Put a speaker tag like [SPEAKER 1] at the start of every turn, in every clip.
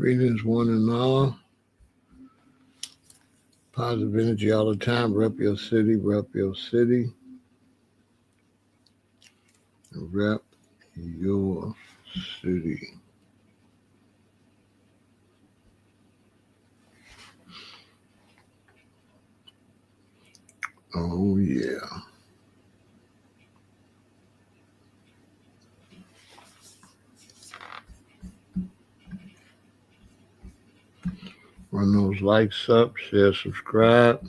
[SPEAKER 1] Greetings, one and all. Positive energy all the time. Rep your city, rep your city. Rep your city. Oh, yeah. Run those likes up, share, subscribe,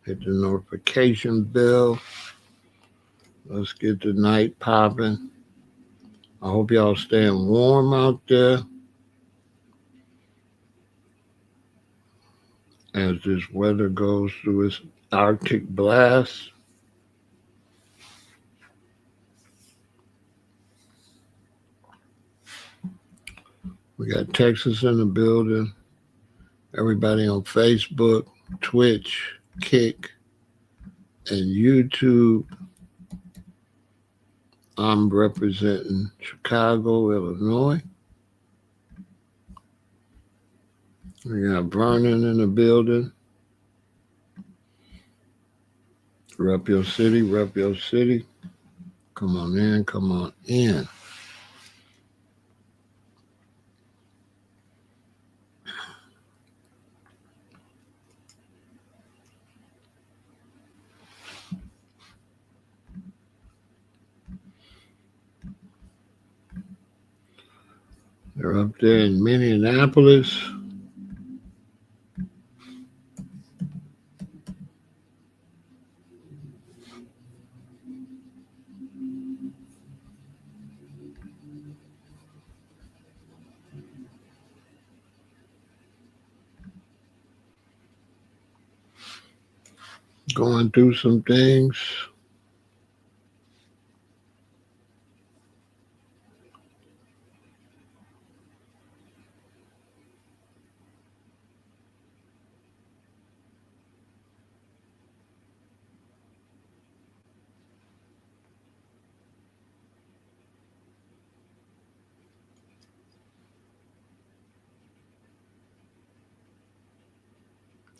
[SPEAKER 1] hit the notification bell. Let's get the night popping. I hope y'all staying warm out there as this weather goes through its Arctic blast. We got Texas in the building. Everybody on Facebook, Twitch, Kick, and YouTube. I'm representing Chicago, Illinois. We got Vernon in the building. Rep your city, rep your city. Come on in, come on in. They're up there in Minneapolis. Going through some things.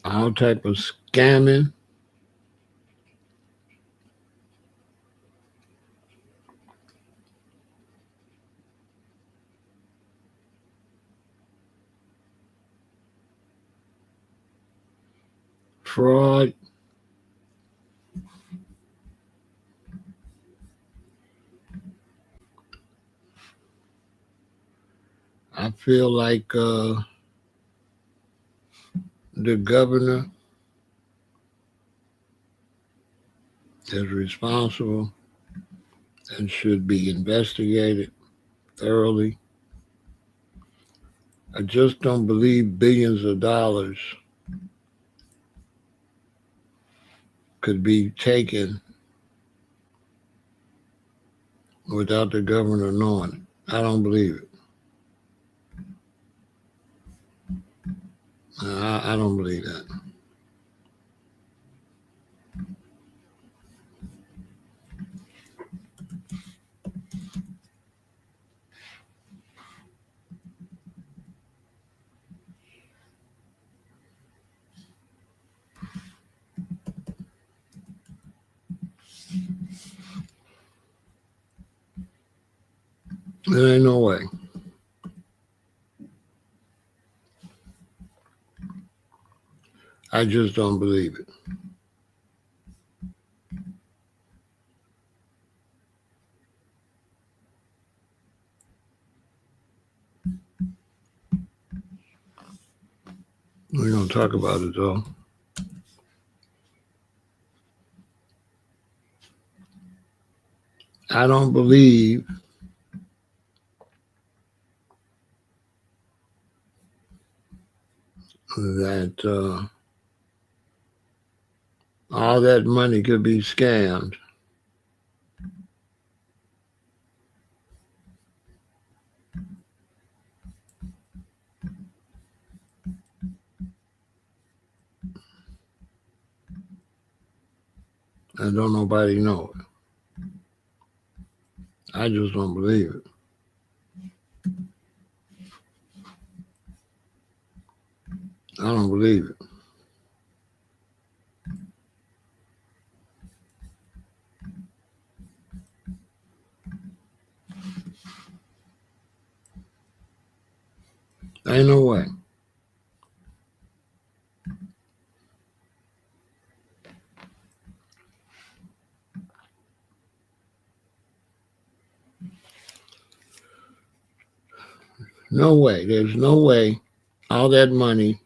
[SPEAKER 1] All type of scamming. Fraud. I feel like the governor is responsible and should be investigated thoroughly. I just don't believe billions of dollars could be taken without the governor knowing it. I don't believe it. I don't believe that. There ain't no way. I just don't believe it. We're going to talk about it, though. I don't believe that all that money could be scammed. And don't nobody know it. I just don't believe it. I don't believe it. Ain't no way. No way. There's no way all that money,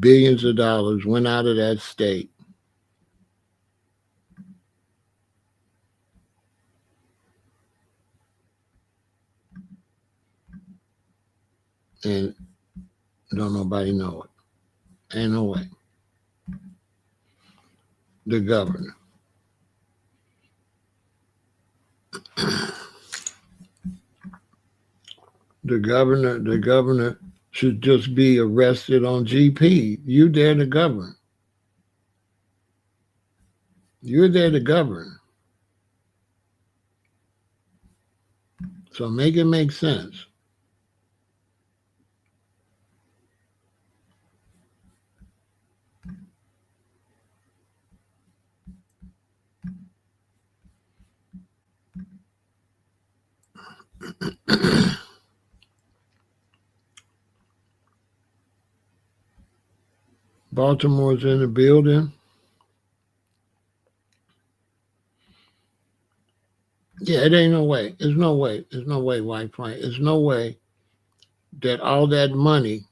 [SPEAKER 1] billions of dollars, went out of that state. And don't nobody know it. Ain't no way. The governor. The governor should just be arrested on GP. You there to govern. You're there to govern. So make it make sense. Baltimore's in the building. Yeah, it ain't no way. There's no way. There's no way, White Flame. There's no way that all that money,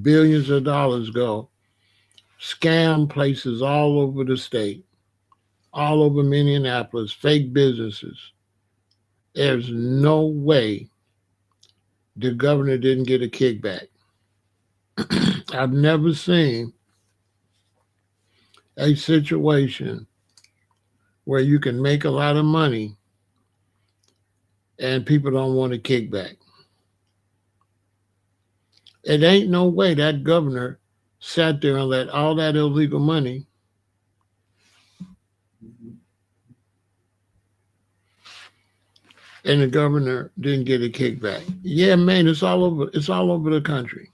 [SPEAKER 1] billions of dollars, go scam places all over the state, all over Minneapolis, fake businesses. There's no way the governor didn't get a kickback. I've never seen a situation where you can make a lot of money and people don't want a kickback. It ain't no way that governor sat there and let all that illegal money and the governor didn't get a kickback. Yeah, man, it's all over the country.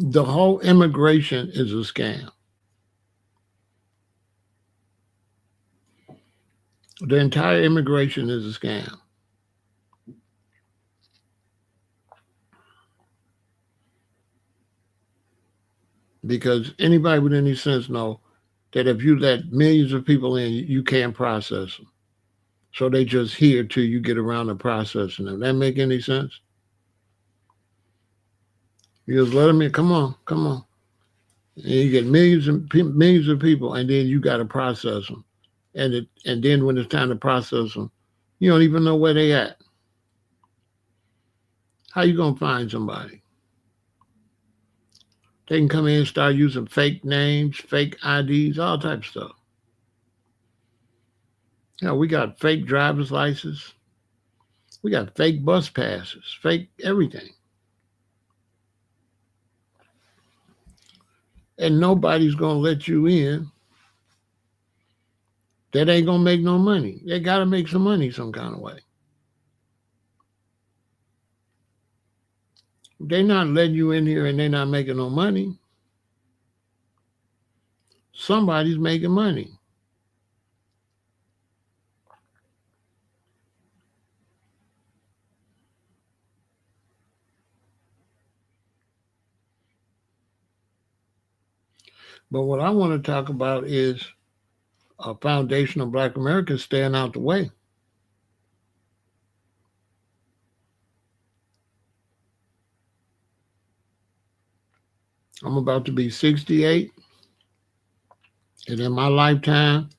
[SPEAKER 1] The whole immigration is a scam. The entire immigration is a scam. Because anybody with any sense know that if you let millions of people in, you can't process them. So they just here till you get around to processing them. That make any sense? You just let them in. Come on. And you get millions of people, and then you got to process them. And then when it's time to process them, you don't even know where they at. How you gonna find somebody? They can come in and start using fake names, fake IDs, all types of stuff. Yeah, we got fake driver's licenses. We got fake bus passes, fake everything. And nobody's gonna let you in that ain't gonna make no money. They gotta make some money some kind of way. They're not letting you in here and they're not making no money. Somebody's making money. But what I want to talk about is a foundation of Black Americans staying out the way. I'm about to be 68. And in my lifetime,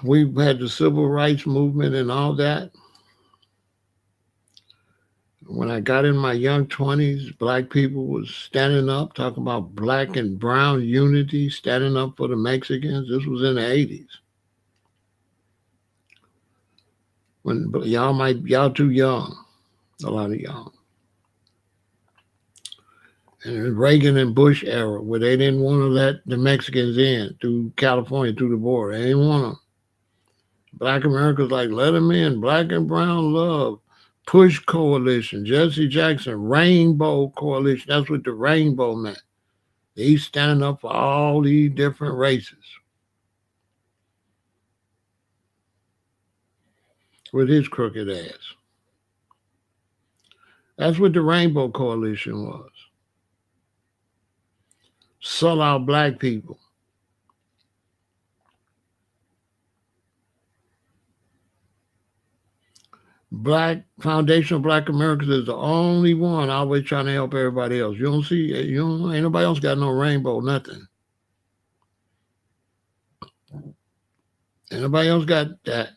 [SPEAKER 1] we've had the civil rights movement and all that. When I got in my young 20s, Black people was standing up, talking about Black and brown unity, standing up for the Mexicans. This was in the 80s. When y'all too young, a lot of y'all. And the Reagan and Bush era, where they didn't want to let the Mexicans in through California, through the border. They didn't want them. Black America's like, let them in. Black and brown love. Push Coalition, Jesse Jackson, Rainbow Coalition. That's what the rainbow meant. He's standing up for all these different races with his crooked ass. That's what the Rainbow Coalition was. Sell out black people. Black Foundation of Black Americans is the only one always trying to help everybody else. You don't see, ain't nobody else got no rainbow, nothing. Ain't nobody else got that.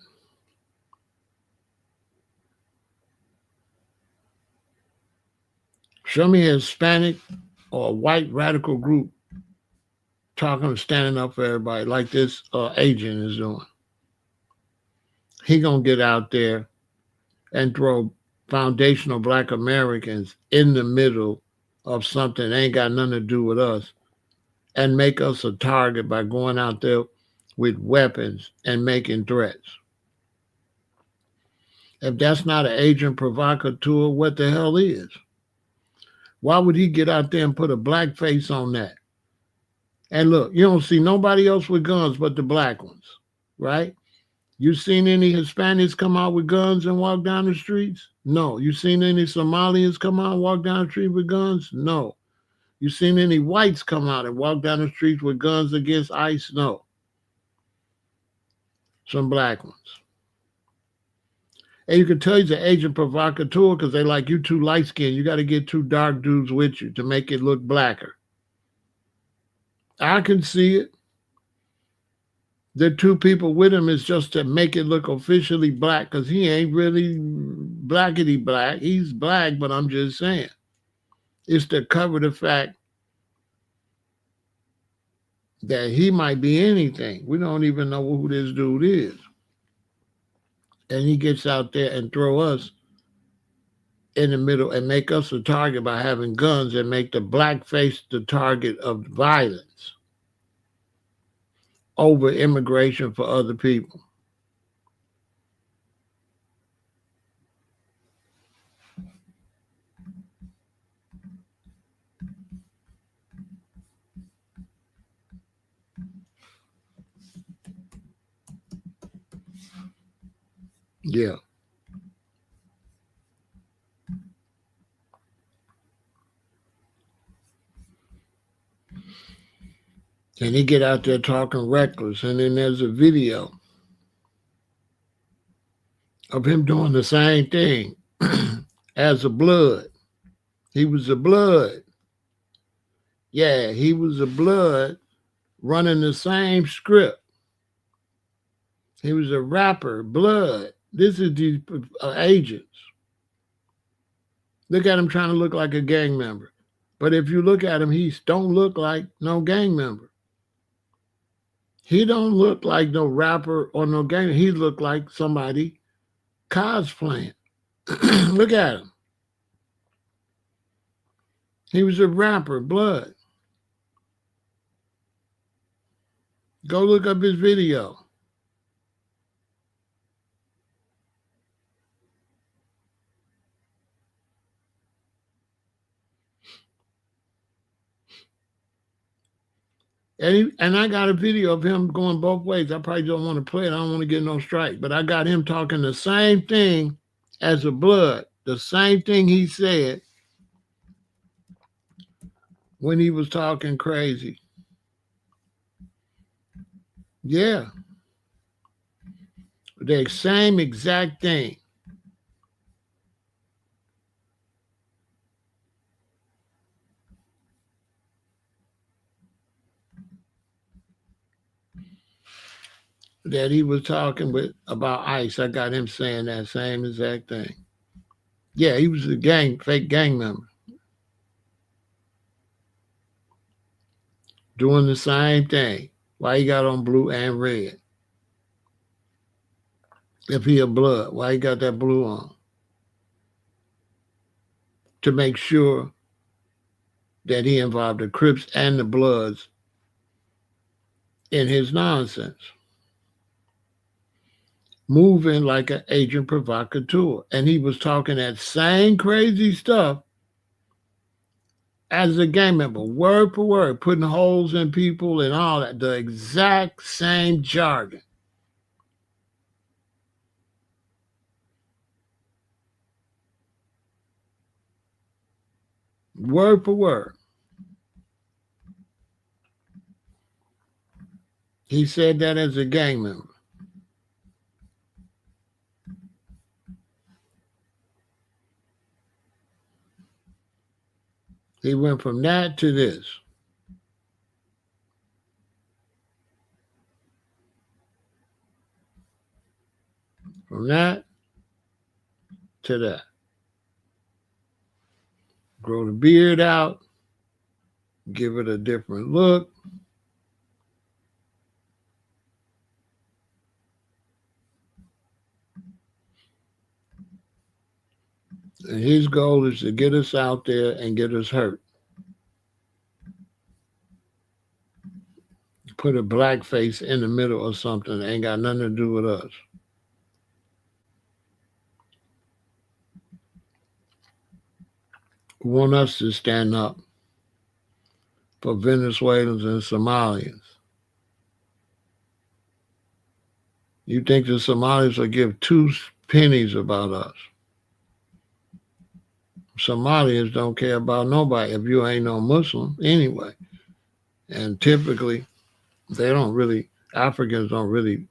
[SPEAKER 1] Show me a Hispanic or a white radical group talking, standing up for everybody like this agent is doing. He gonna get out there and throw foundational black Americans in the middle of something that ain't got nothing to do with us and make us a target by going out there with weapons and making threats. If that's not an agent provocateur, what the hell is? Why would he get out there and put a black face on that? And look, you don't see nobody else with guns but the black ones, right? You seen any Hispanics come out with guns and walk down the streets? No. You seen any Somalians come out and walk down the street with guns? No. You seen any whites come out and walk down the streets with guns against ICE? No. Some black ones. And you can tell he's an agent provocateur because they like, you too light skinned. You got to get two dark dudes with you to make it look blacker. I can see it. The two people with him is just to make it look officially black because he ain't really blackety black. He's black, but I'm just saying. It's to cover the fact that he might be anything. We don't even know who this dude is. And he gets out there and throw us in the middle and make us a target by having guns and make the black face the target of violence over immigration for other people. Yeah. And he get out there talking reckless, and then there's a video of him doing the same thing as a blood. He was a blood. Yeah, he was a blood running the same script. He was a rapper, blood. This is the agents. Look at him trying to look like a gang member. But if you look at him, he don't look like no gang member. He don't look like no rapper or no gang. He look like somebody cosplaying. Look at him. He was a rapper, blood. Go look up his video. And I got a video of him going both ways. I probably don't want to play it. I don't want to get no strike. But I got him talking the same thing as a blood. The same thing he said when he was talking crazy. Yeah. The same exact thing. That he was talking with about ICE. I got him saying that same exact thing. Yeah, he was a fake gang member. Doing the same thing. Why he got on blue and red? If he a blood, why he got that blue on? To make sure that he involved the Crips and the Bloods in his nonsense. moving like an agent provocateur. And he was talking that same crazy stuff as a gang member, word for word, putting holes in people and all that, the exact same jargon. Word for word. He said that as a gang member. He went from that to this. From that to that. Grow the beard out, give it a different look. And his goal is to get us out there and get us hurt. Put a black face in the middle or something that ain't got nothing to do with us. Want us to stand up for Venezuelans and Somalians. You think the Somalis will give 2 pennies about us? Somalians don't care about nobody if you ain't no Muslim anyway. And typically, Africans don't really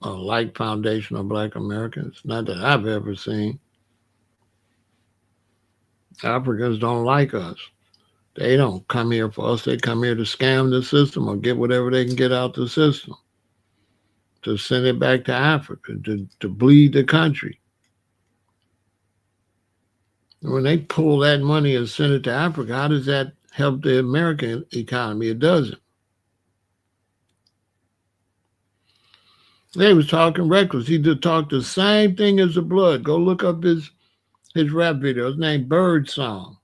[SPEAKER 1] like foundational Black Americans. Not that I've ever seen. Africans don't like us. They don't come here for us. They come here to scam the system or get whatever they can get out the system, to send it back to Africa, to bleed the country. When they pull that money and send it to Africa, how does that help the American economy? It doesn't. They was talking reckless. He did talk the same thing as the blood. Go look up his rap video. His name Bird Song.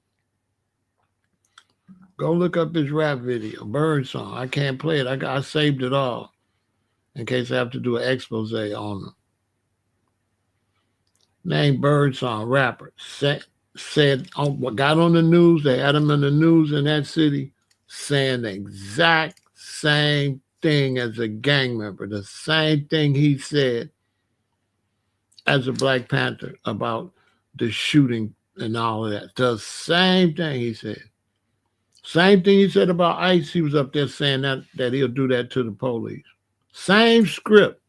[SPEAKER 1] Go look up his rap video, Bird Song. I can't play it. I saved it all in case I have to do an expose on him. Named Bird Song, rapper. Got on the news. They had him in the news in that city saying the exact same thing as a gang member. The same thing he said as a Black Panther about the shooting and all of that. The same thing he said. Same thing he said about ICE. He was up there saying that he'll do that to the police. Same script.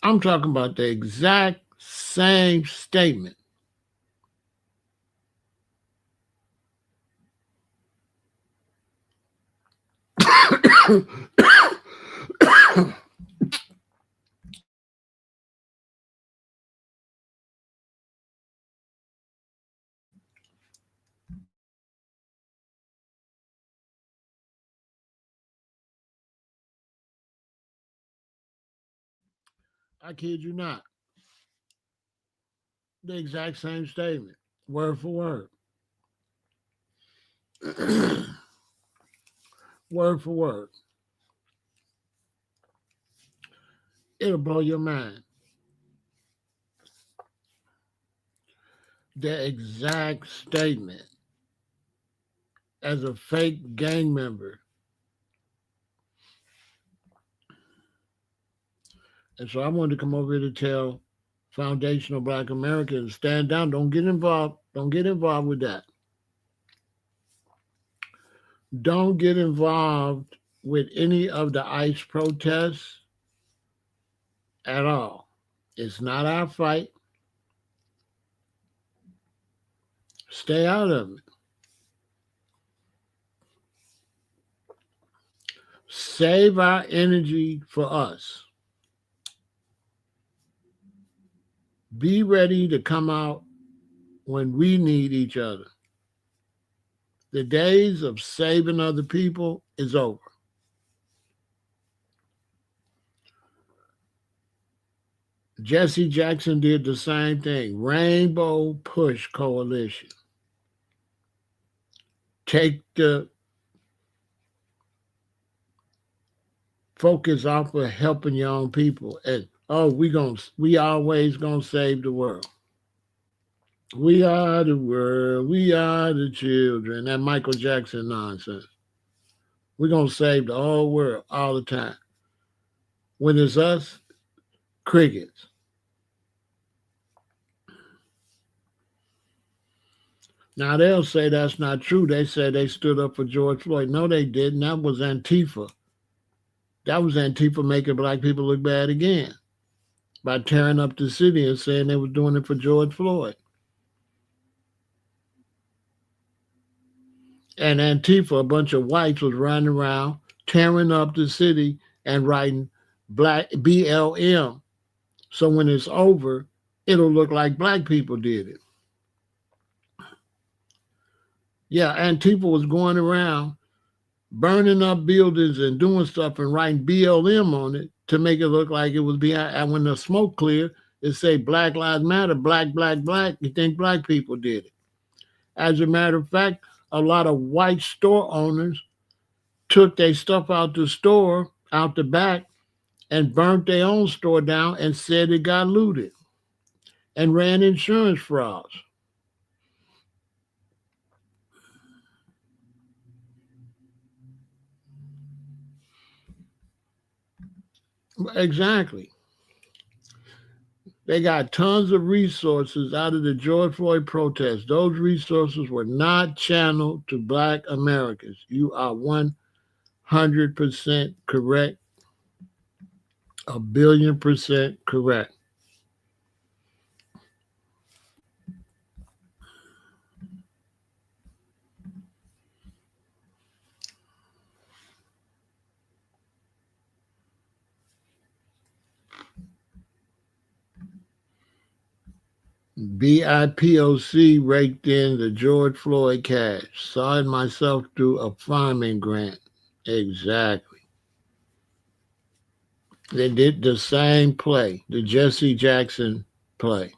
[SPEAKER 1] I'm talking about the exact same statement. I kid you not. The exact same statement, word for word. Word for word. It'll blow your mind. The exact statement as a fake gang member. And so I wanted to come over here to tell foundational Black Americans, stand down, don't get involved. Don't get involved with that. Don't get involved with any of the ICE protests at all. It's not our fight. Stay out of it. Save our energy for us. Be ready to come out when we need each other. The days of saving other people is over. Jesse Jackson did the same thing. Rainbow Push Coalition. Take the focus off of helping your own people. And oh, we always gonna save the world. We are the world. We are the children. That Michael Jackson nonsense. We're gonna save the whole world all the time. When it's us, crickets. Now they'll say that's not true. They say they stood up for George Floyd. No, they didn't. That was Antifa. That was Antifa making black people look bad again by tearing up the city and saying they were doing it for George Floyd. And Antifa, a bunch of whites, was running around tearing up the city and writing black BLM. So when it's over, it'll look like black people did it. Yeah, Antifa was going around burning up buildings and doing stuff and writing BLM on it to make it look like it was behind. And when the smoke cleared, it say Black Lives Matter, black, black, black. You think black people did it. As a matter of fact, a lot of white store owners took their stuff out the store, out the back, and burnt their own store down and said it got looted and ran insurance frauds. Exactly. They got tons of resources out of the George Floyd protests. Those resources were not channeled to black Americans. You are 100% correct, 1,000,000,000% correct. BIPOC raked in the George Floyd cash. Saw it myself through a farming grant. Exactly. They did the same play, the Jesse Jackson play.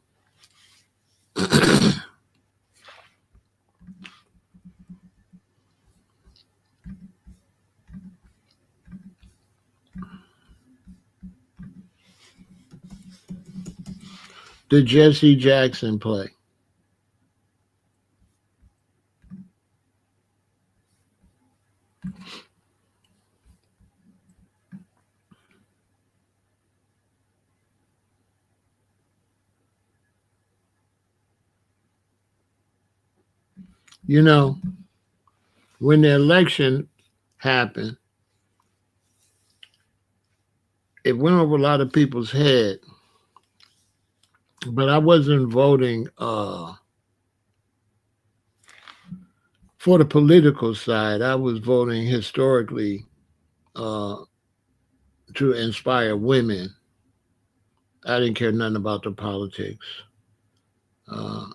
[SPEAKER 1] The Jesse Jackson play. You know, when the election happened, it went over a lot of people's head, but I wasn't voting for the political side. I was voting historically uh, to inspire women. I didn't care nothing about the politics. Uh,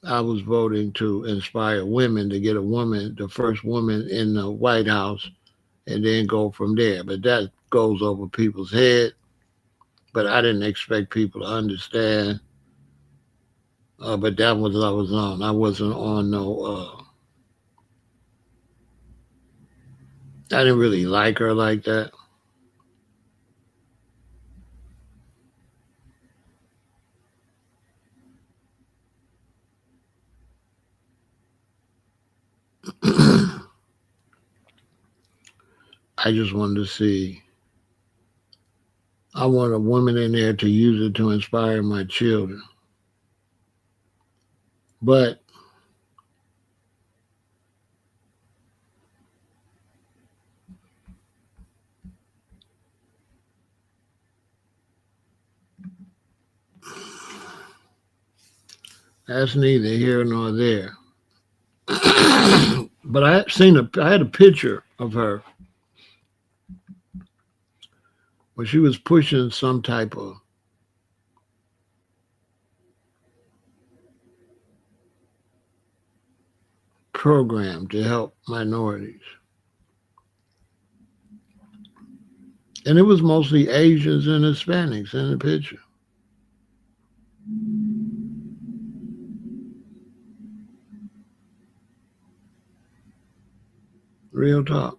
[SPEAKER 1] I was voting to inspire women to get a woman, the first woman in the White House, and then go from there. But that goes over people's head. But I didn't expect people to understand. But that was what I was on. I wasn't on no. I didn't really like her like that. I just wanted to see. I want a woman in there to use it to inspire my children. But that's neither here nor there. But I had a picture of her when she was pushing some type of program to help minorities. And it was mostly Asians and Hispanics in the picture. Real talk.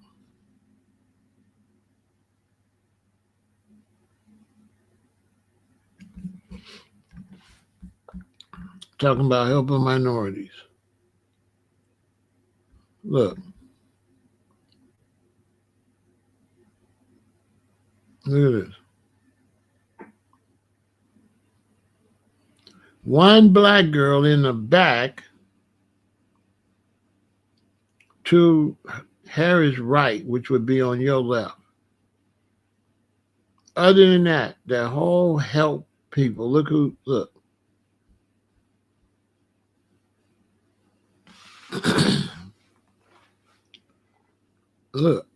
[SPEAKER 1] talking about helping minorities. Look, look at this. One black girl in the back, to Harry's right, which would be on your left. Other than that, the whole help people. Look. Look.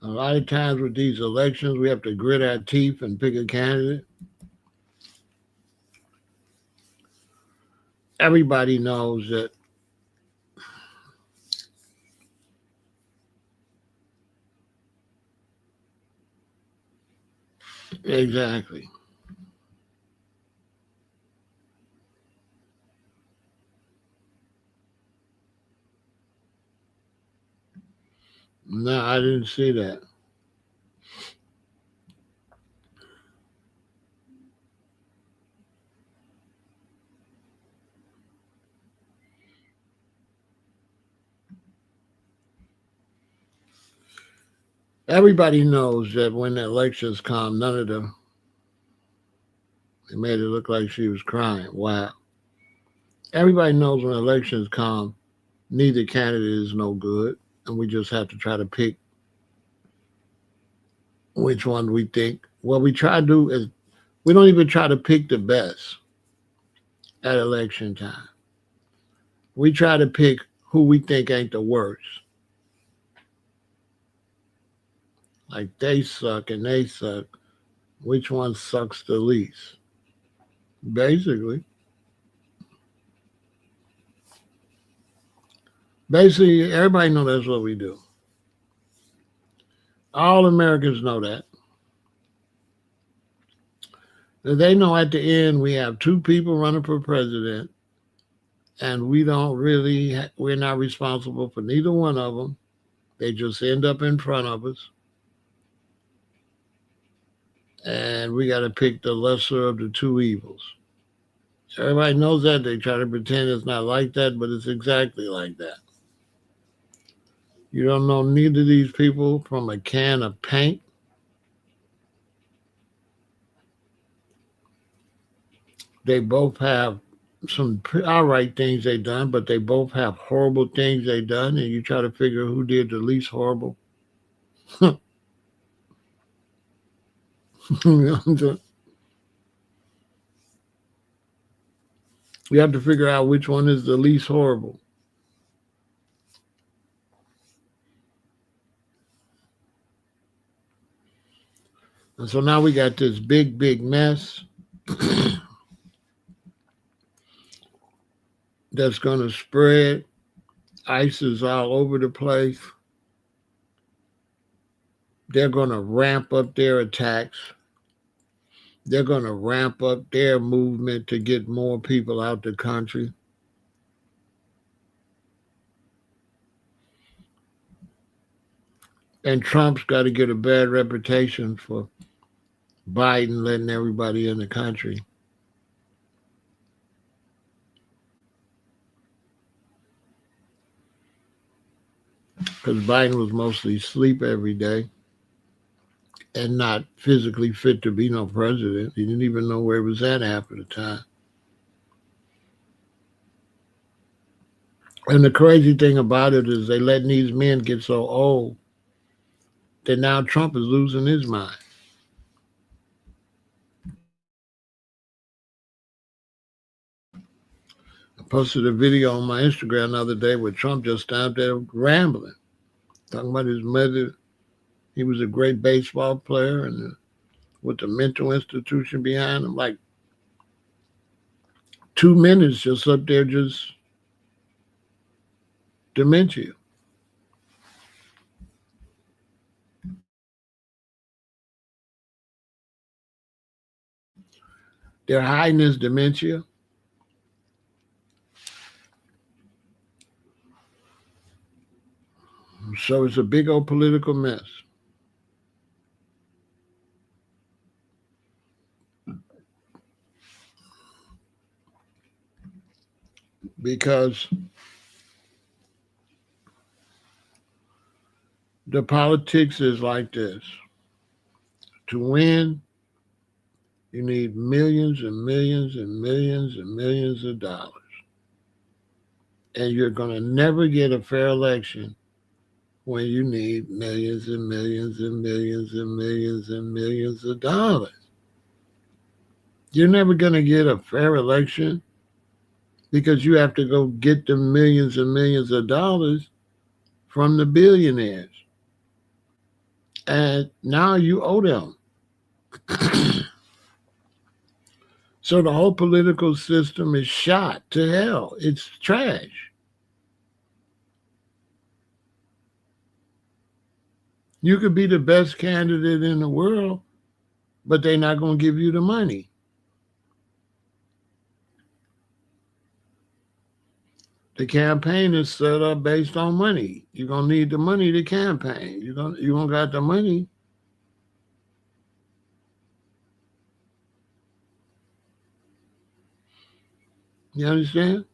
[SPEAKER 1] A lot of times with these elections, we have to grit our teeth and pick a candidate. Everybody knows that. Exactly. No, I didn't see that. Everybody knows that when the elections come, none of them, they made it look like she was crying. Wow. Everybody knows when elections come, neither candidate is no good. And we just have to try to pick which one we think. What we try to do is we don't even try to pick the best at election time. We try to pick who we think ain't the worst. Like they suck and they suck. Which one sucks the least? Basically. Basically, everybody know that's what we do. All Americans know that. They know at the end we have two people running for president, and we're not responsible for neither one of them. They just end up in front of us, and we got to pick the lesser of the two evils. Everybody knows that. They try to pretend it's not like that, but it's exactly like that. You don't know neither of these people from a can of paint. They both have some all right things they done, but they both have horrible things they done, and you try to figure who did the least horrible. You have to figure out which one is the least horrible. And so now we got this big mess that's going to spread. ICE is all over the place. They're going to ramp up their attacks. They're going to ramp up their movement to get more people out the country. And Trump's got to get a bad reputation for Biden letting everybody in the country. Because Biden was mostly asleep every day and not physically fit to be no president. He didn't even know where he was at half of the time. And the crazy thing about it is they letting these men get so old that now Trump is losing his mind. Posted a video on my Instagram the other day where Trump just stood there rambling, talking about his mother. He was a great baseball player and with the mental institution behind him. Like 2 minutes just up there, just dementia. They're hiding his dementia. So it's a big old political mess. Because the politics is like this. To win, you need millions and millions and millions and millions of dollars. And you're going to never get a fair election when you need millions and millions and millions and millions and millions of dollars. You're never going to get a fair election because you have to go get the millions and millions of dollars from the billionaires. And now you owe them. So the whole political system is shot to hell. It's trash. You could be the best candidate in the world, but they're not going to give you the money. The campaign is set up based on money. You're going to need the money to campaign. You don't got the money. You understand?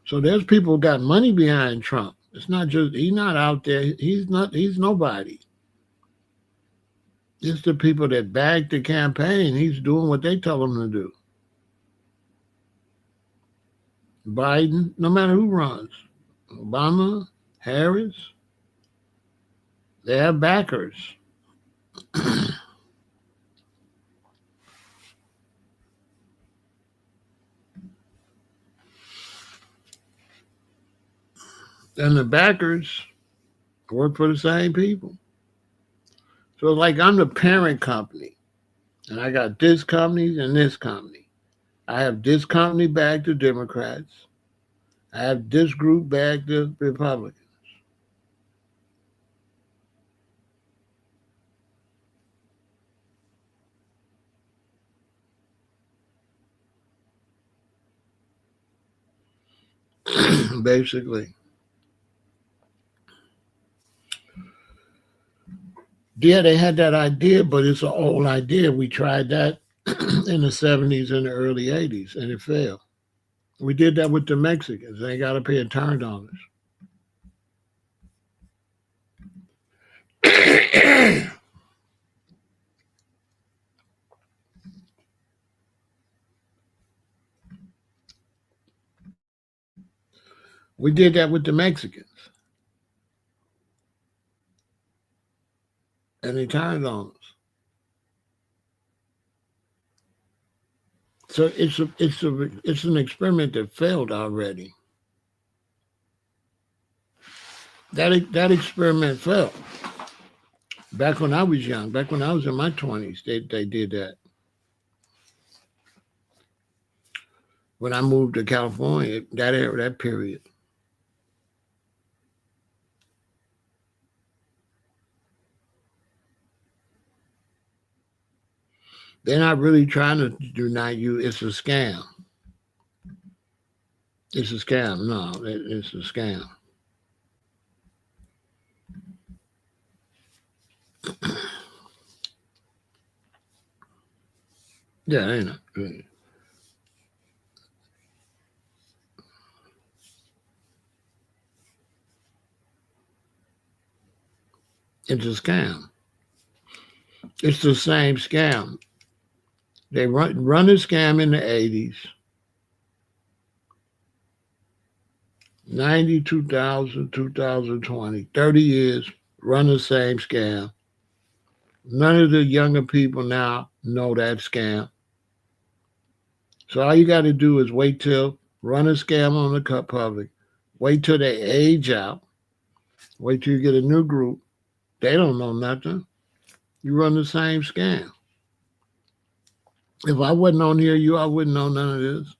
[SPEAKER 1] So there's people who got money behind Trump. It's not just, he's not out there. He's nobody. It's the people that back the campaign. He's doing what they tell him to do. Biden, no matter who runs, Obama, Harris, they have backers. And the backers work for the same people. So it's like I'm the parent company, and I got this company and this company. I have this company back to Democrats. I have this group back to Republicans. Basically. Yeah, they had that idea, but it's an old idea. We tried that in the 70s and the early 80s, and it failed. We did that with the Mexicans. They got to pay a turn on us. We did that with the Mexicans. And they turned on us. So it's an experiment that failed already. That experiment failed. Back when I was young, back when I was in my 20s, they did that. When I moved to California, that period. They're not really trying to unite you. It's a scam. It's a scam. No, it's a scam. Yeah, ain't it? It's a scam. It's the same scam. They run a scam in the 80s. 90, 2000, 2020, 30 years, run the same scam. None of the younger people now know that scam. So all you got to do is wait till run a scam on the public, wait till they age out, wait till you get a new group. They don't know nothing. You run the same scam. If I wasn't on here, I wouldn't know none of this.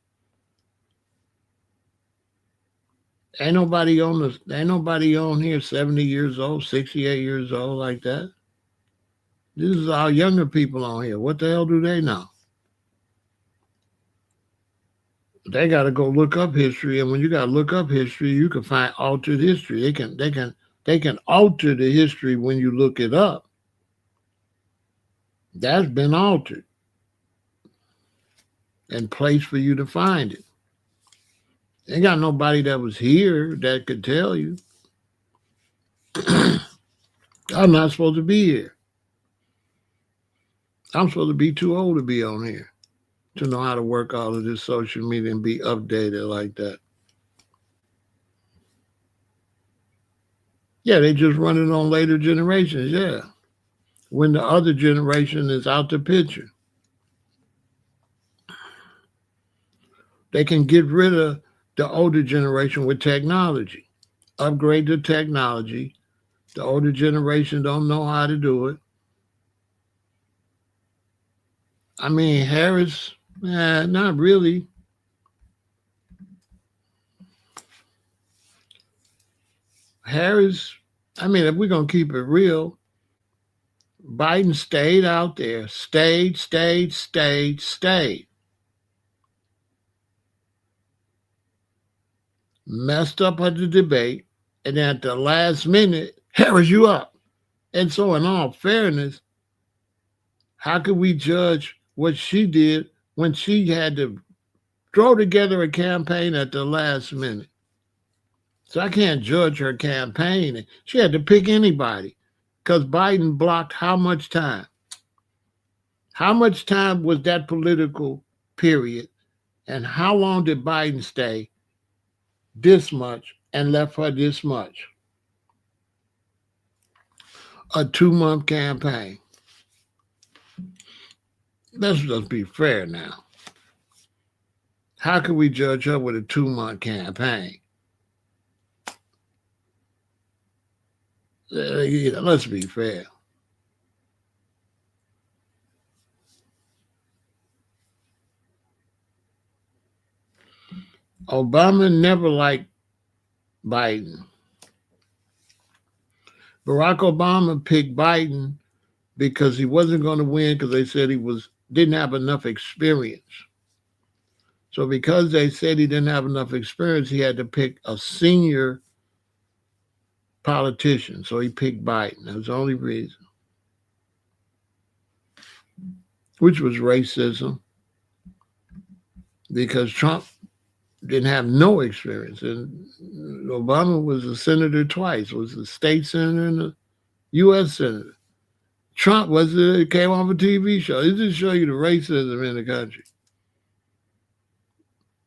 [SPEAKER 1] Ain't nobody on here 70 years old, 68 years old like that. This is our younger people on here. What the hell do they know? They got to go look up history, and when you got to look up history, you can find altered history. They can alter the history when you look it up. That's been altered and placed for you to find it. Ain't got nobody that was here that could tell you. I'm not supposed to be here. I'm supposed to be too old to be on here to know how to work all of this social media and be updated like that. Yeah, they just run it on later generations, yeah. When the other generation is out the picture. They can get rid of the older generation with technology. Upgrade the technology. The older generation don't know how to do it. I mean, Harris, not really. Harris, I mean, if we're going to keep it real, Biden stayed out there, stayed. Messed up at the debate, and at the last minute, Harris, you up. And so, in all fairness, how could we judge what she did when she had to throw together a campaign at the last minute? So I can't judge her campaign. She had to pick anybody because Biden blocked how much time? How much time was that political period? And how long did Biden stay? This much and left her this much. A 2-month campaign. Let's just be fair now. How can we judge her with a 2-month campaign? Let's be fair. Obama never liked Biden. Barack Obama picked Biden because he wasn't going to win because they said he didn't have enough experience. So because they said he didn't have enough experience, he had to pick a senior politician. So he picked Biden. That was the only reason. Which was racism. Because Trump didn't have no experience. And Obama was a senator twice, was a state senator and a U.S. senator. Trump came off a TV show. It just show you the racism in the country.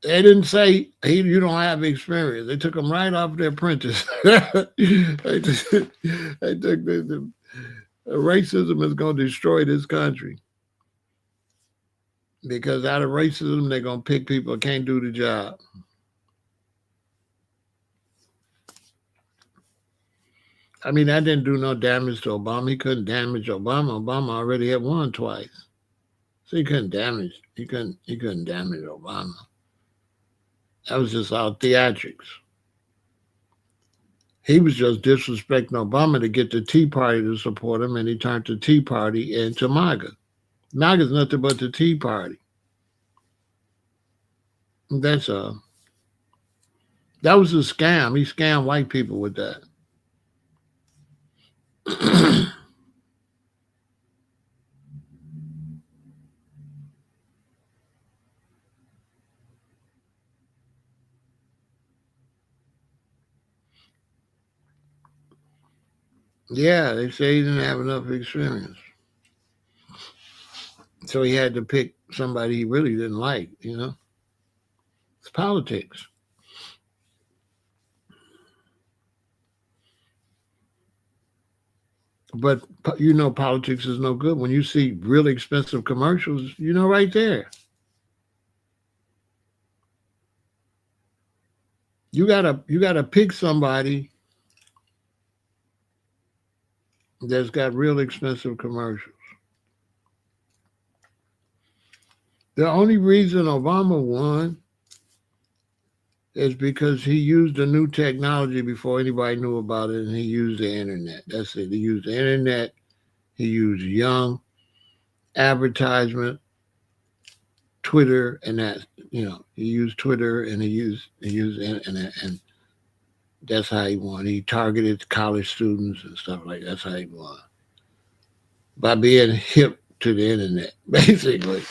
[SPEAKER 1] They didn't say you don't have experience. They took him right off their apprentice. they took the racism is going to destroy this country. Because out of racism, they're going to pick people who can't do the job. I mean, that didn't do no damage to Obama. He couldn't damage Obama. Obama already had won twice. So he couldn't damage Obama. That was just all theatrics. He was just disrespecting Obama to get the Tea Party to support him, and he turned the Tea Party into MAGA. MAGA's nothing but the Tea Party. That's that was a scam. He scammed white people with that. Yeah, they say he didn't have enough experience. So he had to pick somebody he really didn't like, It's politics. But, politics is no good. When you see really expensive commercials, right there. You gotta pick somebody that's got real expensive commercials. The only reason Obama won is because he used the new technology before anybody knew about it, and he used the internet. That's it. He used the internet. He used young advertisement, Twitter, and that. He used Twitter and he used the internet, and that's how he won. He targeted college students and stuff like that. That's how he won by being hip to the internet, basically.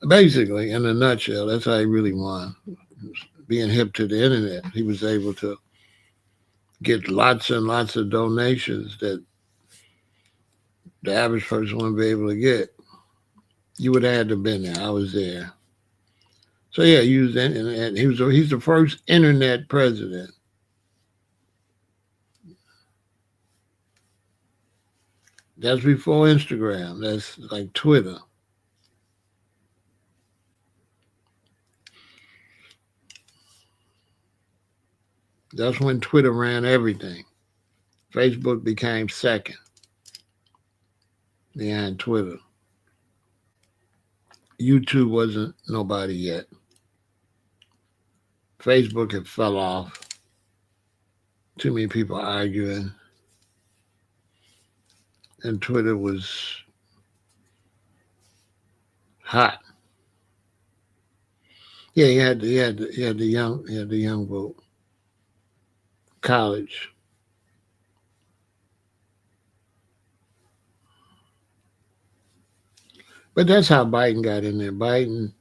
[SPEAKER 1] Basically, in a nutshell, that's how he really won. Being hip to the internet, he was able to get lots and lots of donations that the average person wouldn't be able to get. You would have had to have been there. I was there. So yeah, he used the internet. He's the first internet president. That's before Instagram. That's like Twitter. That's when Twitter ran everything. Facebook became second behind Twitter. YouTube wasn't nobody yet. Facebook had fell off. Too many people arguing. And Twitter was hot. Yeah, he had the young vote. College. But that's how Biden got in there. Biden,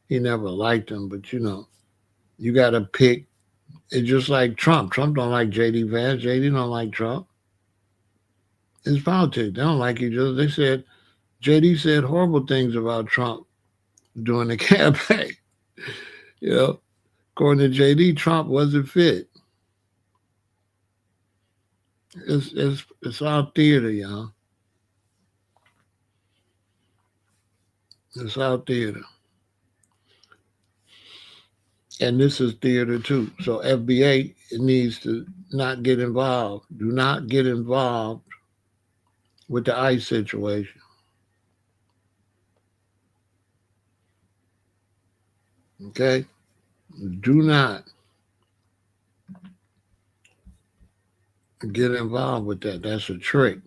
[SPEAKER 1] he never liked him, but you got to pick. It's just like Trump. Trump don't like J.D. Vance. J.D. don't like Trump. It's politics. They don't like each other. They said J.D. said horrible things about Trump during the campaign. You know, according to J.D., Trump wasn't fit. It's all theater, y'all. It's all theater. And this is theater too. So FBA needs to not get involved. Do not get involved with the ICE situation. Okay? Do not get involved with that. That's a trick.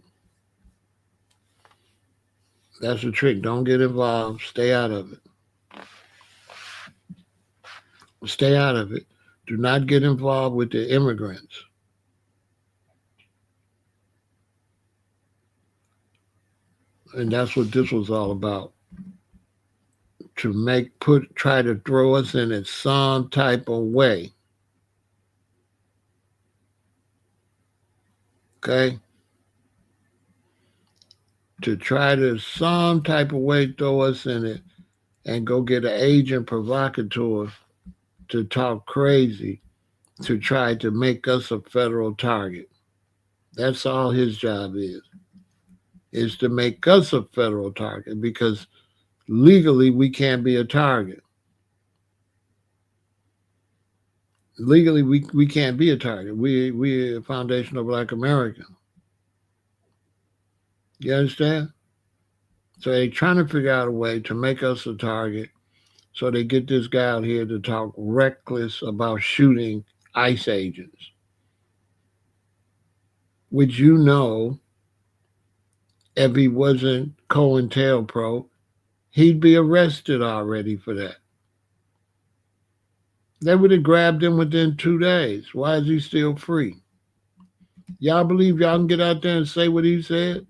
[SPEAKER 1] That's a trick. Don't get involved. Stay out of it. Stay out of it. Do not get involved with the immigrants. And that's what this was all about. To try to throw us in it some type of way. Okay? To try to some type of way throw us in it and go get an agent provocateur to talk crazy to try to make us a federal target. That's all his job is to make us a federal target because legally we can't be a target. Legally we can't be a target. We're a foundational Black American. You understand? So they're trying to figure out a way to make us a target. So they get this guy out here to talk reckless about shooting ICE agents, which if he wasn't COINTELPRO, he'd be arrested already for that. They would have grabbed him within 2 days. Why is he still free? Y'all believe y'all can get out there and say what he said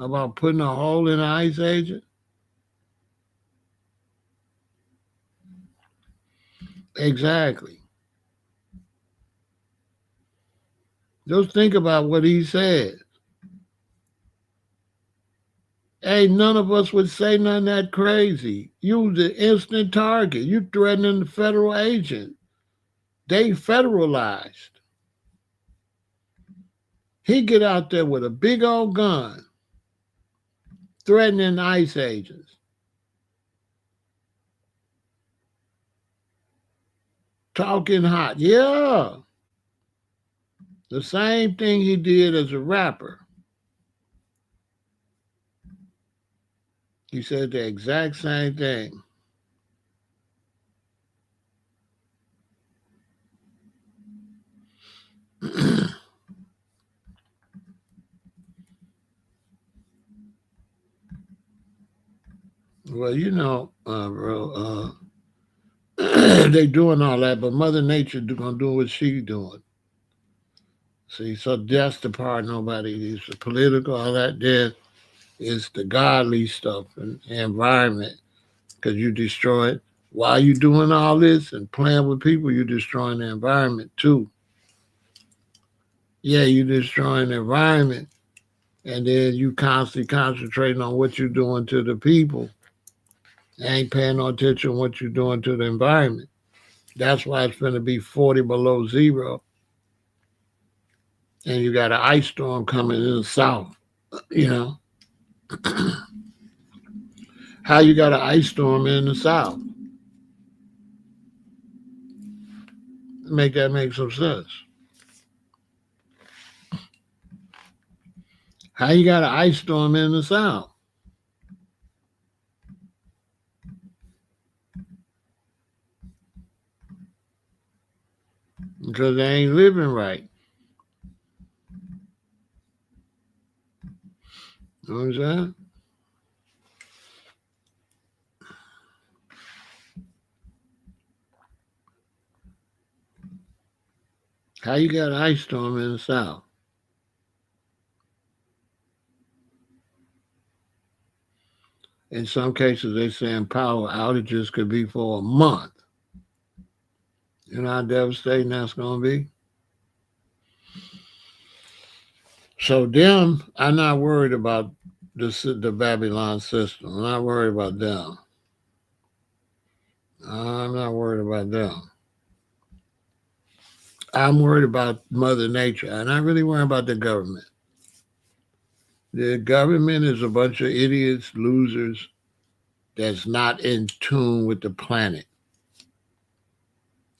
[SPEAKER 1] about putting a hole in an ICE agent? Exactly. Just think about what he said. Hey, none of us would say nothing that crazy. You was an instant target. You threatening the federal agent. They federalized. He get out there with a big old gun, threatening ICE agents. Talking hot. Yeah. The same thing he did as a rapper. He said the exact same thing. Well, bro, they doing all that, but Mother Nature gonna do what she doing. See, so that's the part nobody is the political, all that. There is the godly stuff and the environment because you destroy it. While you doing all this and playing with people, you're destroying the environment too. Yeah, you're destroying the environment, and then you constantly concentrating on what you're doing to the people. Ain't paying no attention to what you're doing to the environment. That's why it's going to be 40 below zero, and you got an ice storm coming in the south. You know how you got an ice storm in the south? Make that make some sense? How you got an ice storm in the south? Because they ain't living right. You know what I'm saying? How you got an ice storm in the south? In some cases, they're saying power outages could be for a month. You know how devastating that's going to be? So them, I'm not worried about the Babylon system. I'm not worried about them. I'm not worried about them. I'm worried about Mother Nature. I'm not really worried about the government. The government is a bunch of idiots, losers that's not in tune with the planet.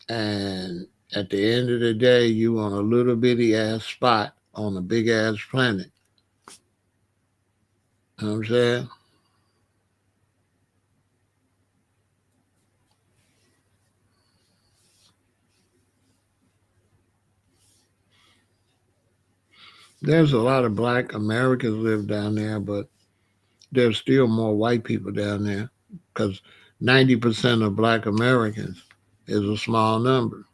[SPEAKER 1] And at the end of the day, you on a little bitty ass spot on a big ass planet. You know what I'm saying? There's a lot of black Americans live down there, but there's still more white people down there because 90% of black Americans is a small number.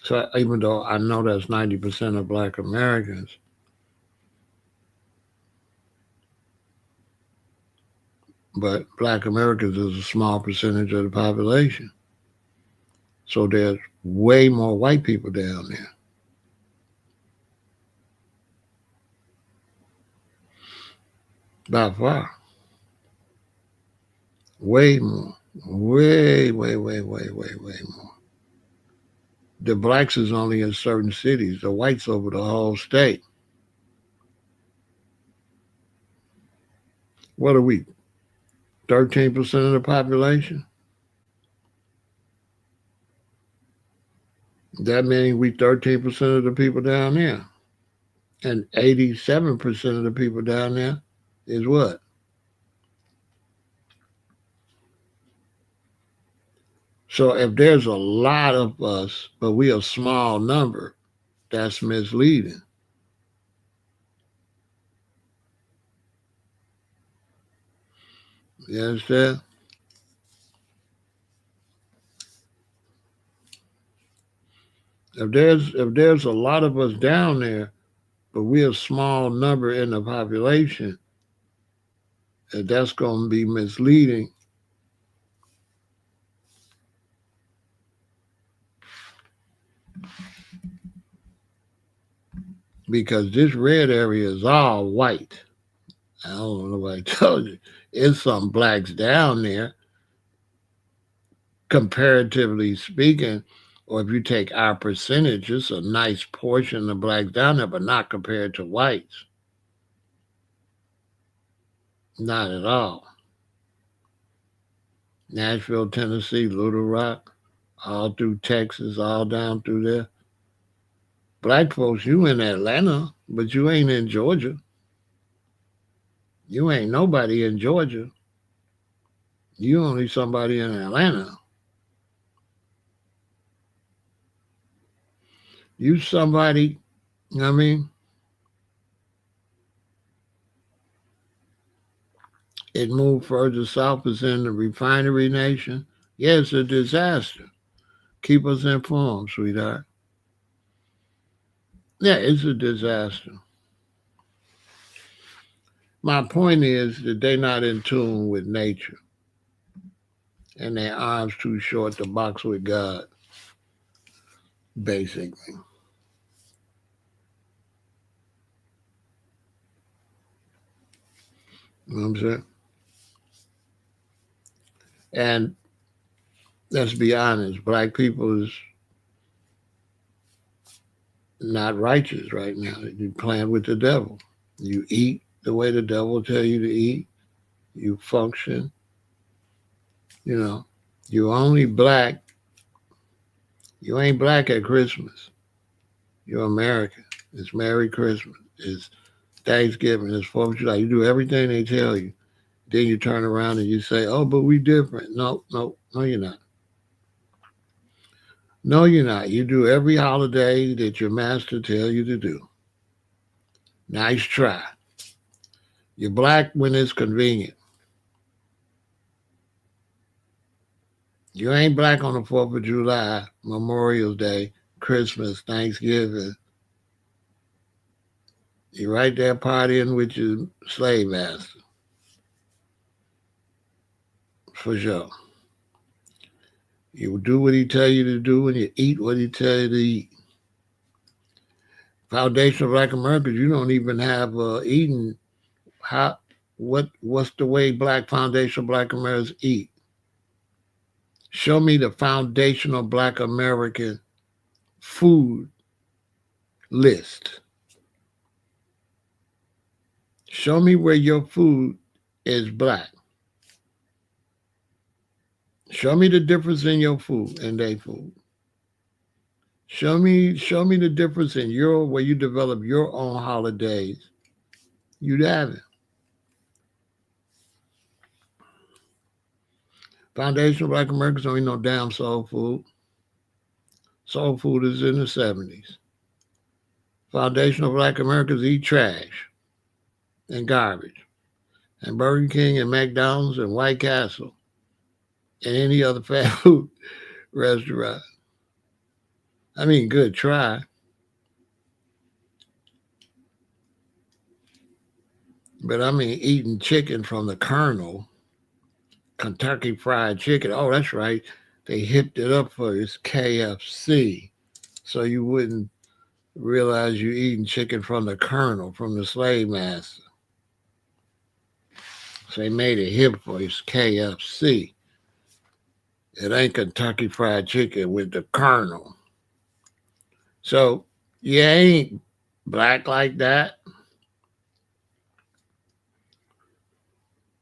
[SPEAKER 1] So even though I know that's 90% of black Americans, but black Americans is a small percentage of the population. So there's way more white people down there. By far. Way more. Way more. The blacks is only in certain cities. The whites over the whole state. What are we? 13% of the population? That means we 13% of the people down there. And 87% of the people down there is what? So if there's a lot of us, but we a small number, that's misleading. You understand? If there's a lot of us down there, but we're a small number in the population, that's going to be misleading because this red area is all white. I don't know what I told you. It's some blacks down there, comparatively speaking, or if you take our percentage, it's a nice portion of blacks down there, but not compared to whites. Not at all. Nashville, Tennessee, Little Rock, all through Texas, all down through there. Black folks, you in Atlanta, but you ain't in Georgia. You ain't nobody in Georgia. You only somebody in Atlanta. You somebody, I mean, it moved further south, it's in the refinery nation. Yeah, it's a disaster. Keep us informed, sweetheart. Yeah, it's a disaster. My point is that they're not in tune with nature and their arms too short to box with God, basically. You know what I'm saying? And let's be honest, black people is not righteous right now. You playing with the devil. You eat the way the devil tell you to eat. You function. You know, you only black. You ain't black at Christmas. You're American. It's Merry Christmas. It's Thanksgiving. It's 4th of July. You do everything they tell you. Then you turn around and you say, "Oh, but we different." No, no, no, you're not. No, you're not. You do every holiday that your master tell you to do. Nice try. You're black when it's convenient. You ain't black on the 4th of July, Memorial Day, Christmas, Thanksgiving. You're right there partying with your slave master, for sure. You do what he tell you to do and you eat what he tell you to eat. Foundation of Black Americans, you don't even have eating how what's the way black foundational black Americans eat. Show me the foundational black American food list. Show me where your food is black. Show me the difference in your food and their food. Show me the difference in your where you develop your own holidays. You have it. Foundational Black Americans don't eat no damn soul food. Soul food is in the 70s. Foundational Black Americans eat trash and garbage. And Burger King and McDonald's and White Castle and any other fast food restaurant. I mean, good try. But I mean, eating chicken from the kernel, Kentucky Fried Chicken. Oh, that's right. They hipped it up for its KFC. So you wouldn't realize you're eating chicken from the kernel, from the slave master. So they made it hip for its KFC. It ain't Kentucky Fried Chicken with the kernel. So you ain't black like that.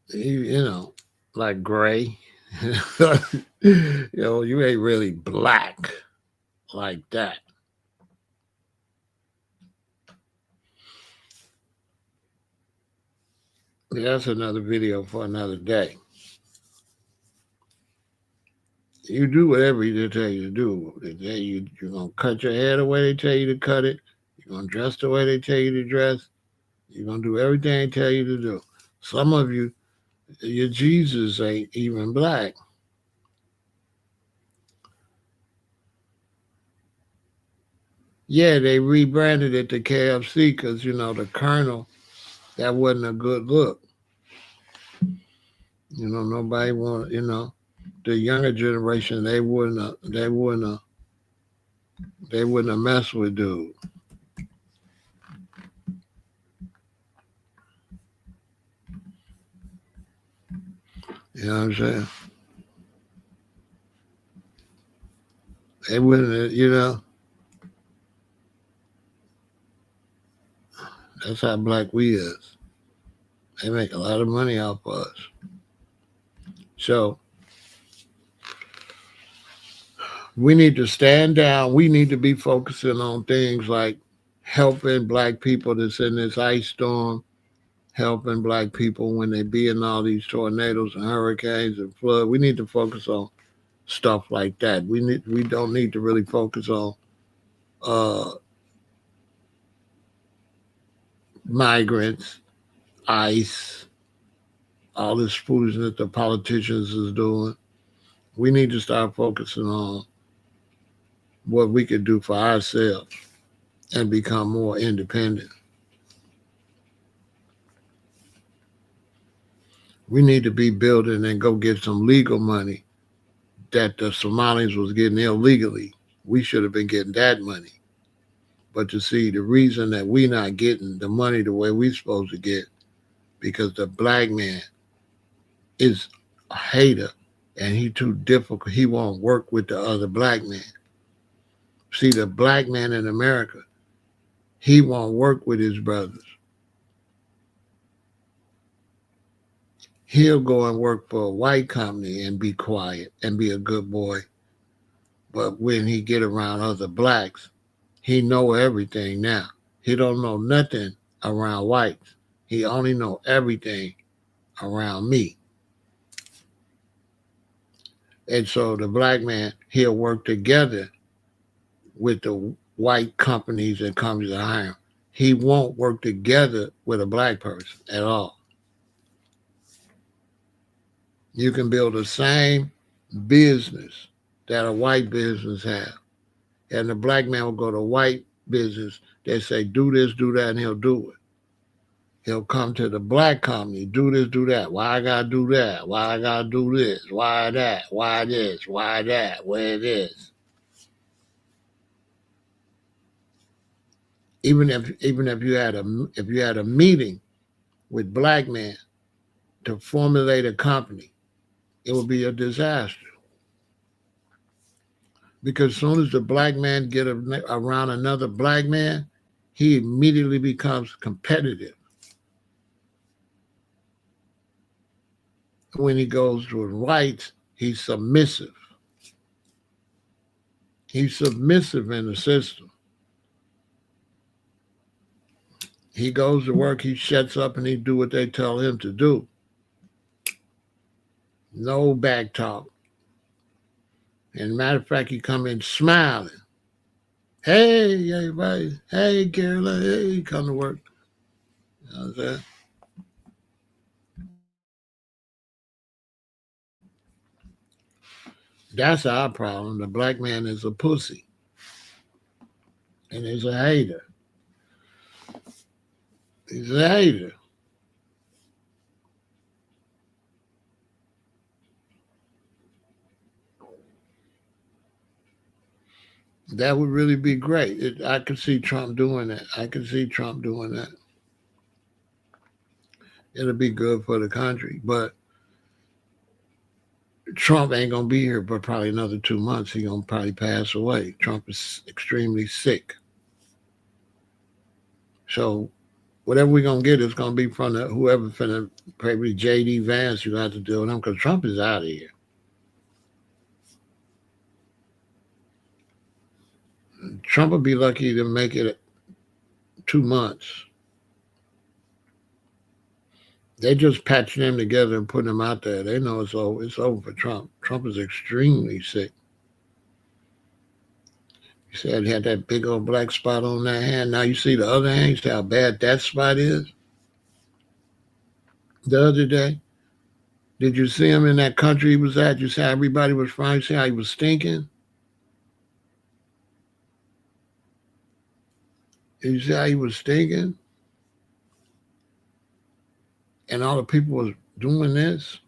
[SPEAKER 1] You know, like gray. You ain't really black like that. That's another video for another day. You do whatever they tell you to do. You're going to cut your hair the way they tell you to cut it. You're going to dress the way they tell you to dress. You're going to do everything they tell you to do. Some of you, your Jesus ain't even black. Yeah, they rebranded it to KFC because, the Colonel, that wasn't a good look. Nobody wanted, the younger generation, they wouldn't have messed with dude. You know what I'm saying? They wouldn't, that's how black we is. They make a lot of money off of us. So We need to stand down. We need to be focusing on things like helping black people that's in this ice storm, helping black people when they be in all these tornadoes and hurricanes and flood. We need to focus on stuff like that. We don't need to really focus on uh, migrants, ICE, all this foolishness the politicians is doing. We need to start focusing on what we could do for ourselves and become more independent. We need to be building and go get some legal money that the Somalis was getting illegally. We should have been getting that money. But you see, the reason that we not getting the money the way we supposed to get, because the black man is a hater and he too difficult. He won't work with the other black man. See, the black man in America, he won't work with his brothers. He'll go and work for a white company and be quiet and be a good boy. But when he get around other blacks, he know everything now. He don't know nothing around whites. He only know everything around me. And so the black man, he'll work together with the white companies that comes to hire him. He won't work together with a black person at all. You can build the same business that a white business have. And the black man will go to white business. They say, do this, do that, and he'll do it. He'll come to the black company, do this, do that. Why I gotta do that? Why I gotta do this? Why that? Why this? Why that? Where it is? Even if you had a meeting with black men to formulate a company, it would be a disaster. Because as soon as the black man get around another black man, he immediately becomes competitive. When he goes to whites, he's submissive. He's submissive in the system. He goes to work, he shuts up, and he do what they tell him to do. No back talk. And matter of fact, he come in smiling. Hey, everybody. Hey, Caroline. Hey, come to work. You know what I'm saying? That's our problem. The black man is a pussy. And he's a hater. He's a hater. That would really be great. I could see Trump doing that. I could see Trump doing that. It'll be good for the country. But Trump ain't gonna be here for probably another 2 months. He's gonna probably pass away. Trump is extremely sick. So whatever we're gonna get is gonna be from whoever finna probably JD Vance. You have to deal with him because Trump is out of here. Trump would be lucky to make it 2 months. They just patching him together and putting him out there. They know it's over. It's over for Trump. Trump is extremely sick. He said he had that big old black spot on that hand. Now you see the other hand. You see how bad that spot is. The other day, did you see him in that country he was at? You see how everybody was frying. You see how he was stinking. You see how he was stinking, and all the people was doing this.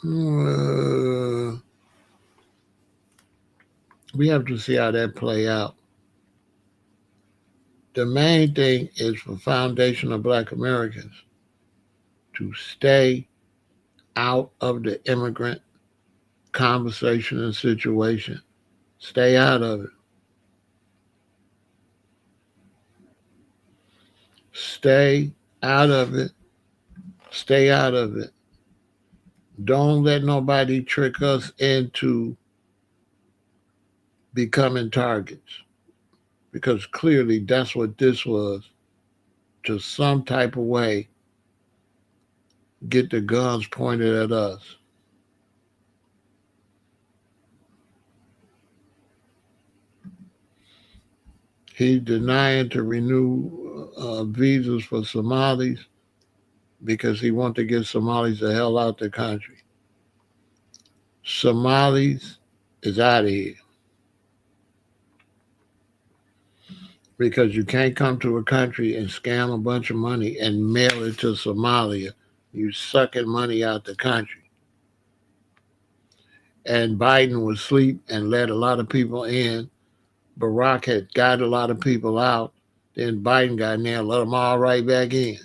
[SPEAKER 1] Uh, we have to see how that play out. The main thing is for foundational black Americans to stay out of the immigrant conversation and situation. Stay out of it. Stay out of it. Stay out of it. Don't let nobody trick us into becoming targets. Because clearly that's what this was. To some type of way, get the guns pointed at us. He's denying to renew visas for Somalis because he wants to get Somalis the hell out the country. Somalis is out of here because you can't come to a country and scam a bunch of money and mail it to Somalia. You sucking money out the country. And Biden was asleep and let a lot of people in. Barack had got a lot of people out. Then Biden got in there and let them all right back in.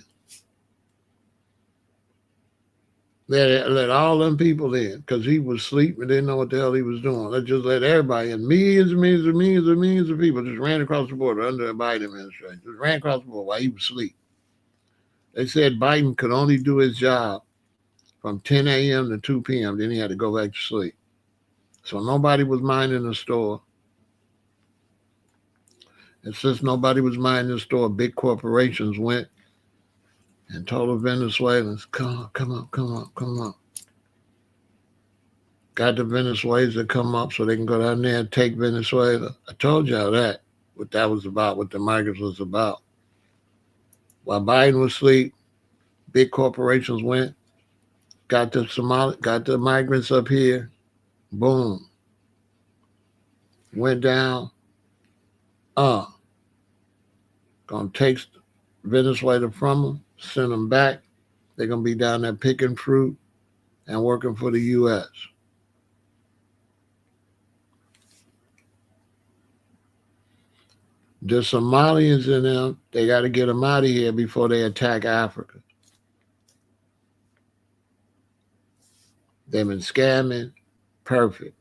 [SPEAKER 1] Let all them people in because he was asleep and didn't know what the hell he was doing. Let's just let everybody in. Millions of people just ran across the border under the Biden administration. Just ran across the border while he was asleep. They said Biden could only do his job from 10 a.m. to 2 p.m. Then he had to go back to sleep. So nobody was minding the store. And since nobody was minding the store, big corporations went and told the Venezuelans, come up. Got the Venezuelans to come up so they can go down there and take Venezuela. I told y'all that, what that was about, what the migrants was about. While Biden was asleep, big corporations went, got the migrants up here, boom. Went down, gonna take Venezuela from them, send them back. They're gonna be down there picking fruit and working for the U.S. The Somalians in them, they got to get them out of here before they attack Africa. They've been scamming. Perfect.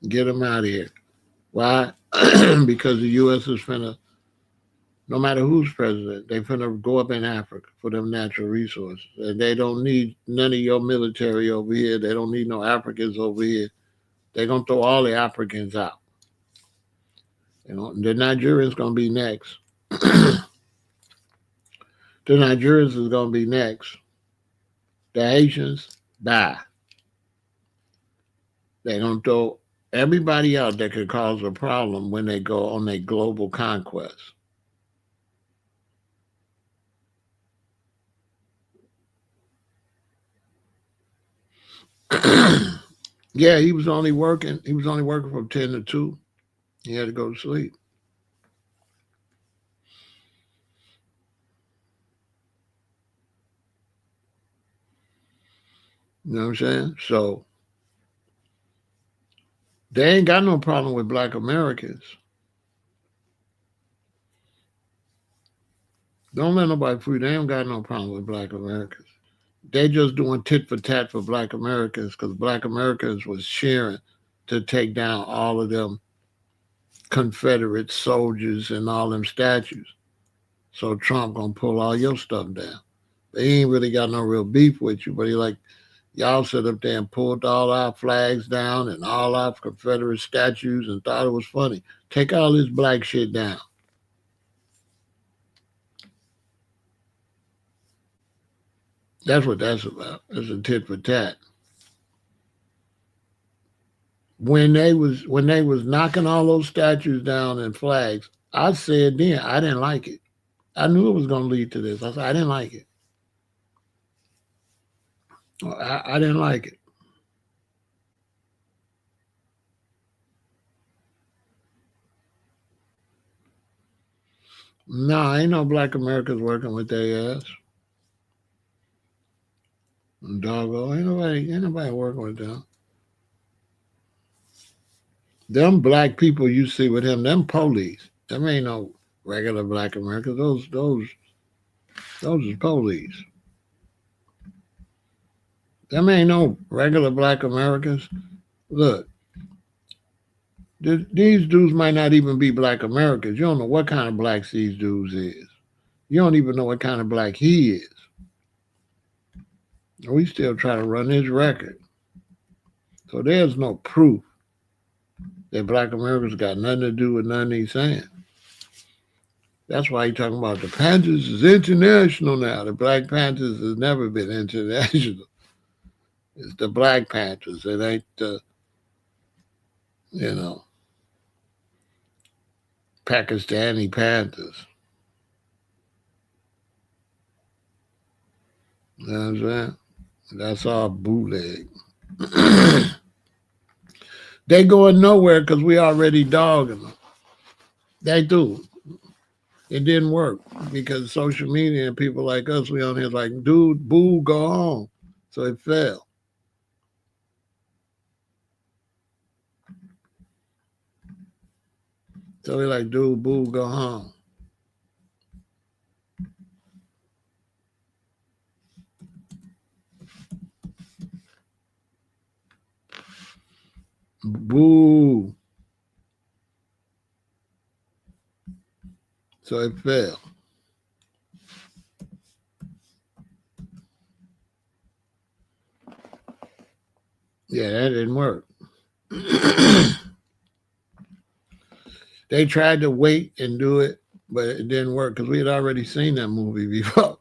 [SPEAKER 1] Get them out of here. Why? Because the U.S. is finna, no matter who's president, they finna go up in Africa for them natural resources. And they don't need none of your military over here. They don't need no Africans over here. They're going to throw all the Africans out. You know, the Nigerians going to be next. The Nigerians is going to be next. The Haitians, bye. They're going to throw everybody out that could cause a problem when they go on their global conquest. Yeah, he was only working from 10 to 2. He had to go to sleep. You know what I'm saying? So they ain't got no problem with black Americans. Don't let nobody fool you. They ain't got no problem with black Americans. They just doing tit for tat for black Americans because black Americans was cheering to take down all of them Confederate soldiers and all them statues. So Trump gonna pull all your stuff down. But he ain't really got no real beef with you, but he like, y'all sit up there and pulled all our flags down and all our Confederate statues and thought it was funny. Take all this black shit down. That's what that's about. It's a tit for tat. When they was knocking all those statues down and flags, I said then I didn't like it. I knew it was gonna lead to this. I said I didn't like it. I didn't like it. No, ain't no black Americans working with their ass. Doggo, ain't nobody working with them. Them black people you see with him, them police. Them ain't no regular black Americans. Those is police. Them ain't no regular black Americans. Look, these dudes might not even be black Americans. You don't know what kind of blacks these dudes is. You don't even know what kind of black he is. We still try to run his record. So there's no proof that black Americans got nothing to do with nothing he's saying. That's why he's talking about the Panthers is international now. The Black Panthers has never been international. It's the Black Panthers. It ain't the, Pakistani Panthers. You know what I'm saying? That's all bootleg. They going nowhere because we already dogging them. They do. It didn't work because social media and people like us, we on here like, dude, boo, go home. So it failed. So we like, dude, boo, go home. Boo. So it failed. Yeah, that didn't work. They tried to wait and do it, but it didn't work because we had already seen that movie before.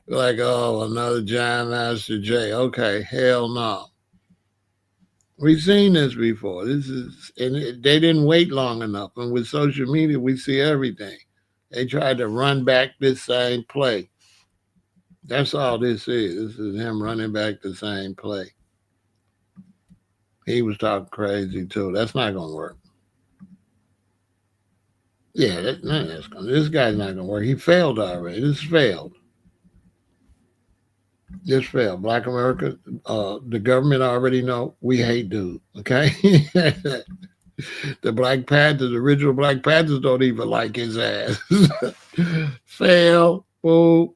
[SPEAKER 1] Like, oh, another John Master J. Okay, hell no. We've seen this before. They didn't wait long enough. And with social media, we see everything. They tried to run back this same play. That's all this is. This is him running back the same play. He was talking crazy too. That's not gonna work. Yeah, this guy's not gonna work. He failed already. This failed. This failed. Black America, the government already know we hate dude. Okay. The Black Panthers, the original Black Panthers, don't even like his ass. Fail. Boo.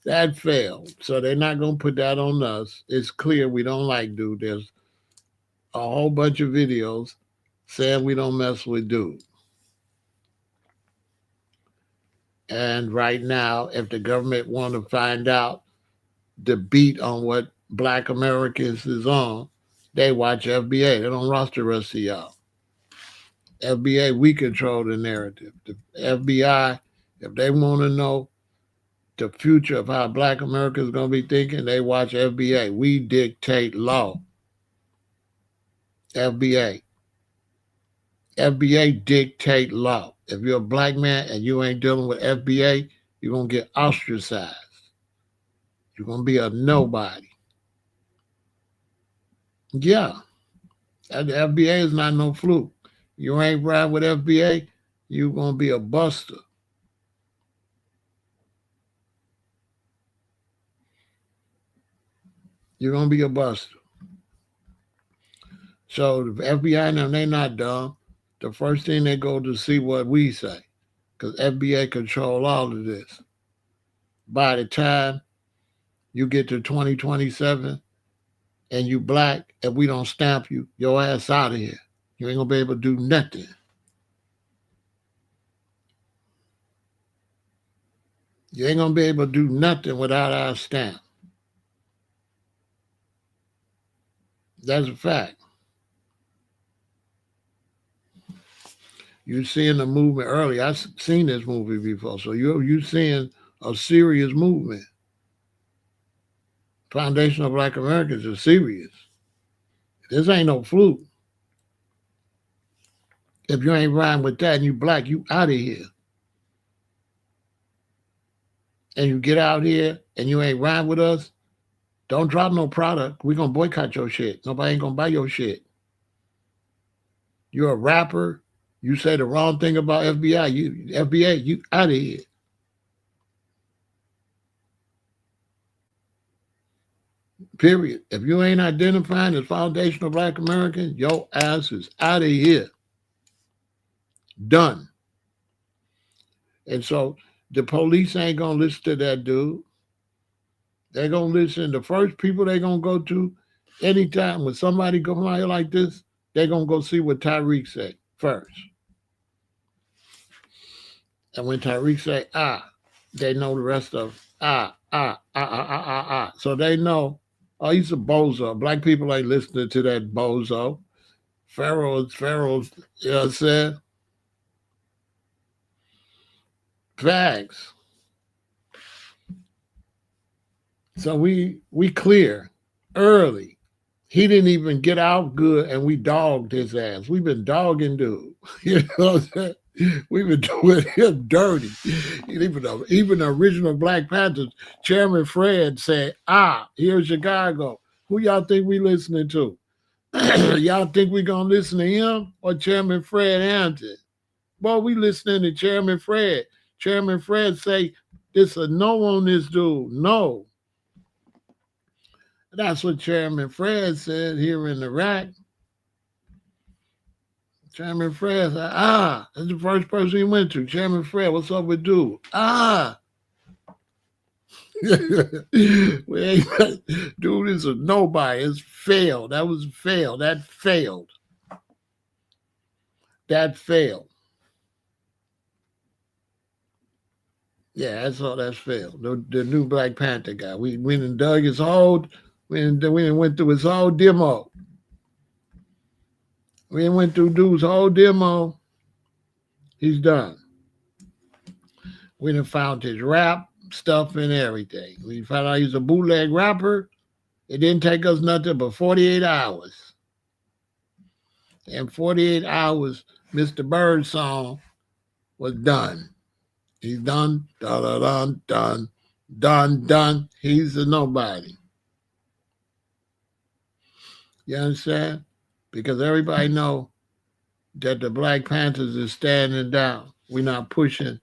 [SPEAKER 1] That failed. So they're not going to put that on us. It's clear we don't like dude. There's a whole bunch of videos saying we don't mess with dude. And right now, if the government want to find out the beat on what Black Americans is on, they watch FBA. They don't watch the rest of y'all. FBA, we control the narrative. The FBI, if they want to know the future of how Black America is going to be thinking, they watch FBA. We dictate law. FBA. FBA dictate law. If you're a black man and you ain't dealing with FBA, you're going to get ostracized. You're going to be a nobody. Yeah. The FBA is not no fluke. You ain't right with FBA, you're going to be a buster. You're going to be a buster. So the FBI, now they're not dumb. The first thing they go to see what we say, because FBA control all of this. By the time you get to 2027 and you black and we don't stamp you, your ass out of here. You ain't going to be able to do nothing. You ain't going to be able to do nothing without our stamp. That's a fact. You seeing the movement early. I've seen this movie before. So you seeing a serious movement. Foundation of Black Americans is serious. This ain't no fluke. If you ain't riding with that and you black, you out of here. And you get out here and you ain't riding with us, don't drop no product. We gonna boycott your shit. Nobody ain't gonna buy your shit. You're a rapper. You say the wrong thing about FBI. FBA, you out of here. Period. If you ain't identifying as Foundation of Black Americans, your ass is out of here. Done. And so the police ain't gonna listen to that dude. They're gonna listen. The first people they're gonna go to, anytime when somebody come out here like this, they're gonna go see what Tyreek say first. And when Tyreek say, they know the rest of So they know, oh, he's a bozo. Black people ain't listening to that bozo. Pharaoh's, you know what I'm saying? Facts. So we clear early. He didn't even get out good, and we dogged his ass. We've been dogging dude. You know what I'm saying? We've been doing him dirty. Even the original Black Panthers, Chairman Fred said, here's Chicago. Who y'all think we listening to? Y'all think we gonna listen to him or Chairman Fred Hampton? Well, we listening to Chairman Fred. Chairman Fred say, this a no on this dude. No. That's what Chairman Fred said here in Iraq. Chairman Fred said, that's the first person he went to. Chairman Fred, what's up with dude? Dude is a nobody. It's failed. That was failed. That failed. That failed. Yeah, that's all that's failed. The new Black Panther guy. We went and dug his whole, we went through his whole demo. We went through dude's whole demo. He's done. We done found his rap stuff and everything. We found out he's a bootleg rapper. It didn't take us nothing but 48 hours. And 48 hours, Mr. Bird's song was done. He's done, done. He's a nobody. You understand? Because everybody know that the Black Panthers is standing down. We're not pushing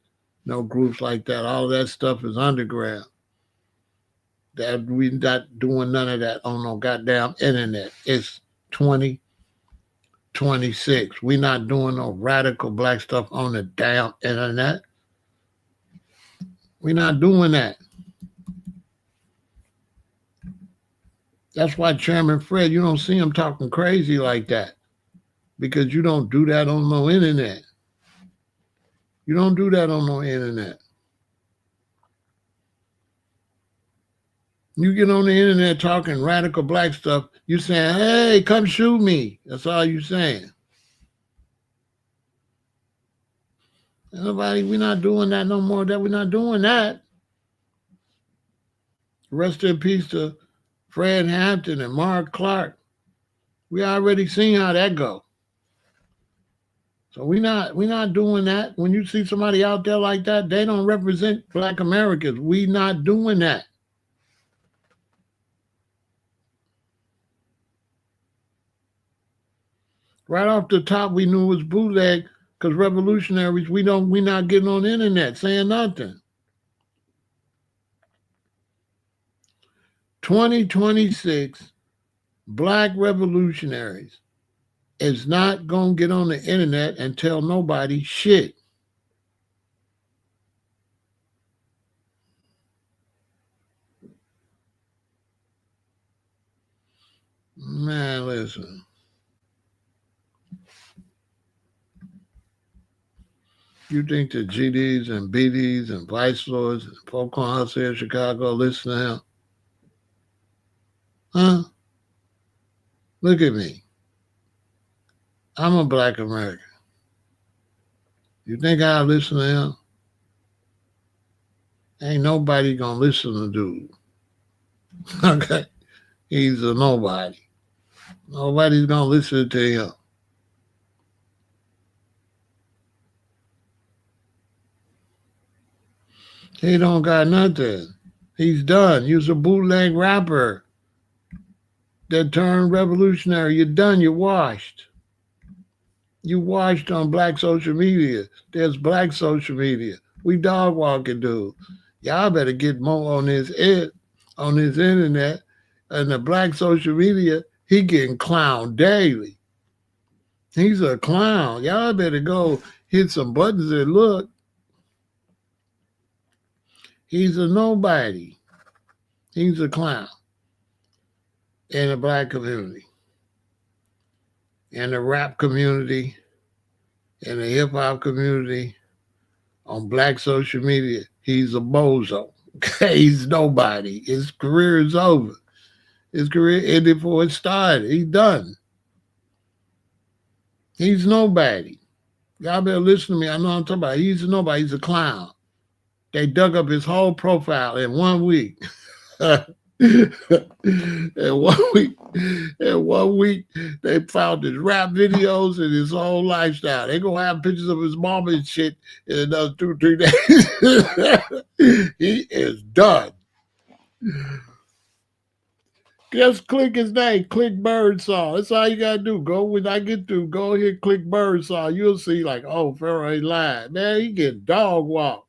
[SPEAKER 1] no groups like that. All of that stuff is underground. That we not doing none of that on no goddamn internet. It's 2026. We not doing no radical black stuff on the damn internet. We're not doing that. That's why Chairman Fred, you don't see him talking crazy like that. Because you don't do that on no internet. You don't do that on no internet. You get on the internet talking radical black stuff, you saying, hey, come shoot me. That's all you saying. Nobody, we're not doing that no more. We're not doing that. Rest in peace to Fred Hampton and Mark Clark. We already seen how that go. So we're not doing that. When you see somebody out there like that, they don't represent Black Americans. We not doing that. Right off the top, we knew it was bootleg because revolutionaries, we not getting on the internet saying nothing. 2026 Black revolutionaries is not going to get on the internet and tell nobody shit. Man, listen. You think the GDs and BDs and Vice Lords and folk on us here in Chicago listen to him? Huh? Look at me. I'm a Black American. You think I listen to him? Ain't nobody gonna listen to dude. Okay? He's a nobody. Nobody's gonna listen to him. He don't got nothing. He's done. You's a bootleg rapper that turned revolutionary. You're done. You're washed. You washed on Black social media. There's Black social media. We dog walking dude. Y'all better get more on this internet. And the Black social media, he getting clowned daily. He's a clown. Y'all better go hit some buttons and look. He's a nobody. He's a clown in the Black community, in the rap community, in the hip hop community, on black social media, he's a bozo. He's nobody. His career is over. His career ended before it started. He's done. He's nobody. Y'all better listen to me. I know what I'm talking about. He's nobody. He's a clown. They dug up his whole profile in 1 week. in 1 week, in 1 week, they found his rap videos and his whole lifestyle. They gonna have pictures of his mama and shit in another 2-3 days. He is done. Just click his name, click Birdsong. That's all you gotta do. Go when I get through, go here, click Birdsong. You'll see, like, oh, Pharaoh ain't lying. Man, he get dog walk.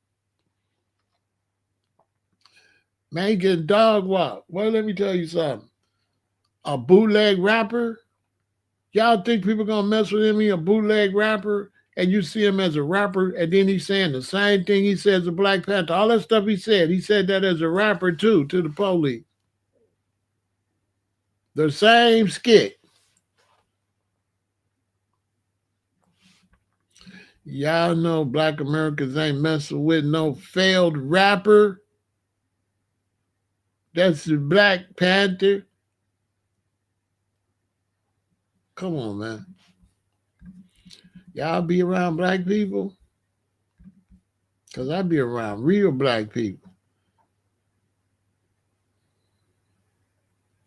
[SPEAKER 1] Man, he get dog walk. Well, let me tell you something. A bootleg rapper, y'all think people gonna mess with him? He a bootleg rapper, and you see him as a rapper, and then he's saying the same thing he says to Black Panther. All that stuff he said that as a rapper too, to the police. The same skit. Y'all know Black Americans ain't messing with no failed rapper. That's the Black Panther. Come on, man. Y'all be around black people? Because I be around real black people.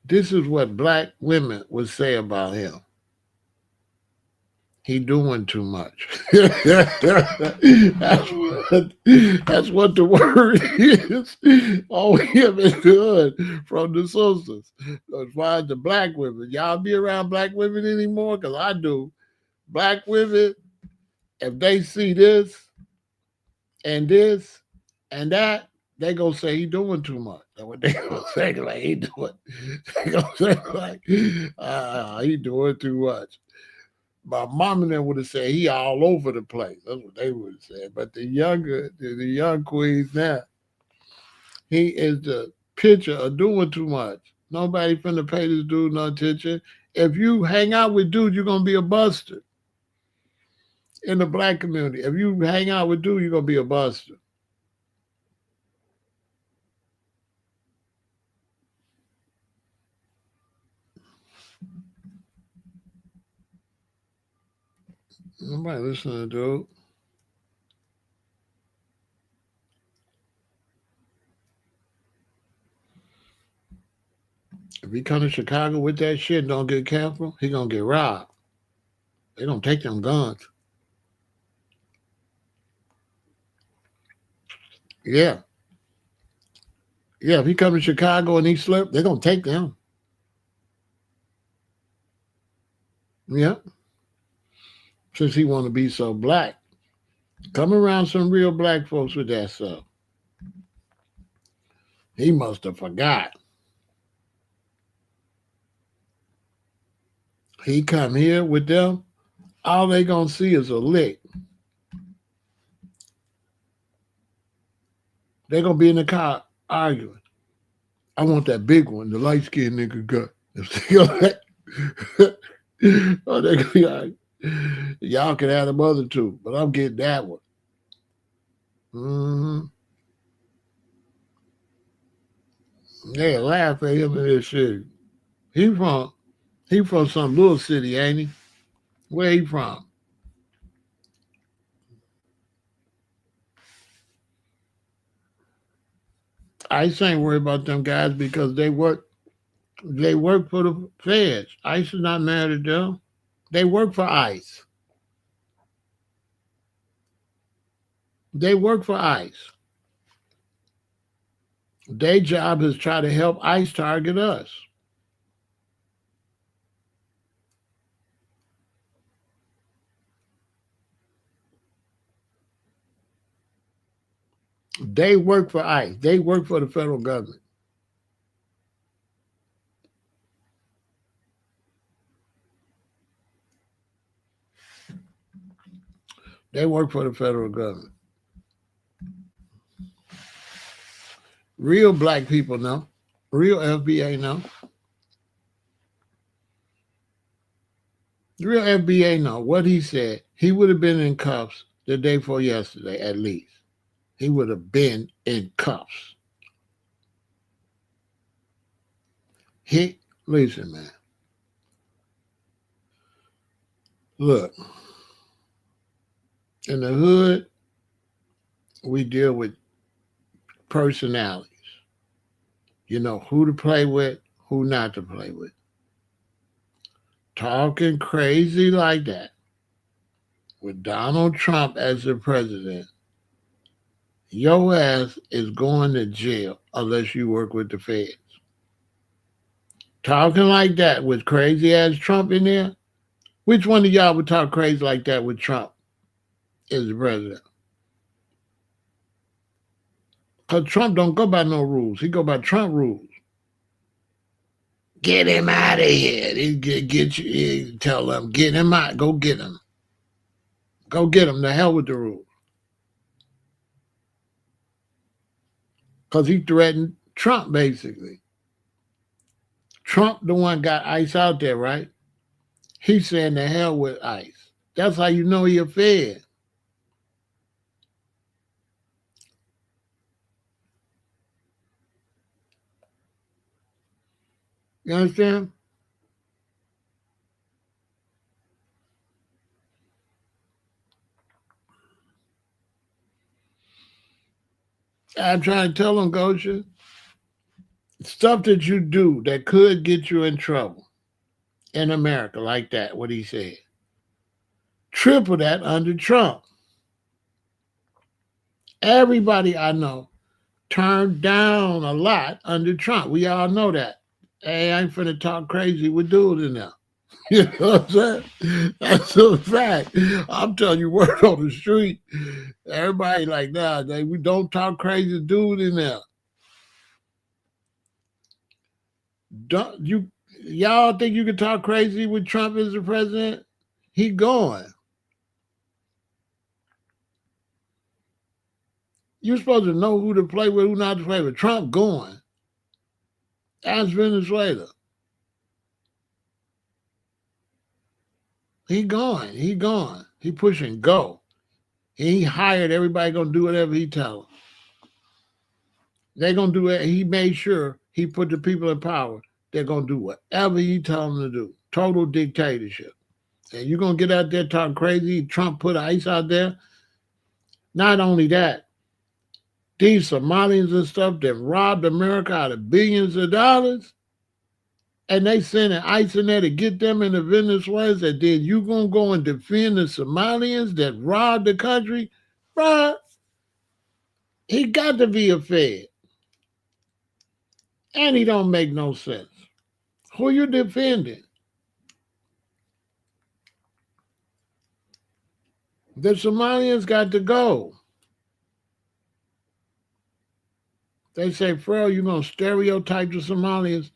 [SPEAKER 1] This is what black women would say about him. He doing too much. that's what the word is. Oh, him and good from the sisters. As far as the black women, y'all be around black women anymore? Because I do. Black women, if they see this and that, they gonna say he doing too much. That's what they gonna say, like he doing. They gonna say like he doing too much. My mom and them would have said he all over the place. That's what they would have said. But the young queens now, he is the picture of doing too much. Nobody finna pay this dude no attention. If you hang out with dudes, you're gonna be a buster. In the black community, if you hang out with dudes, you're gonna be a buster. Nobody listening, dude. If he come to Chicago with that shit and don't get careful, he gonna get robbed. They gonna take them guns. Yeah. Yeah, if he come to Chicago and he slip, they're gonna take them. Yeah. Since he wanna be so black. Come around some real black folks with that stuff. He must have forgot. He come here with them, all they gonna see is a lick. They gonna be in the car arguing. I want that big one, the light skinned nigga got. Oh, they gonna be like, y'all can have the other two, but I'm getting that one. Mm-hmm. They laugh at him in this shit. He from some little city, ain't he? Where he from? ICE ain't worried about them guys because they work for the feds. ICE is not mad at them. They work for ICE. They work for ICE. Their job is try to help ICE target us. They work for ICE. They work for the federal government. They work for the federal government. Real black people know. Real FBA know. Real FBA know what he said. He would have been in cuffs the day before yesterday, at least. he would have been in cuffs. Listen, man. Look, in the hood, we deal with personalities. You know who to play with, who not to play with. Talking crazy like that with Donald Trump as the president, your ass is going to jail unless you work with the feds. Talking like that with crazy ass Trump in there, which one of y'all would talk crazy like that with Trump as the president? Because Trump don't go by no rules. He go by Trump rules. Get him out of here. He get you. He tell them, get him out. Go get him. Go get him. The hell with the rules. Because he threatened Trump, basically. Trump, the one got ICE out there, right? He's saying the hell with ICE. That's how you know he a fed. You understand? I'm trying to tell him, Gosha, stuff that you do that could get you in trouble in America like that, what he said. Triple that under Trump. Everybody I know turned down a lot under Trump. We all know that. Hey, I ain't finna talk crazy with dudes in there. You know what I'm saying? That's a fact. I'm telling you, word on the street. Everybody like, nah, we don't talk crazy dude in there. Don't you y'all think you can talk crazy with Trump as the president? He going. You're supposed to know who to play with, who not to play with. Trump going. Ask Venezuela. He going. He going. He pushing go. He hired everybody gonna do whatever he tell them. They gonna do it. He made sure he put the people in power. They're gonna do whatever he tell them to do. Total dictatorship. And you're gonna get out there talking crazy. Trump put ICE out there. Not only that, these Somalians and stuff that robbed America out of billions of dollars, and they sending ICE in there to get them in the Venezuela, and then you gonna go and defend the Somalians that robbed the country? Bruh, he got to be a Fed. And he don't make no sense. Who you defending? The Somalians got to go. They say, Pharaoh, you're going to stereotype the Somalians?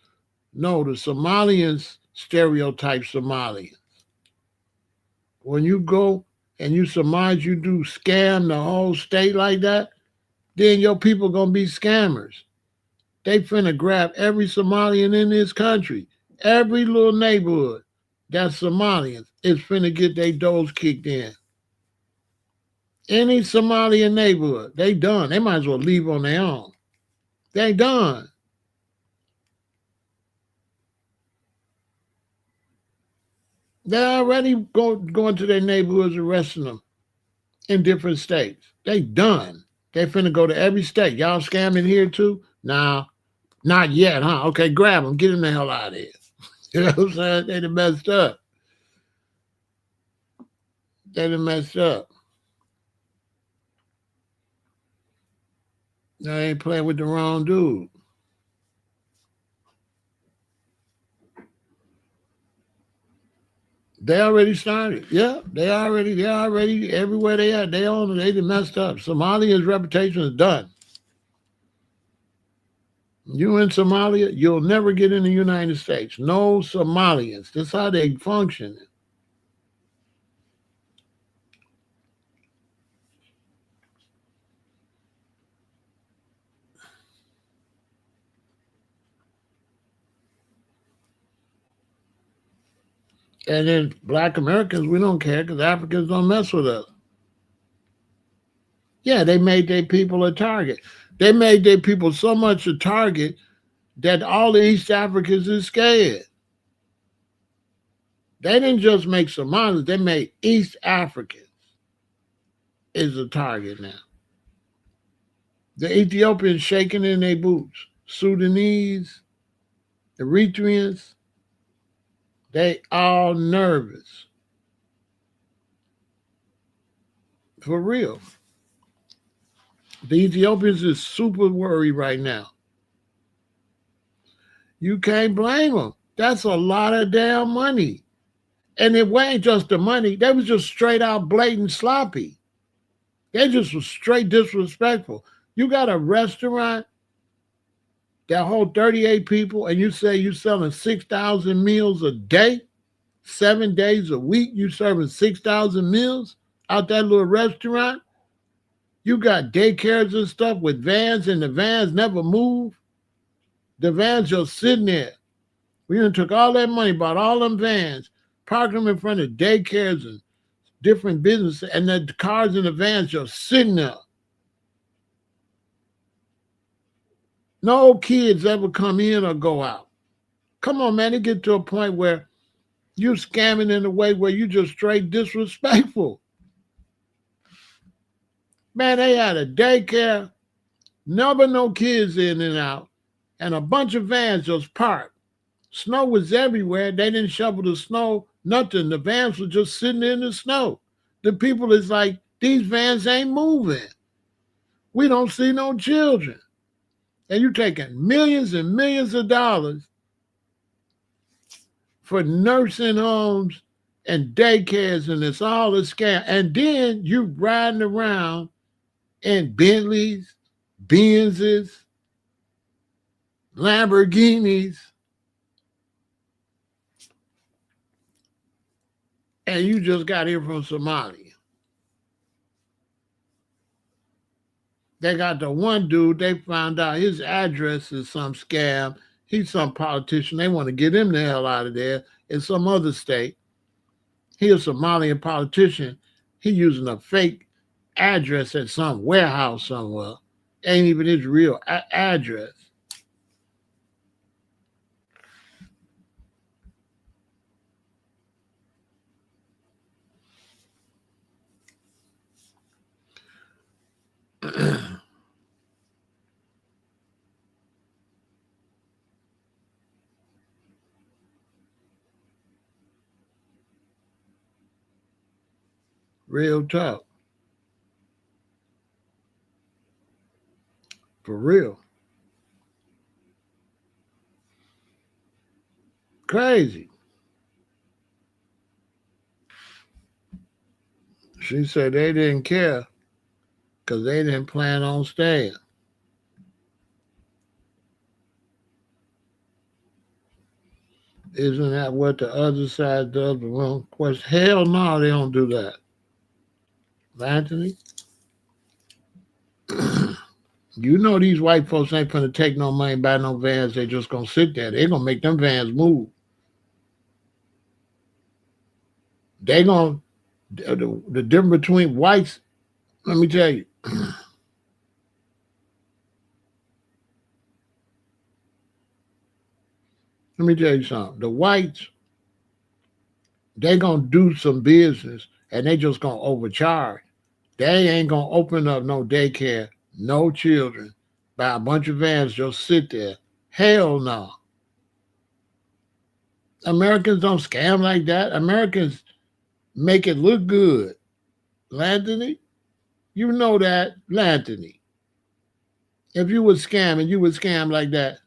[SPEAKER 1] No, the Somalians stereotype Somalians. When you go and you Somalis, you do scam the whole state like that, then your people going to be scammers. They finna grab every Somalian in this country, every little neighborhood that's Somalians is finna get their doors kicked in. Any Somalian neighborhood, they done. They might as well leave on their own. They done. They're already going to their neighborhoods, arresting them in different states. They done. They finna go to every state. Y'all scamming here too? Nah, not yet, huh? Okay, grab them. Get them the hell out of here. You know what I'm saying? They done messed up. They done messed up. They ain't playing with the wrong dude. They already started. Yeah, they already everywhere they at. They done messed up. Somalia's reputation is done. You in Somalia, you'll never get in the United States. No Somalians. That's how they function. And then black Americans, we don't care because Africans don't mess with us. Yeah, they made their people a target. They made their people so much a target that all the East Africans is scared. They didn't just make Somalis, they made East Africans is a target now. The Ethiopians shaking in their boots. Sudanese, Eritreans, they all nervous. For real. The Ethiopians is super worried right now. You can't blame them. That's a lot of damn money. And it wasn't just the money. They was just straight out blatant sloppy. They just was straight disrespectful. You got a restaurant that hold 38 people and you say you selling 6,000 meals a day, 7 days a week, you serving 6,000 meals out that little restaurant. You got daycares and stuff with vans and the vans never move. The vans just sitting there. We done took all that money, bought all them vans, parked them in front of daycares and different businesses, and the cars and the vans just sitting there. No kids ever come in or go out. Come on, man, it get to a point where you scamming in a way where you just straight disrespectful. Man, they had a daycare, never no kids in and out, and a bunch of vans just parked. Snow was everywhere. They didn't shovel the snow, nothing. The vans were just sitting in the snow. The people is like, these vans ain't moving. We don't see no children. And you taking millions and millions of dollars for nursing homes and daycares, and it's all a scam. And then you riding around in Bentleys, Benzes, Lamborghinis, and you just got here from Somalia. They got the one dude, they found out his address is some scam. He's some politician. They want to get him the hell out of there in some other state. He a Somalian politician. He using a fake address at some warehouse somewhere. Ain't even his real address. Real talk. For real. Crazy. She said they didn't care because they didn't plan on staying. Isn't that what the other side does? The wrong question. Hell no, they don't do that. Anthony, you know these white folks ain't gonna take no money, buy no vans. They just gonna sit there. They gonna make them vans move. They gonna the difference between whites. Let me tell you. Let me tell you something. The whites, they gonna do some business and they just gonna overcharge. They ain't gonna open up no daycare, no children, buy a bunch of vans, just sit there. Hell no. Americans don't scam like that. Americans make it look good. Anthony, you know that, Anthony. If you would scam and you would scam like that,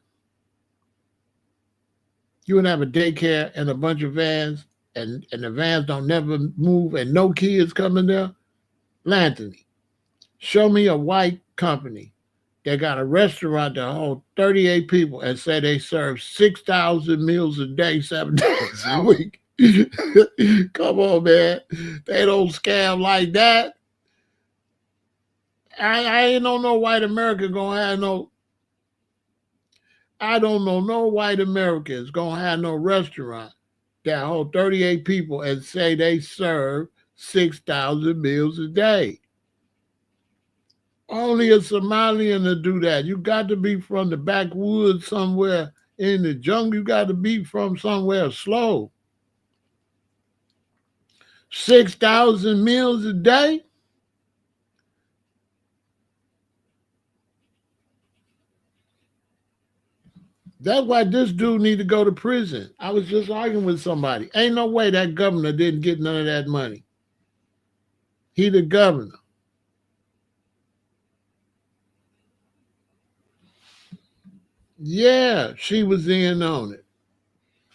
[SPEAKER 1] you would have a daycare and a bunch of vans, and the vans don't never move and no kids coming there. Anthony, show me a white company that got a restaurant that holds 38 people and say they serve 6,000 meals a day, 7 days a week. Come on, man. They don't scam like that. I ain't know no white American gonna have no. I don't know no white Americans gonna have no restaurant that hold 38 people and say they serve 6,000 meals a day. Only a Somalian to do that. You got to be from the backwoods somewhere in the jungle. You got to be from somewhere slow. 6,000 meals a day? That's why this dude need to go to prison. I was just arguing with somebody. Ain't no way that governor didn't get none of that money. He the governor. Yeah, she was in on it.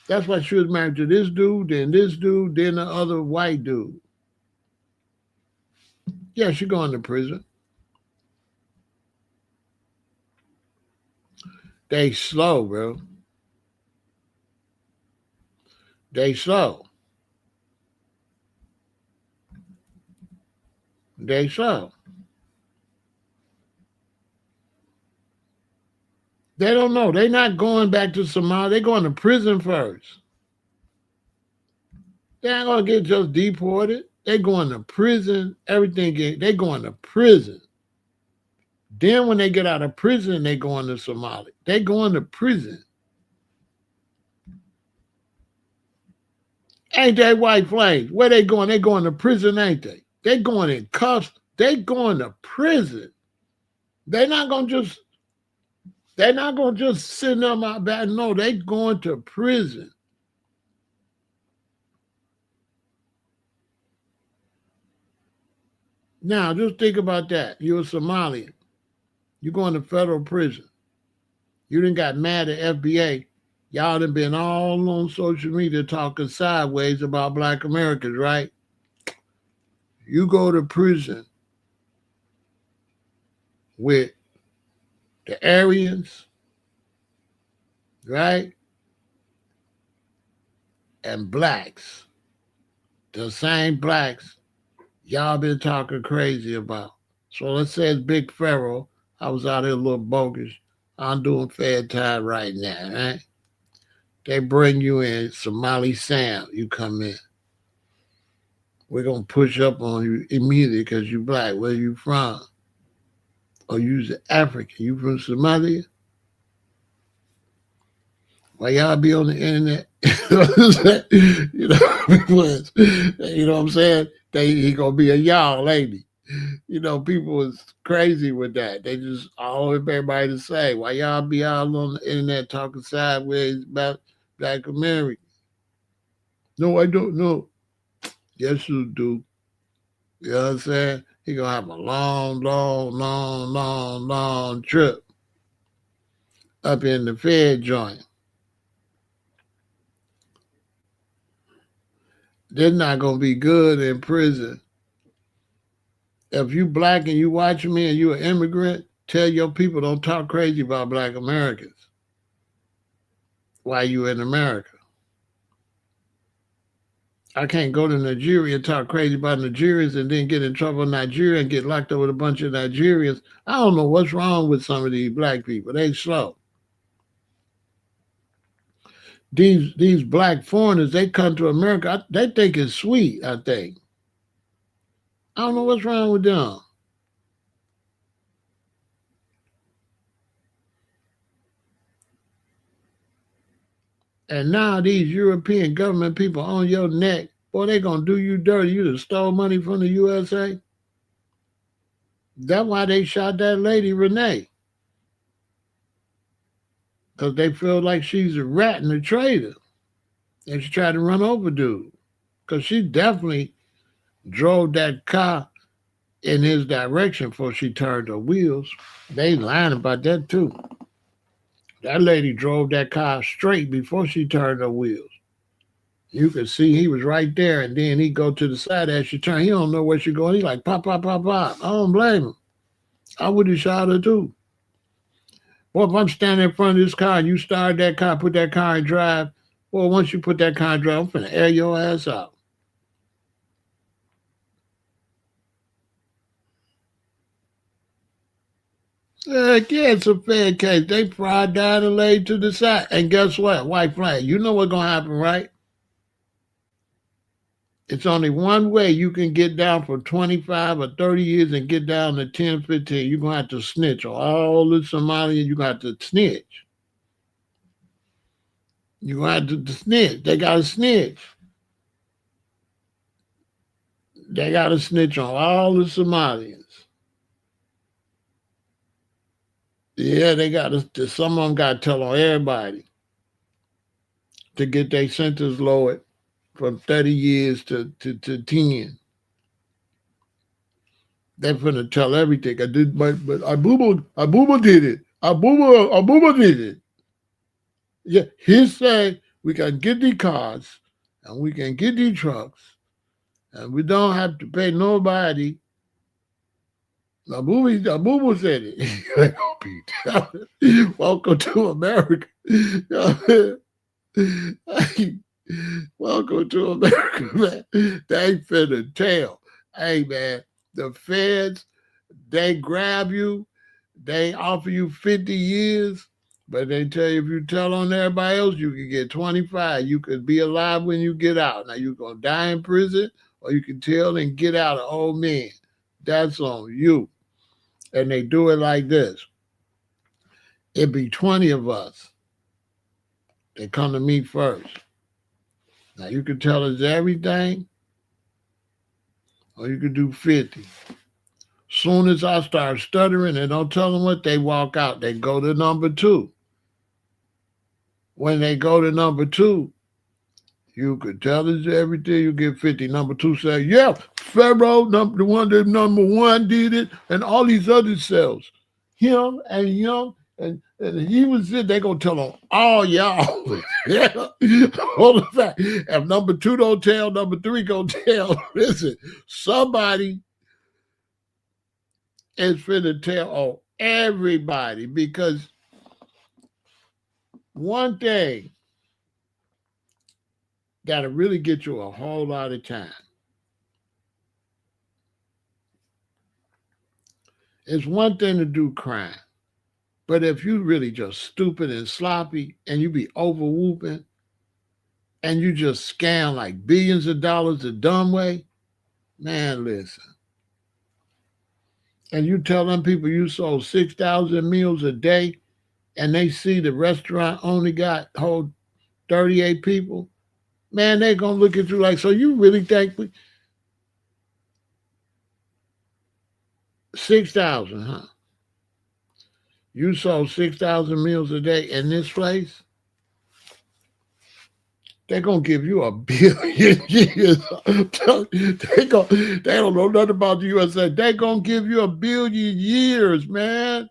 [SPEAKER 1] That's why she was married to this dude, then the other white dude. Yeah, she going to prison. They slow, bro. They slow. They slow. They don't know. They not going back to Somalia. They going to prison first. They ain't gonna get just deported. They going to prison. Everything they going to prison. Then when they get out of prison, they going to Somalia. They going to prison. Ain't they white flags? Where they going? They going to prison, ain't they? They going in cuffs. They going to prison. They're not gonna just sit them out back. No, they going to prison. Now, just think about that. You're a Somalian. You're going to federal prison. You done got mad at FBA. Y'all done been all on social media talking sideways about Black Americans, right? You go to prison with the Aryans, right? And blacks. The same blacks y'all been talking crazy about. So let's say it's Big Pharaoh. I was out here a little bogus. I'm doing fair time right now, right? They bring you in, Somali Sam, you come in. We're going to push up on you immediately because you black. Where you from? Or you's African. You from Somalia? Why y'all be on the internet? you know what I'm saying? He going to be a y'all lady. You know, people is crazy with that. They just all everybody to say, why y'all be all on the internet talking sideways about Black America? No, I don't know. Yes, you do. You know what I'm saying? He gonna have a long trip up in the Fed joint. They're not gonna be good in prison. If you black and you watching me and you an immigrant, tell your people don't talk crazy about Black Americans while you in America. I can't go to Nigeria and talk crazy about Nigerians and then get in trouble in Nigeria and get locked up with a bunch of Nigerians. I don't know what's wrong with some of these black people. They slow. These black foreigners, they come to America, they think it's sweet, I think. I don't know what's wrong with them. And now these European government people on your neck, boy, they gonna do you dirty. You done stole money from the USA. That's why they shot that lady, Renee. Because they feel like she's a rat and a traitor. And she tried to run over dude. Because she definitely drove that car in his direction before she turned her wheels. They lying about that too. That lady drove that car straight before she turned her wheels. You could see he was right there, and then he go to the side as she turned. He don't know where she going. He like pop, pop, pop, pop. I don't blame him. I would have shot her too. Well, if I'm standing in front of this car and you start that car, put that car in drive, well, once you put that car in drive, I'm finna air your ass out. Heck yeah, it's a fair case. They fried down and laid to the side. And guess what? White flag. You know what's gonna happen, right? It's only one way you can get down for 25 or 30 years and get down to 10, 15. You're going to have to snitch on all the Somalians. You're going to have to snitch. You're going to have to snitch. They got to snitch. They got to snitch on all the Somalians. Yeah, they got to, some of them got to tell on everybody to get their sentence lowered from 30 years to 10. They're finna tell everything. I did, but Abuba did it. Abuba did it. Yeah, he said we can get the cars and we can get the trucks and we don't have to pay nobody. Abuba said it. Welcome to America. Welcome to America, man. They finna tell. Hey, man, the feds, they grab you, they offer you 50 years, but they tell you if you tell on everybody else, you can get 25. You could be alive when you get out. Now, you're going to die in prison, or you can tell and get out an old man. That's on you. And they do it like this. It'd be 20 of us. They come to me first. Now, you can tell us everything, or you could do 50. Soon as I start stuttering and don't tell them what, they walk out. They go to number 2. When they go to number 2, you could tell us everything, you get 50. Number 2 say, yeah, Pharaoh, the one that number 1 did it, and all these other cells. Him and him, and he was it. They gonna tell them all y'all. Hold the fact. If number 2 don't tell, number 3 gonna tell. Listen, somebody is finna tell on everybody, because one thing that'll really get you a whole lot of time. It's one thing to do crime, but if you really just stupid and sloppy and you be over whooping and you just scam like billions of dollars the dumb way, man, listen. And you tell them people you sold 6,000 meals a day and they see the restaurant only hold 38 people, man, they're going to look at you like, so you really think 6,000, huh? You sold 6,000 meals a day in this place? They're going to give you a billion years. They don't know nothing about the USA. They're going to give you a billion years, man.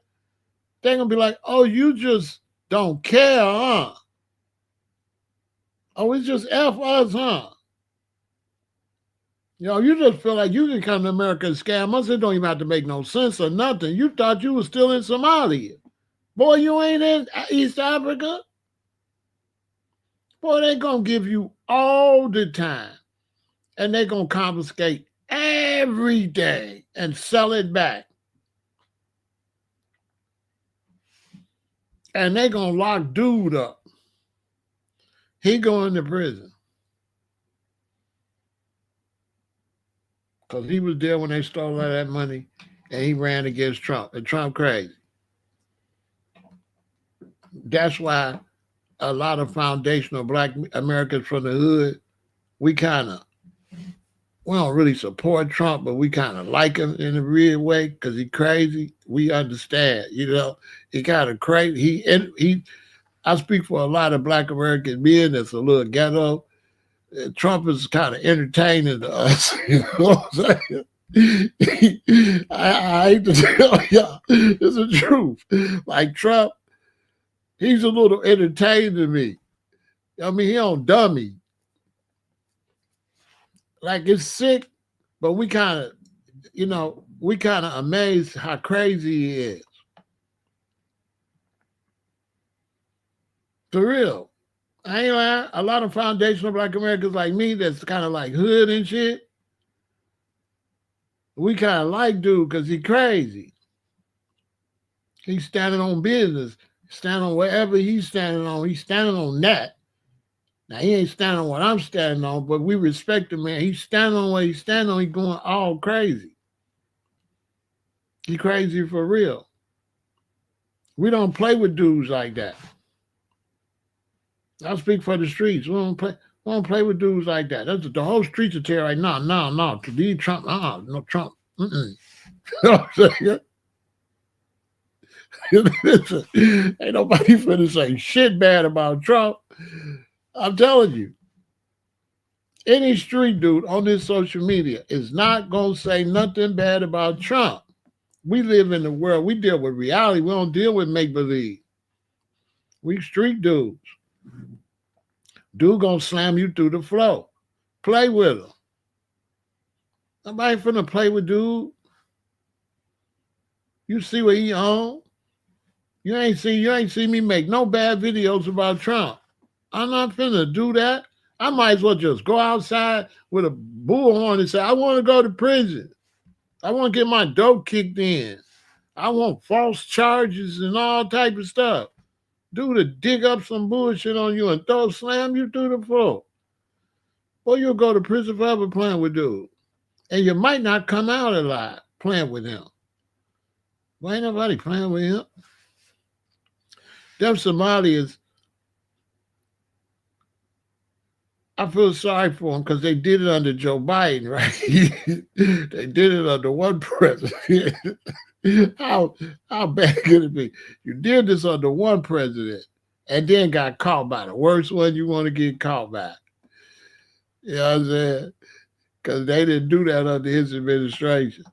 [SPEAKER 1] They're going to be like, oh, you just don't care, huh? Oh, it's just F us, huh? You know, you just feel like you can come to America and scam us. It don't even have to make no sense or nothing. You thought you was still in Somalia. Boy, you ain't in East Africa. Boy, they're going to give you all the time. And they're going to confiscate everything and sell it back. And they're going to lock dude up. He going to prison. Because he was there when they stole all that money and he ran against Trump. And Trump crazy. That's why a lot of foundational Black Americans from the hood, we don't really support Trump, but we kind of like him in a real way because he's crazy. We understand, he kind of crazy. I speak for a lot of Black American men that's a little ghetto. Trump is kind of entertaining to us. You know what I'm saying? I hate to tell y'all, it's the truth. Like Trump, he's a little entertaining to me. I mean, he don't dummy. Like, it's sick, but we kind of amazed how crazy he is. For real. I ain't lying. A lot of foundational Black Americans like me that's kind of like hood and shit, we kind of like dude because he crazy. He's standing on business, standing on wherever he's standing on. He's standing on that. Now, he ain't standing on what I'm standing on, but we respect the man. He's standing on what he's standing on. He's going all crazy. He crazy for real. We don't play with dudes like that. I'll speak for the streets. We don't play with dudes like that. That's the whole streets are tear right now. No. To be Trump, no Trump. You know what I'm saying? Ain't nobody finna say shit bad about Trump. I'm telling you. Any street dude on this social media is not gonna say nothing bad about Trump. We live in the world. We deal with reality. We don't deal with make-believe. We street dudes. Dude gonna slam you through the floor. Play with him. Nobody finna play with dude. You see what he on? You ain't seen me make no bad videos about Trump. I'm not finna do that. I might as well just go outside with a bullhorn and say, I want to go to prison. I want to get my dope kicked in. I want false charges and all type of stuff. Dude to dig up some bullshit on you and slam you through the floor. Or you'll go to prison forever playing with dude. And you might not come out alive playing with him. Why ain't nobody playing with him? Them Somalis, I feel sorry for them because they did it under Joe Biden, right? They did it under one president. How bad could it be? You did this under one president and then got caught by the worst one you want to get caught by. You know what I'm saying? Because they didn't do that under his administration.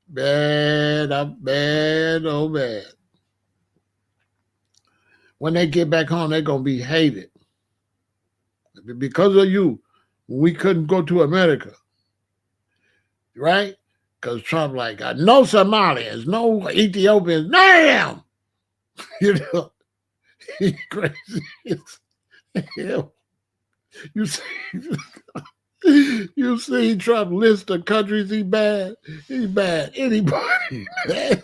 [SPEAKER 1] Bad, I'm bad, oh bad. When they get back home, they're going to be hated. Because of you, we couldn't go to America. Right? Because Trump like, no Somalians, no Ethiopians, none of them. You know, he's crazy. You see Trump list of countries he bad. He bad. Anybody. There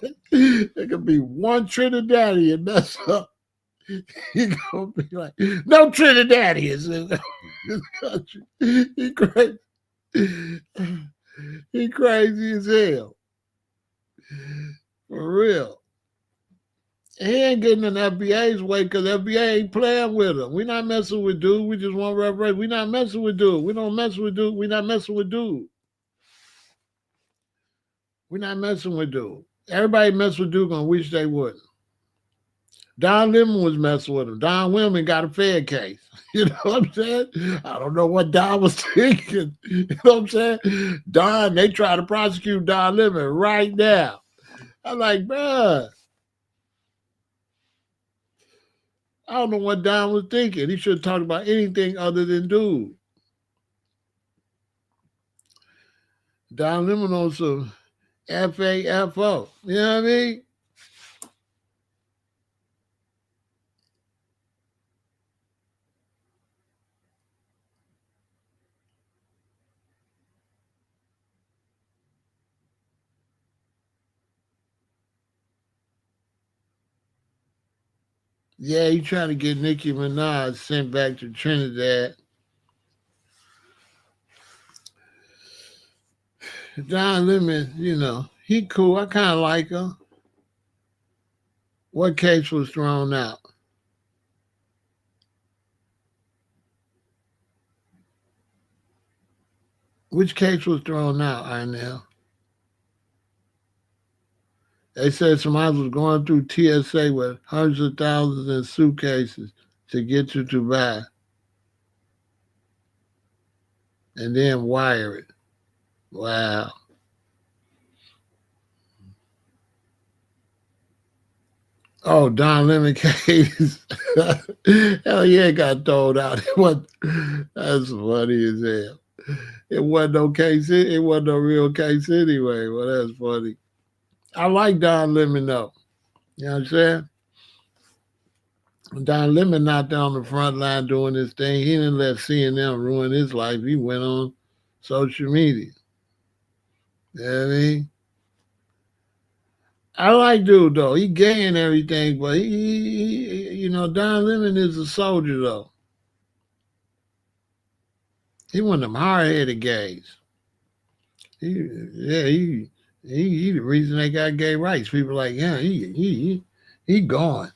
[SPEAKER 1] could be one Trinidadian mess up. He gonna be like, no Trinidadians in this country. He crazy. He crazy as hell. For real. He ain't getting in FBA's way because FBA ain't playing with him. We not messing with dude. We just want reparation. We not messing with dude. We don't mess with dude. We not messing with dude. We not messing with dude. Everybody mess with dude gonna wish they wouldn't. Don Lemon was messing with him. Don Lemon got a Fed case. You know what I'm saying? I don't know what Don was thinking. You know what I'm saying? Don, they try to prosecute Don Lemon right now. I'm like, bruh. I don't know what Don was thinking. He should have talked about anything other than dude. Don Lemon on some FAFO. You know what I mean? Yeah, he trying to get Nicki Minaj sent back to Trinidad. Don Lemon, you know, he cool. I kind of like him. What case was thrown out? Which case was thrown out, Arnell? They said somebody was going through TSA with hundreds of thousands in suitcases to get to Dubai and then wire it. Wow. Oh, Don Lemon case. Hell yeah, it got thrown out. That's funny as hell. It wasn't no case. It wasn't no real case anyway. Well, that's funny. I like Don Lemon though. You know what I'm saying? Don Lemon not down the front line doing this thing. He didn't let CNN ruin his life. He went on social media. You know what I mean? I like dude though. He gay and everything, but he you know, Don Lemon is a soldier though. He one of them hard-headed gays. He the reason they got gay rights. People like, yeah, he gone.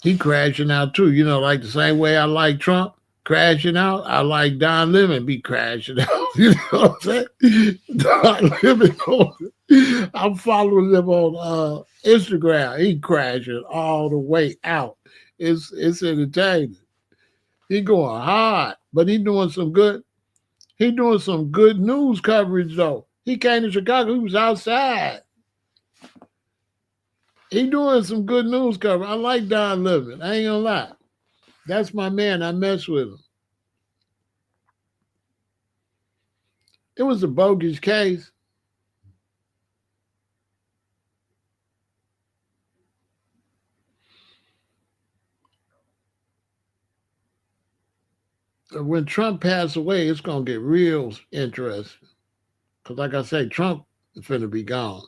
[SPEAKER 1] He crashing out too. You know, like the same way I like Trump crashing out, I like Don Lemon be crashing out. You know what I'm saying? Don Lemon, I'm following him on Instagram. He crashing all the way out. It's entertaining. He going hard, but he doing some good. He doing some good news coverage though. He came to Chicago. He was outside. He doing some good news coverage. I like Don Lemon. I ain't gonna lie. That's my man. I mess with him. It was a bogus case. When Trump passed away, it's gonna get real interesting. Cause like I say, Trump is finna be gone.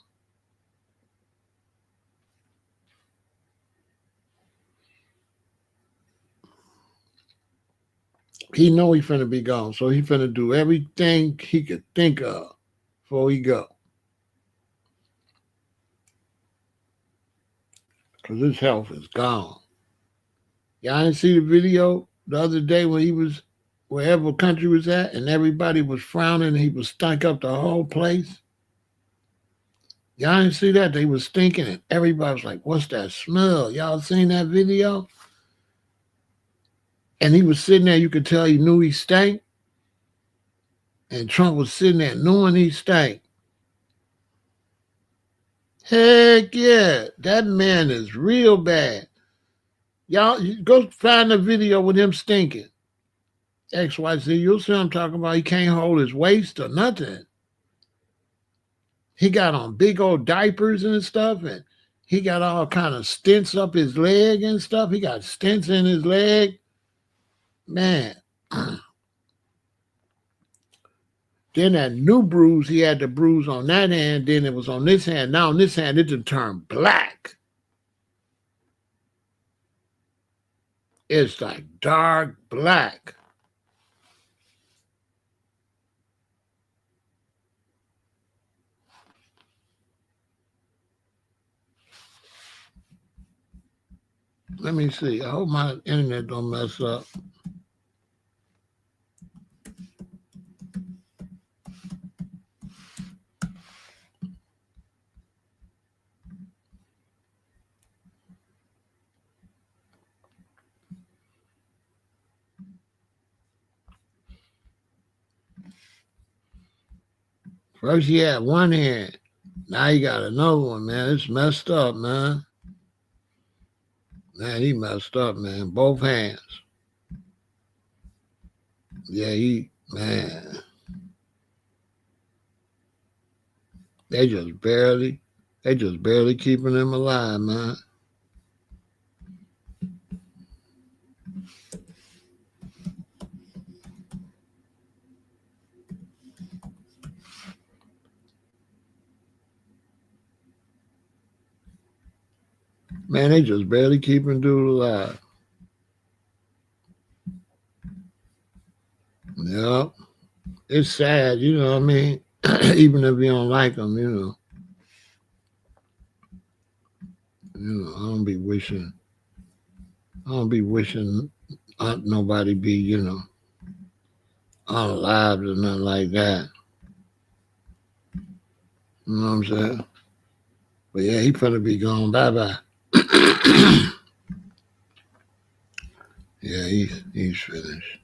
[SPEAKER 1] He know he finna be gone, so he finna do everything he could think of before he go. Cause his health is gone. Y'all didn't see the video the other day when he was wherever country was at and everybody was frowning and he was stunk up the whole place. Y'all didn't see that? They was stinking and everybody was like, what's that smell? Y'all seen that video? And he was sitting there, you could tell he knew he stank. And Trump was sitting there knowing he stank. Heck yeah, that man is real bad. Y'all go find a video with him stinking. XYZ, you'll see what I'm talking about. He can't hold his waist or nothing. He got on big old diapers and stuff, and he got all kind of stents up his leg and stuff. He got stents in his leg. Man. Then that new bruise, he had the bruise on that hand, then it was on this hand. Now on this hand, it just turned black. It's like dark black. Let me see. I hope my internet don't mess up. First he had one hand. Now he got another one, man. It's messed up, man. Man, he messed up, man. Both hands. Yeah, man. They just barely keeping him alive, man. Man, they just barely keeping dude alive. Yep. It's sad, you know what I mean? Even if you don't like him, you know. I don't be wishing nobody be, unalive or nothing like that. You know what I'm saying? But yeah, he finna be gone. Bye-bye. Yeah, he's finished.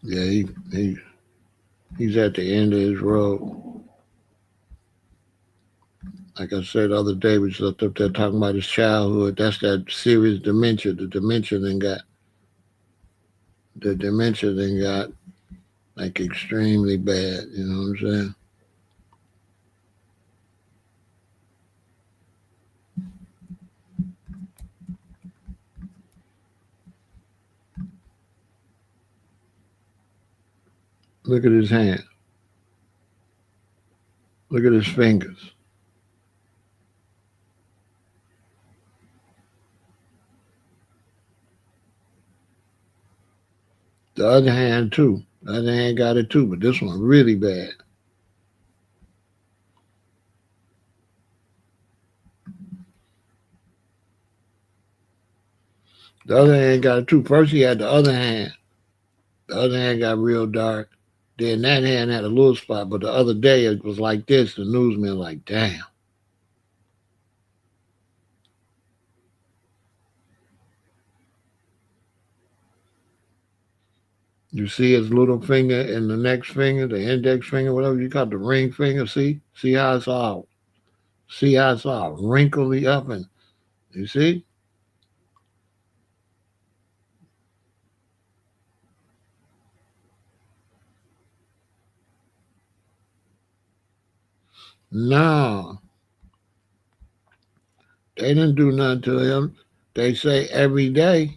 [SPEAKER 1] Yeah, he's at the end of his road. Like I said the other day, we was up there talking about his childhood. That's that serious dementia. The dementia then got like extremely bad. You know what I'm saying? Look at his hand. Look at his fingers. The other hand too. The other hand got it too, but this one really bad. The other hand got it too. First he had the other hand. The other hand got real dark. Then that hand had a little spot, but the other day it was like this. The newsman like, damn. You see his little finger and the next finger, the index finger, whatever you call it, the ring finger. See how it's all wrinkly up, and you see. No, they didn't do nothing to him. They say every day.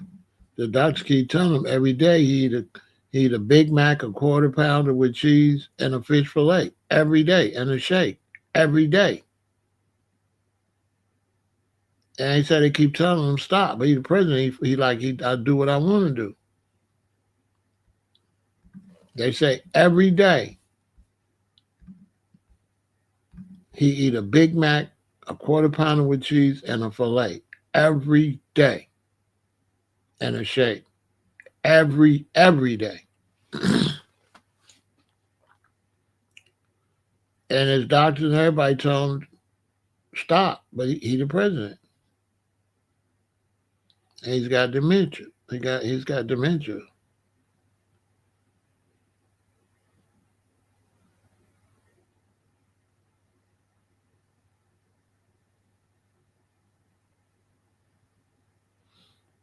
[SPEAKER 1] The doctors keep telling him every day he eat a Big Mac, a quarter pounder with cheese, and a fish fillet every day, and a shake every day. And he said they keep telling him stop, but he's the president. I do what I want to do. They say every day he eat a Big Mac, a quarter pounder with cheese, and a fillet every day, and a shake every day. And his doctors and everybody tell him stop, but he the president. And he's got dementia. He's got dementia.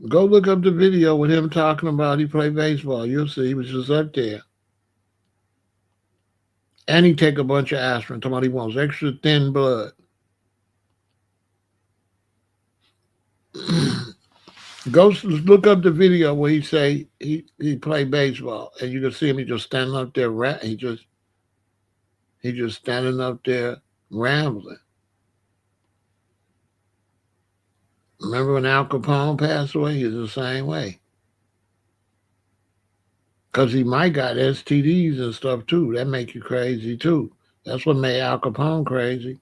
[SPEAKER 1] Go look up the video with him talking about he played baseball. You'll see he was just up there. And he take a bunch of aspirin. Talking about he wants extra thin blood. Go look up the video where he say he played baseball, and you can see him. He just standing up there. He just standing up there rambling. Remember when Al Capone passed away? He was the same way. Because he might got STDs and stuff too. That make you crazy too. That's what made Al Capone crazy.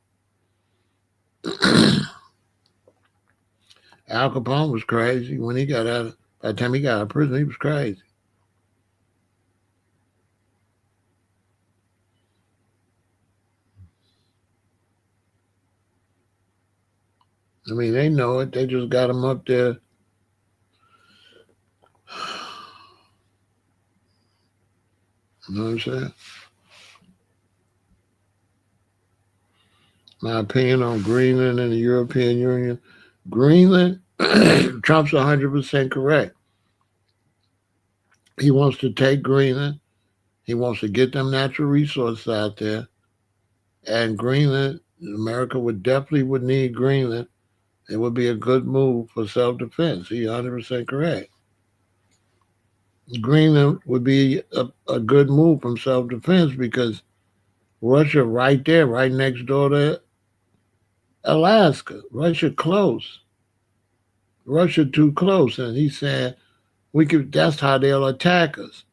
[SPEAKER 1] Al Capone was crazy when he got out. By the time he got out of prison, he was crazy. I mean, they know it. They just got him up there. You know what I'm saying? My opinion on Greenland and the European Union. Greenland, Trump's 100% correct. He wants to take Greenland. He wants to get them natural resources out there. And Greenland, America would need Greenland. It would be a good move for self-defense. He's 100% correct. Greenland would be a good move from self-defense because Russia right there, right next door to Alaska. Russia close. Russia too close. And he said that's how they'll attack us.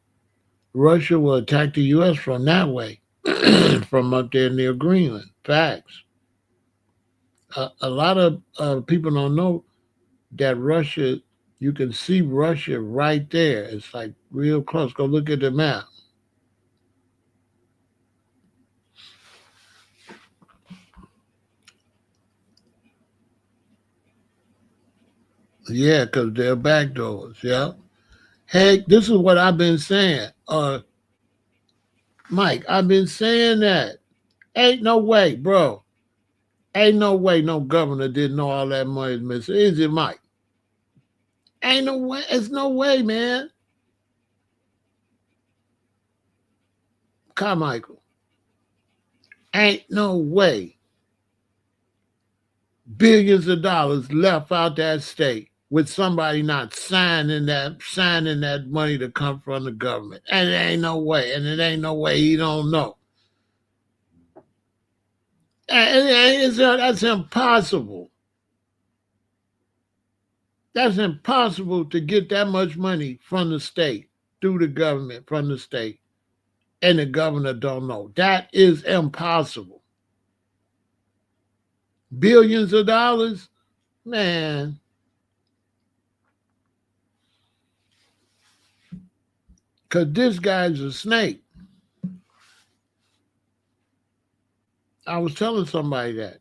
[SPEAKER 1] Russia will attack the US from that way. From up there near Greenland. Facts. A lot of people don't know that Russia, you can see Russia right there. It's like real close. Go look at the map. Yeah, because they're backdoors. Yeah. Hey, this is what I've been saying. Mike, I've been saying that. Ain't no way, bro. Ain't no way no governor didn't know all that money is missing. Is it, Mike? Ain't no way. It's no way, man. Carmichael. Ain't no way. Billions of dollars left out that state with somebody not signing that money to come from the government. And it ain't no way. And it ain't no way he don't know. And that's impossible. That's impossible to get that much money from the state through the government from the state, and the governor don't know. That is impossible. Billions of dollars, man. Because this guy's a snake. I was telling somebody that.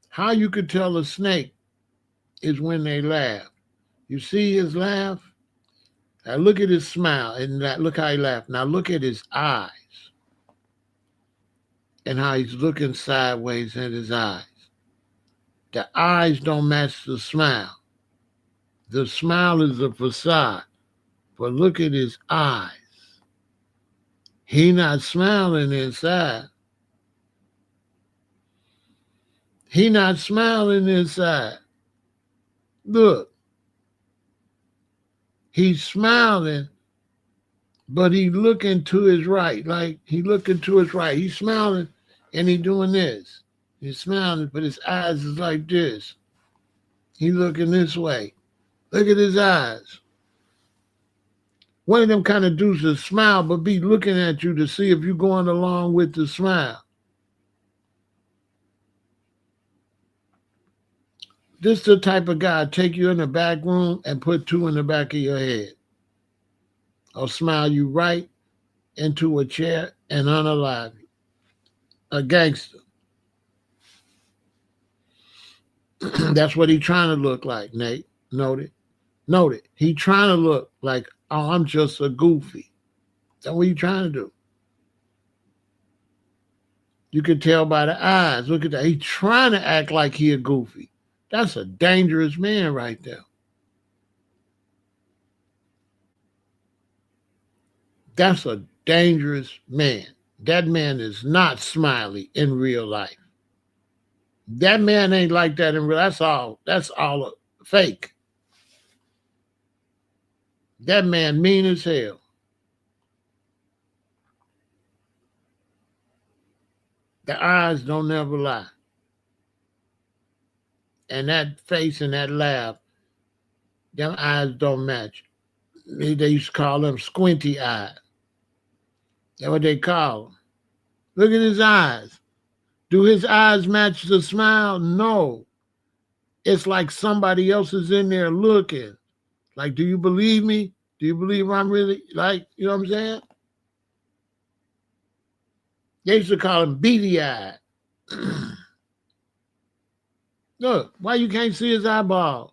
[SPEAKER 1] How you could tell a snake is when they laugh. You see his laugh? Now look at his smile and look how he laughed. Now look at his eyes and how he's looking sideways in his eyes. The eyes don't match the smile. The smile is a facade. But look at his eyes. He not smiling inside. He not smiling inside. Look. He's smiling, but he looking to his right. Like he looking to his right. He's smiling and he doing this. He's smiling, but his eyes is like this. He looking this way. Look at his eyes. One of them kind of dudes that smile, but be looking at you to see if you're going along with the smile. This is the type of guy take you in the back room and put two in the back of your head. Or smile you right into a chair and unalive you. A gangster. That's what he trying to look like, Nate. Note it. He trying to look like, oh, I'm just a goofy. That's what he trying to do. You can tell by the eyes. Look at that. He trying to act like he a goofy. That's a dangerous man right there. That's a dangerous man. That man is not smiley in real life. That man ain't like that in real life. That's all fake. That man mean as hell. The eyes don't never lie. And that face and that laugh, them eyes don't match. They used to call them squinty eyes. That's what they call them. Look at his eyes. Do his eyes match the smile? No. It's like somebody else is in there looking. Like, do you believe me? Do you believe I'm really, like, you know what I'm saying? They used to call him beady eyed. Look, why you can't see his eyeballs?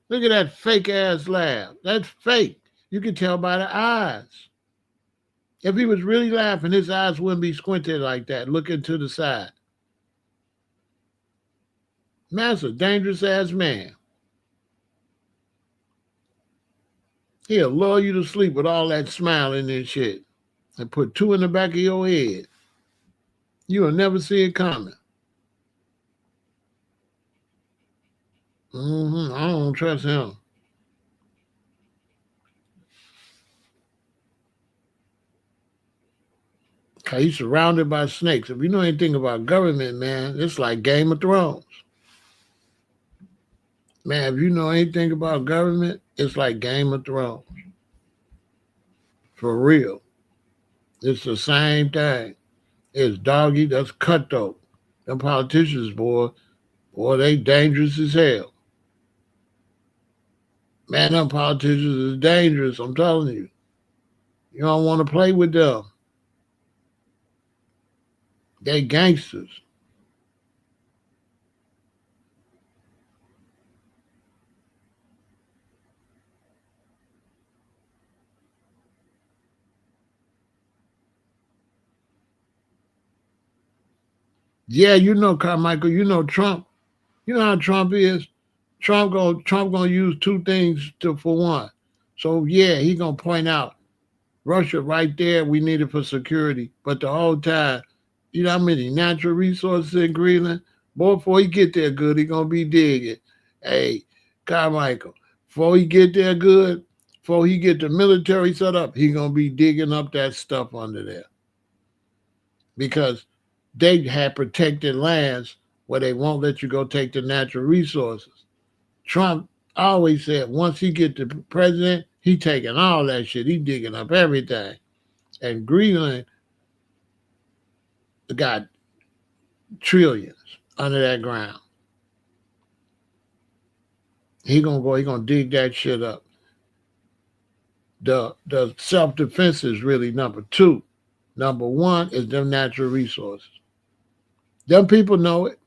[SPEAKER 1] Look at that fake ass laugh. That's fake. You can tell by the eyes. If he was really laughing, his eyes wouldn't be squinted like that, looking to the side. Man's a dangerous ass man. He'll lull you to sleep with all that smiling and shit and put two in the back of your head. You'll never see it coming. I don't trust him. He's surrounded by snakes. If you know anything about government, man, it's like Game of Thrones. Man, if you know anything about government, it's like Game of Thrones. For real. It's the same thing. It's doggy, that's cutthroat. Them politicians, boy, they dangerous as hell. Man, them politicians is dangerous, I'm telling you. You don't want to play with them. They gangsters. Yeah, you know, Carmichael, you know Trump. You know how Trump is. Trump gonna use two things for one. So yeah, he gonna point out Russia right there. We need it for security, but the whole time, you know how many natural resources in Greenland? Boy, before he get there good, he gonna be digging. Hey, Carmichael, before he get there good, before he get the military set up, he gonna be digging up that stuff under there because they have protected lands where they won't let you go take the natural resources. Trump I always said once he get the president, he taking all that shit. He digging up everything. And Greenland got trillions under that ground. He gonna dig that shit up. The self-defense is really number two. Number one is them natural resources. Them people know it.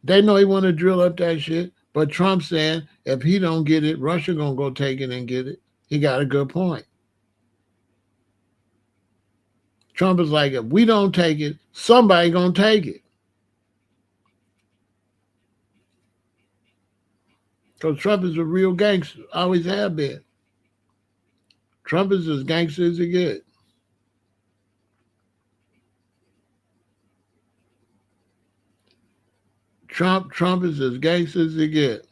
[SPEAKER 1] They know he want to drill up that shit. But Trump saying if he don't get it, Russia gonna go take it and get it. He got a good point. Trump is like, if we don't take it, somebody gonna take it. Because Trump is a real gangster. Always have been. Trump is as gangster as he gets. Trump is as gangster as he gets.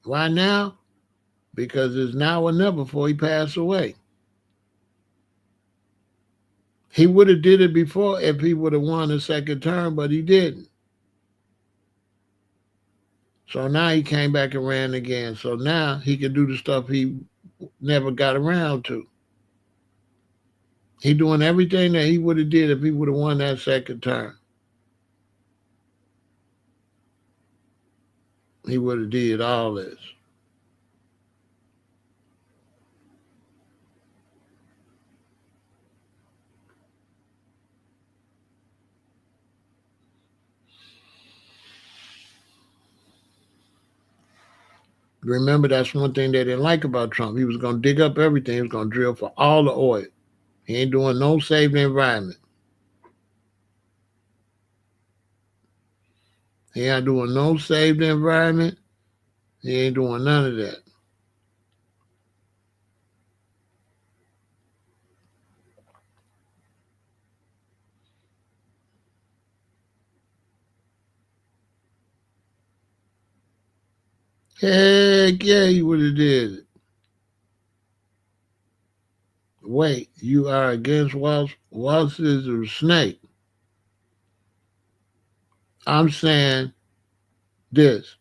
[SPEAKER 1] Why now? Because it's now or never before he passed away. He would have did it before if he would have won a second term, but he didn't. So now he came back and ran again. So now he can do the stuff he never got around to. He doing everything that he would have did if he would have won that second term. He would have did all this. Remember, that's one thing they didn't like about Trump. He was going to dig up everything. He was going to drill for all the oil. He ain't doing no saving the environment. He ain't doing no saving the environment. He ain't doing none of that. Heck yeah, he would have did it. Wait, you are against Waltz is a snake. I'm saying this.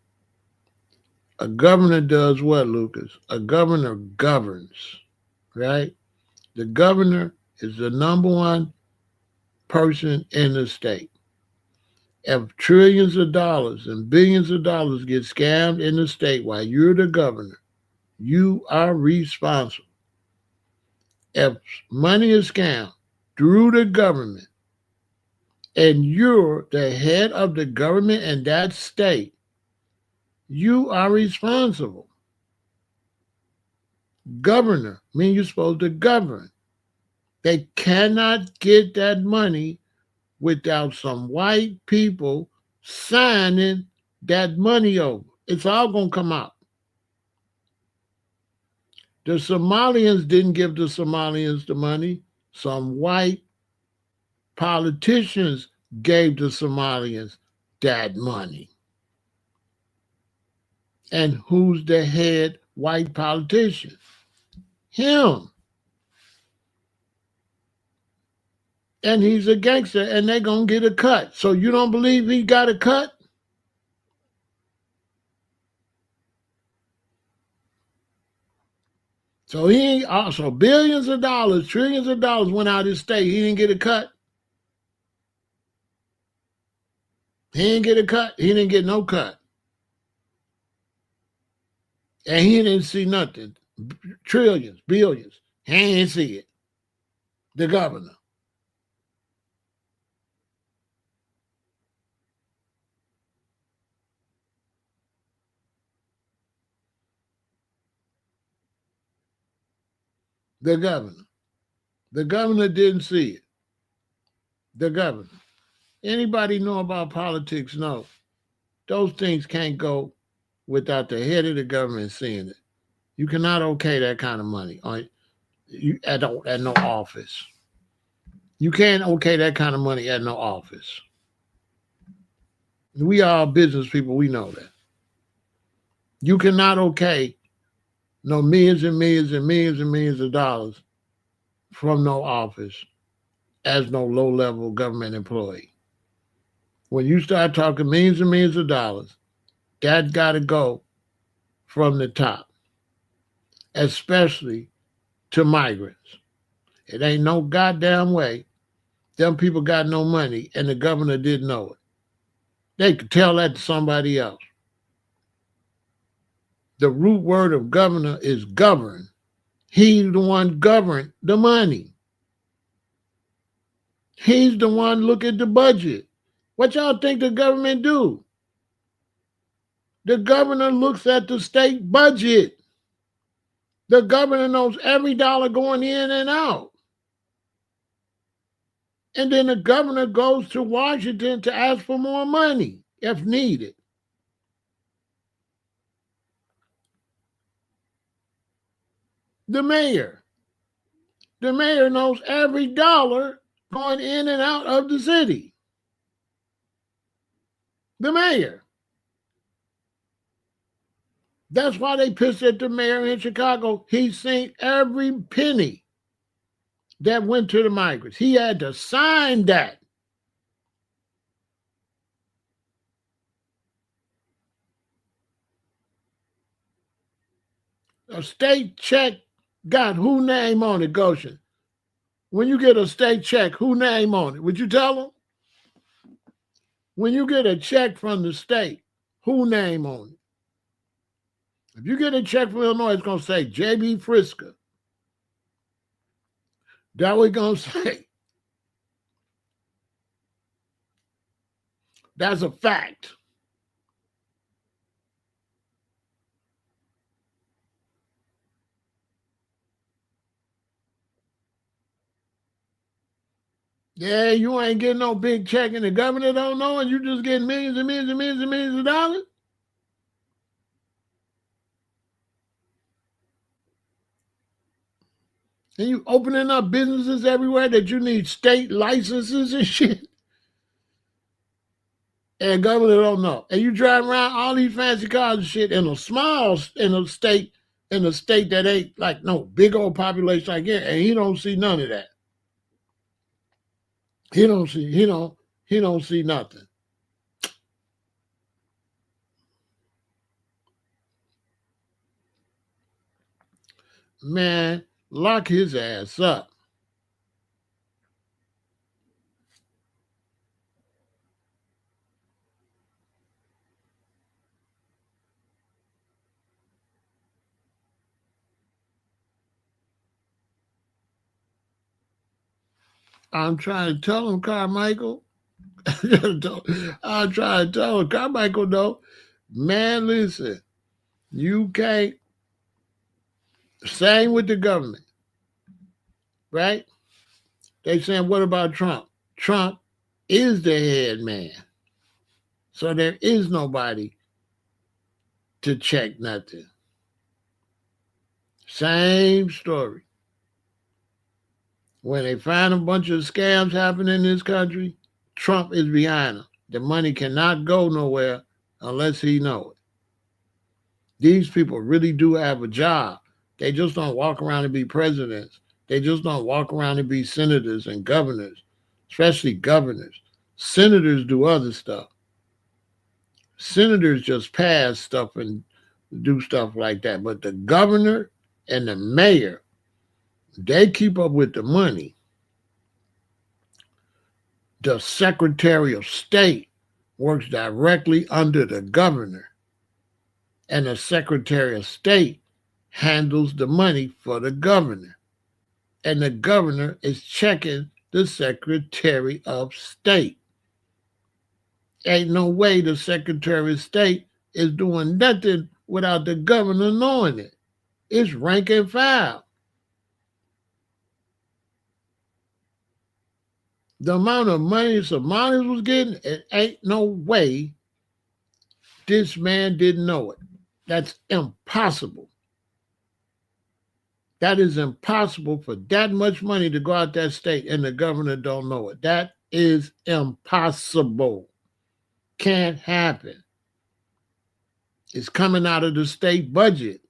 [SPEAKER 1] A governor does what, Lucas? A governor governs, right? The governor is the number one person in the state. If trillions of dollars and billions of dollars get scammed in the state while you're the governor, you are responsible. If money is scammed through the government and you're the head of the government in that state, you are responsible. Governor means you're supposed to govern. They cannot get that money without some white people signing that money over. It's all going to come out. The Somalians didn't give the Somalians the money. Some white politicians gave the Somalians that money. And who's the head white politician? Him. And he's a gangster, and they're going to get a cut. So you don't believe he got a cut? So he ain't also billions of dollars, trillions of dollars went out of his state. He didn't get a cut. He didn't get a cut. He didn't get no cut. And he didn't see nothing. Trillions, billions. He didn't see it. The governor. The governor. The governor didn't see it. The governor. Anybody know about politics? No. Those things can't go without the head of the government seeing it. You cannot okay that kind of money at no office. You can't okay that kind of money at no office. We are business people. We know that. You cannot okay no millions and millions and millions and millions of dollars from no office as no low-level government employee. When you start talking millions and millions of dollars, that got to go from the top, especially to migrants. It ain't no goddamn way them people got no money and the governor didn't know it. They could tell that to somebody else. The root word of governor is govern. He's the one govern the money. He's the one look at the budget. What y'all think the government do? The governor looks at the state budget. The governor knows every dollar going in and out. And then the governor goes to Washington to ask for more money if needed. The mayor. The mayor knows every dollar going in and out of the city. The mayor. That's why they pissed at the mayor in Chicago. He's seen every penny that went to the migrants. He had to sign that. A state check got who name on it, Goshen? When you get a state check, who name on it? Would you tell them? When you get a check from the state, who name on it? If you get a check from Illinois, it's going to say J.B. Frisker. That we're going to say. That's a fact. Yeah, you ain't getting no big check and the governor don't know and you just getting millions and millions and millions and millions of dollars? And you opening up businesses everywhere that you need state licenses and shit. And governor don't know. And you drive around all these fancy cars and shit in a state that ain't like no big old population like it, and he don't see none of that. He don't see nothing. Man, lock his ass up. I'm trying to tell him, Carmichael. I'm trying to tell him, Carmichael, though. Man, listen, you can't. Same with the government, right? They saying, what about Trump? Trump is the head man. So there is nobody to check nothing. Same story. When they find a bunch of scams happening in this country, Trump is behind them. The money cannot go nowhere unless he knows it. These people really do have a job. They just don't walk around and be presidents. They just don't walk around and be senators and governors, especially governors. Senators do other stuff. Senators just pass stuff and do stuff like that. But the governor and the mayor, they keep up with the money. The Secretary of State works directly under the governor, and the Secretary of State handles the money for the governor, and the governor is checking the Secretary of State. Ain't no way the Secretary of State is doing nothing without the governor knowing it. It's rank and file. The amount of money Somalis was getting, it ain't no way this man didn't know it. That's impossible. That is impossible for that much money to go out that state and the governor don't know it. That is impossible. Can't happen. It's coming out of the state budget.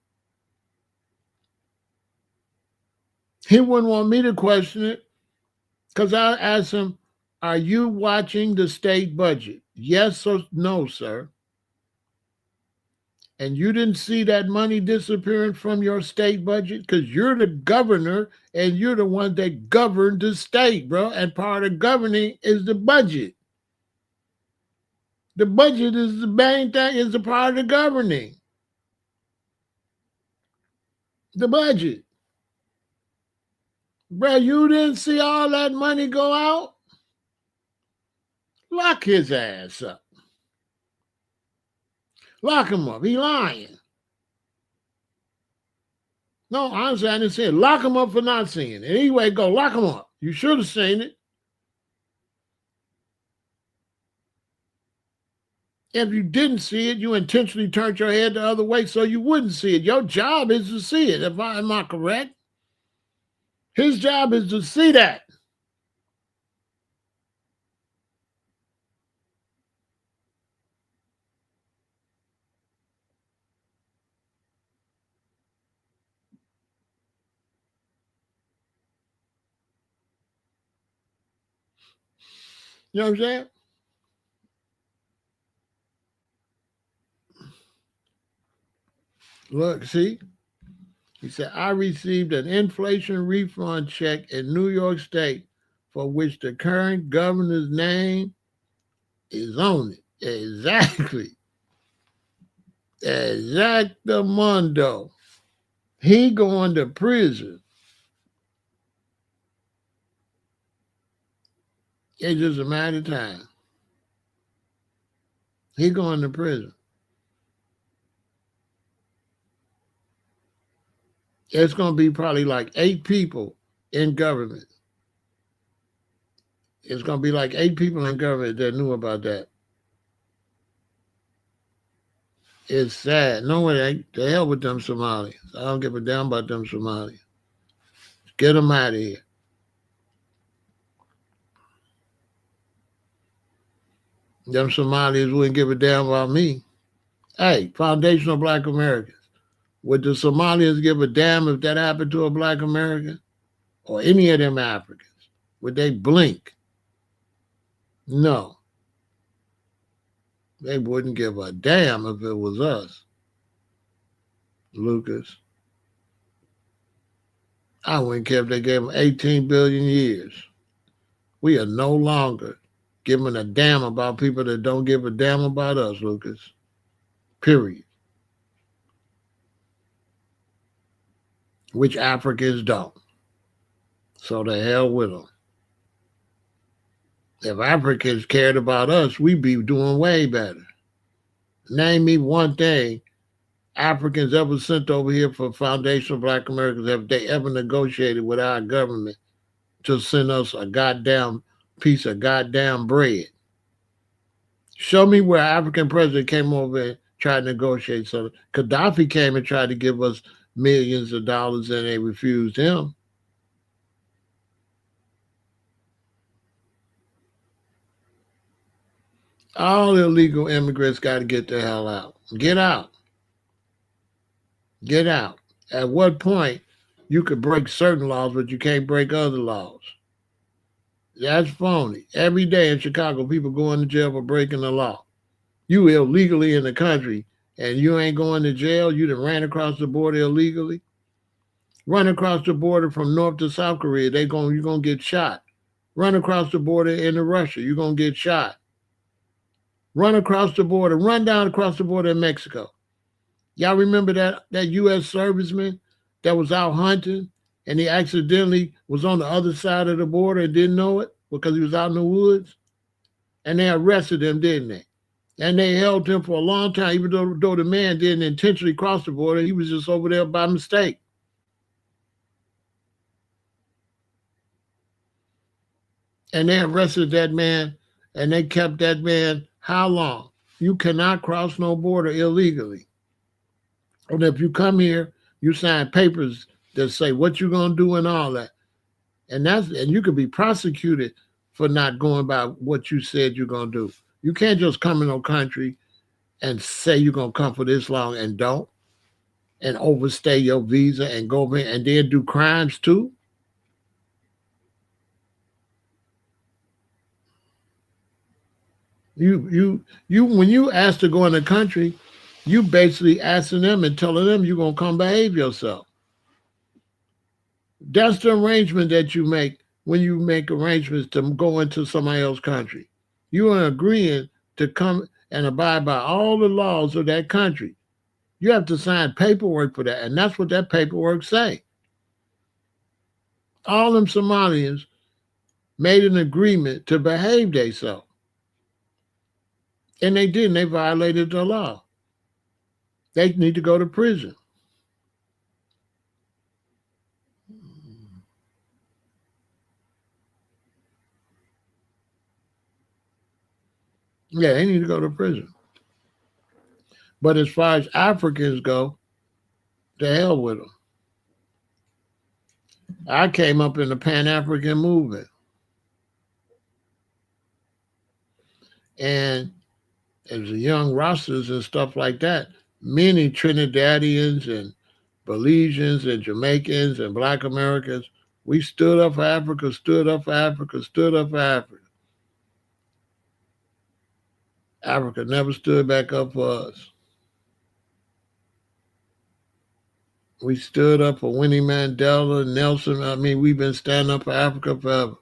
[SPEAKER 1] He wouldn't want me to question it because I asked him, are you watching the state budget? Yes or no, sir? And you didn't see that money disappearing from your state budget because you're the governor and you're the one that governed the state, bro. And part of governing is the budget. The budget is the main thing, is a part of the governing. The budget. Bro, you didn't see all that money go out? Lock his ass up. Lock him up. He lying. No, honestly, I didn't see it. Lock him up for not seeing it. Anyway, go lock him up. You should have seen it. If you didn't see it, you intentionally turned your head the other way so you wouldn't see it. Your job is to see it. Am I correct? His job is to see that. You know what I'm saying? Look, see? He said, I received an inflation refund check in New York State for which the current governor's name is on it. Exactly. Exactamundo. He going to prison. It's just a matter of time. He going to prison. It's going to be probably like 8 people in government. It's going to be like 8 people in government that knew about that. It's sad. No one ain't. The hell with them Somalis. I don't give a damn about them Somalis. Get them out of here. Them Somalis wouldn't give a damn about me. Hey, foundational Black Americans. Would the Somalians give a damn if that happened to a Black American? Or any of them Africans? Would they blink? No. They wouldn't give a damn if it was us. Lucas. I wouldn't care if they gave them 18 billion years. We are no longer giving a damn about people that don't give a damn about us, Lucas. Period. Which Africans don't. So the hell with them. If Africans cared about us, we'd be doing way better. Name me one thing Africans ever sent over here for foundational Black Americans. Have they ever negotiated with our government to send us a goddamn piece of goddamn bread? Show me where an African president came over and tried to negotiate something. Gaddafi came and tried to give us millions of dollars and they refused him. All illegal immigrants got to get the hell out. Get out. Get out. At what point you could break certain laws, but you can't break other laws? That's phony. Every day in Chicago, people going to jail for breaking the law. You illegally in the country and you ain't going to jail. You done ran across the border illegally. Run across the border from North to South Korea, you're going to get shot. Run across the border into Russia, you're going to get shot. Run across the border, run down across the border in Mexico. Y'all remember that U.S. serviceman that was out hunting and he accidentally was on the other side of the border and didn't know it because he was out in the woods? And they arrested him, didn't they? And they held him for a long time, even though the man didn't intentionally cross the border. He was just over there by mistake. And they arrested that man and they kept that man how long? You cannot cross no border illegally. And if you come here, you sign papers that say what you're going to do and all that. And you could be prosecuted for not going by what you said you're going to do. You can't just come in no country and say you're going to come for this long and don't, and overstay your visa and go over and then do crimes too. When you ask to go in the country, you basically asking them and telling them you're gonna come behave yourself. That's the arrangement that you make when you make arrangements to go into somebody else's country. You are agreeing to come and abide by all the laws of that country. You have to sign paperwork for that, and that's what that paperwork say. All them Somalians made an agreement to behave themselves, and they didn't. They violated the law. They need to go to prison. Yeah, they need to go to prison. But as far as Africans go, to hell with them. I came up in the Pan-African movement. And as a young Rastas and stuff like that, many Trinidadians and Belizeans and Jamaicans and Black Americans, we stood up for Africa, stood up for Africa, stood up for Africa. Africa never stood back up for us. We stood up for Winnie Mandela, Nelson. I mean, we've been standing up for Africa forever.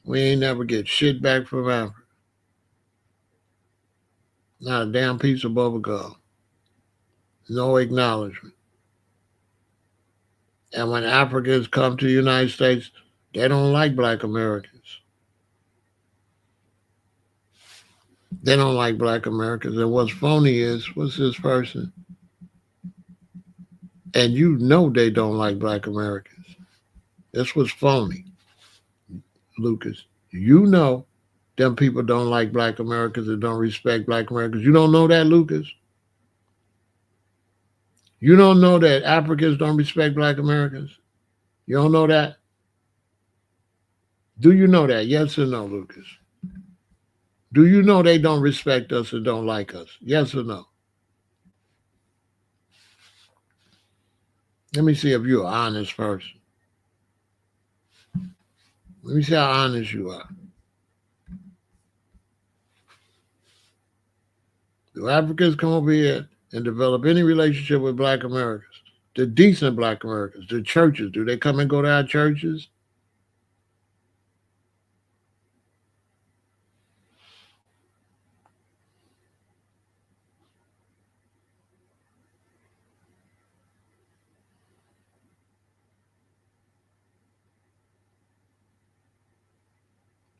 [SPEAKER 1] We ain't never get shit back from Africa. Not a damn piece of bubble gum. No acknowledgement. And when Africans come to the United States, they don't like Black Americans. They don't like Black Americans. And what's phony is, what's this person? And you know they don't like Black Americans. That's what's phony, Lucas. You know them people don't like Black Americans and don't respect Black Americans. You don't know that, Lucas? You don't know that Africans don't respect Black Americans? You don't know that? Do you know that? Yes or no, Lucas? Do you know they don't respect us and don't like us? Yes or no? Let me see if you're an honest person. Let me see how honest you are. Do Africans come over here and develop any relationship with Black Americans? The decent Black Americans, the churches, do they come and go to our churches?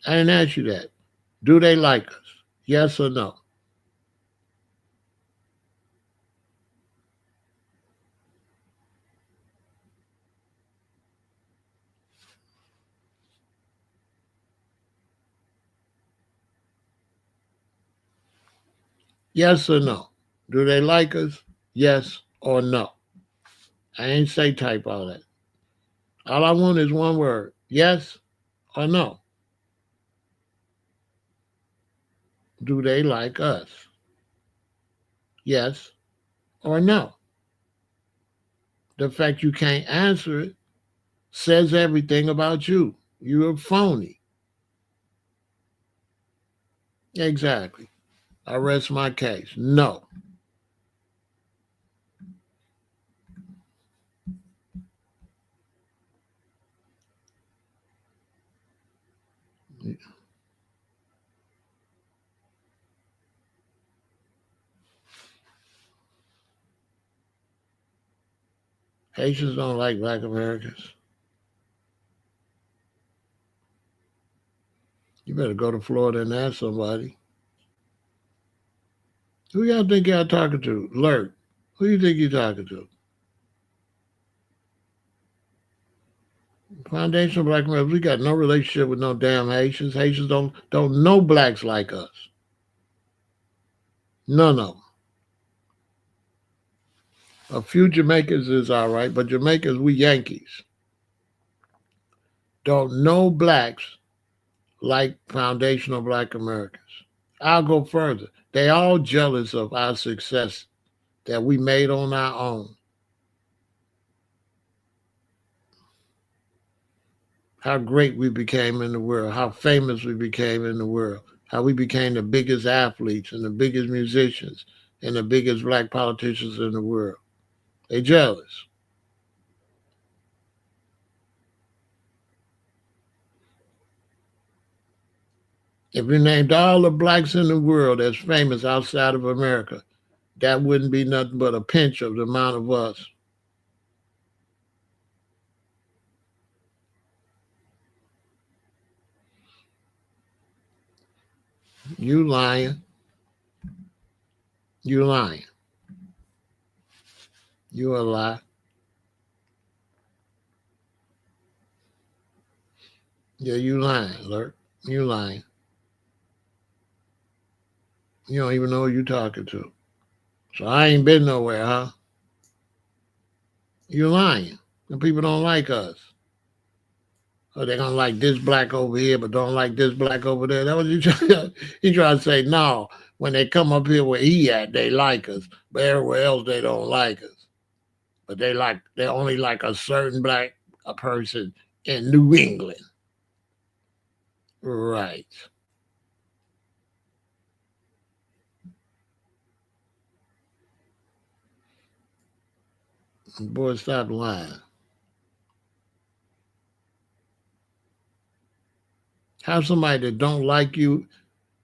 [SPEAKER 1] I didn't ask you that. Do they like us? Yes or no? Yes or no? Do they like us? Yes or no? I ain't say type all that. All I want is one word. Yes or no? Do they like us? Yes or no? The fact you can't answer it says everything about you. You're a phony. Exactly. I rest my case. No. Haitians don't like Black Americans. You better go to Florida and ask somebody. Who y'all think y'all talking to? Lurk. Who you think you talking to? Foundational Black Americans. We got no relationship with no damn Haitians. Haitians don't know blacks like us. None of them. A few Jamaicans is all right, but Jamaicans, we Yankees. Don't know blacks like foundational Black Americans. I'll go further. They all jealous of our success that we made on our own. How great we became in the world, how famous we became in the world. how we became the biggest athletes and the biggest musicians and the biggest black politicians in the world. They jealous. If you named all the blacks in the world that's famous outside of America, that wouldn't be nothing but a pinch of the amount of us. You lying. You lying. You a lie. Yeah, you lying, Lurk. You lying. You don't even know who you talking to. So I ain't been nowhere, huh? You lying. And people don't like us. Or they gonna like this black over here, but don't like this black over there. That was you trying. He trying to say no. When they come up here where he at, they like us, but everywhere else they don't like us. But they only like a certain black a person in New England. Right. Boy, stop lying. How somebody that don't like you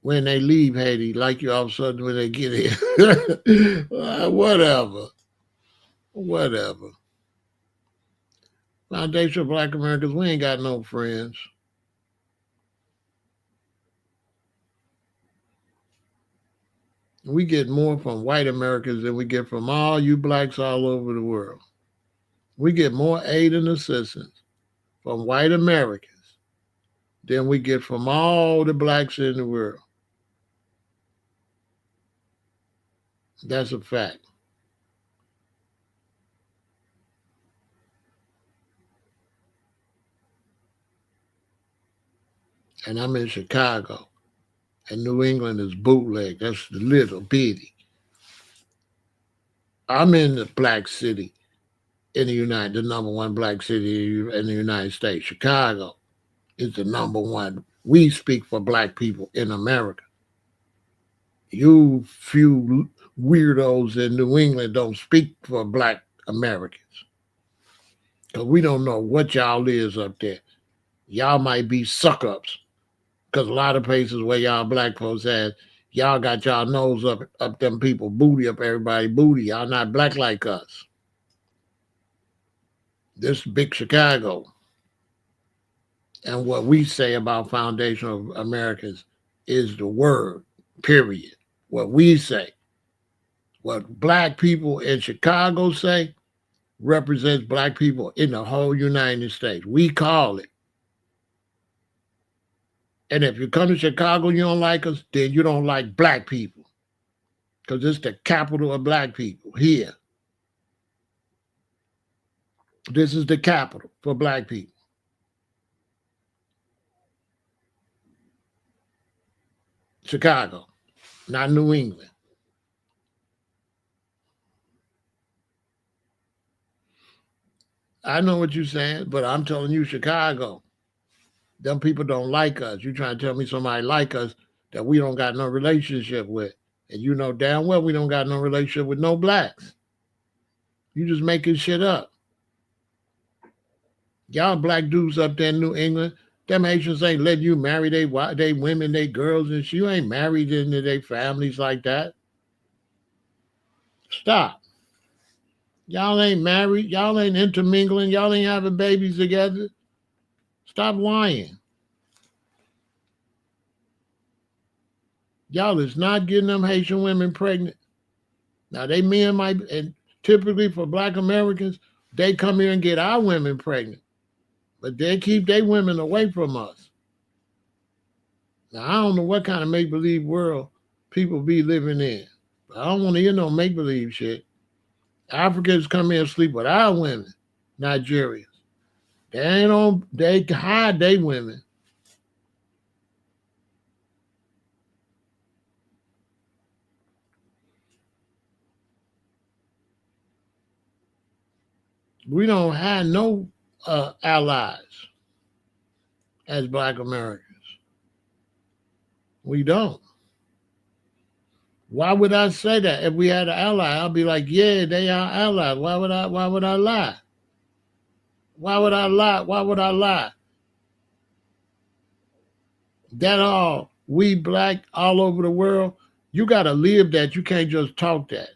[SPEAKER 1] when they leave Haiti like you all of a sudden when they get here? Whatever. Whatever. Foundation of Black Americans, we ain't got no friends. We get more from white Americans than we get from all you blacks all over the world. We get more aid and assistance from white Americans than we get from all the blacks in the world. That's a fact. And I'm in Chicago. And New England is bootleg. That's the little bitty. I'm in the black city in the number one black city in the United States. Chicago is the number one. We speak for black people in America. You few weirdos in New England don't speak for black Americans. Because we don't know what y'all is up there. Y'all might be suck ups. Because a lot of places where y'all black folks at, y'all got y'all nose up them people booty, up everybody booty. Y'all not black like us. This big Chicago. And what we say about Foundation of Americans is the word, period. What we say, what black people in Chicago say, represents black people in the whole United States. We call it. And if you come to Chicago and you don't like us, then you don't like black people. Because it's the capital of black people here. This is the capital for black people. Chicago, not New England. I know what you're saying, but I'm telling you, Chicago. Them people don't like us. You trying to tell me somebody like us that we don't got no relationship with. And you know damn well we don't got no relationship with no blacks. You just making shit up. Y'all black dudes up there in New England, them Haitians ain't letting you marry they women, they girls, and you ain't married into their families like that. Stop. Y'all ain't married. Y'all ain't intermingling. Y'all ain't having babies together. Stop lying. Y'all is not getting them Haitian women pregnant. Now they men might, and typically for Black Americans, they come here and get our women pregnant, but they keep their women away from us. Now I don't know what kind of make believe world people be living in. But I don't want to hear no make believe shit. Africans come here and sleep with our women, Nigerians. They hide their women. We don't have no allies as Black Americans. We don't. Why would I say that? If we had an ally, I'll be like, yeah, they are allies. Why would I lie? Why would I lie? Why would I lie? That all we black all over the world, you gotta live that. You can't just talk that.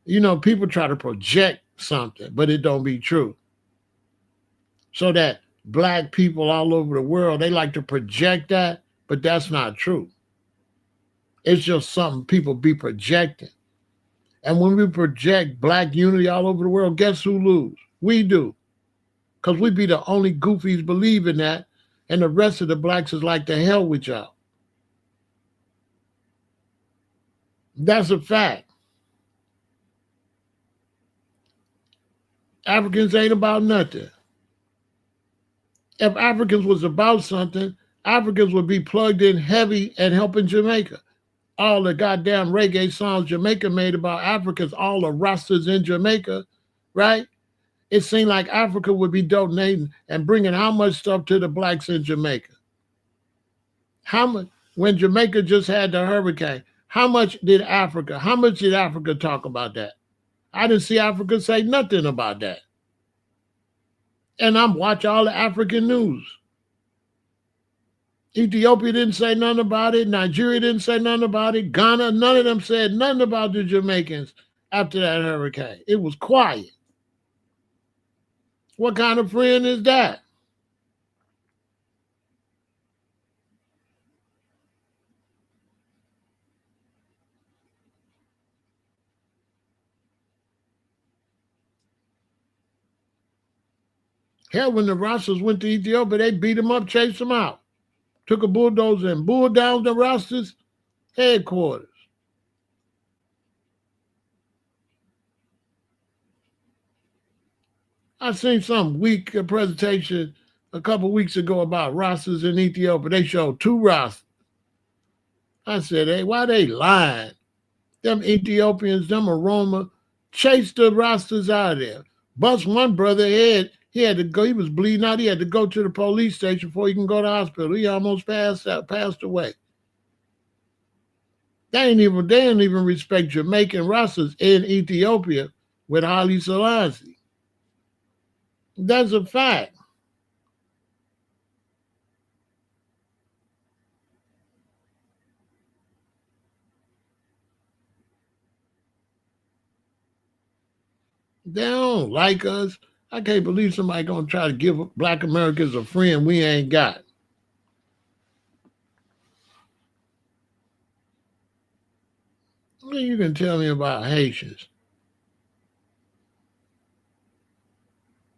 [SPEAKER 1] You know, people try to project something, but it don't be true. So that black people all over the world, they like to project that, but that's not true. It's just something people be projecting. And when we project black unity all over the world, guess who lose? We do. Because we be the only goofies believing that, and the rest of the blacks is like, the hell with y'all. That's a fact. Africans ain't about nothing. If Africans was about something, Africans would be plugged in heavy and helping Jamaica. All the goddamn reggae songs Jamaica made about Africans, all the Rastas in Jamaica, right? It seemed like Africa would be donating and bringing how much stuff to the blacks in Jamaica? How much? When Jamaica just had the hurricane, how much did Africa talk about that? I didn't see Africa say nothing about that. And I'm watching all the African news. Ethiopia didn't say nothing about it. Nigeria didn't say nothing about it. Ghana, none of them said nothing about the Jamaicans after that hurricane. It was quiet. What kind of friend is that? Hell, when the Rastas went to Ethiopia, they beat them up, chased them out. Took a bulldozer and bulldozed down the Rastas' headquarters. I seen some weak presentation a couple weeks ago about Rastas in Ethiopia. They showed 2 Rastas. I said, hey, why they lying? Them Ethiopians, them Aroma, chased the Rastas out of there. Bust one brother head. He had to go. He was bleeding out. He had to go to the police station before he can go to the hospital. He almost passed away. They didn't even respect Jamaican Rastas in Ethiopia with Haile Selassie. That's a fact. They don't like us. I can't believe somebody gonna try to give black Americans a friend we ain't got. What you can tell me about Haitians?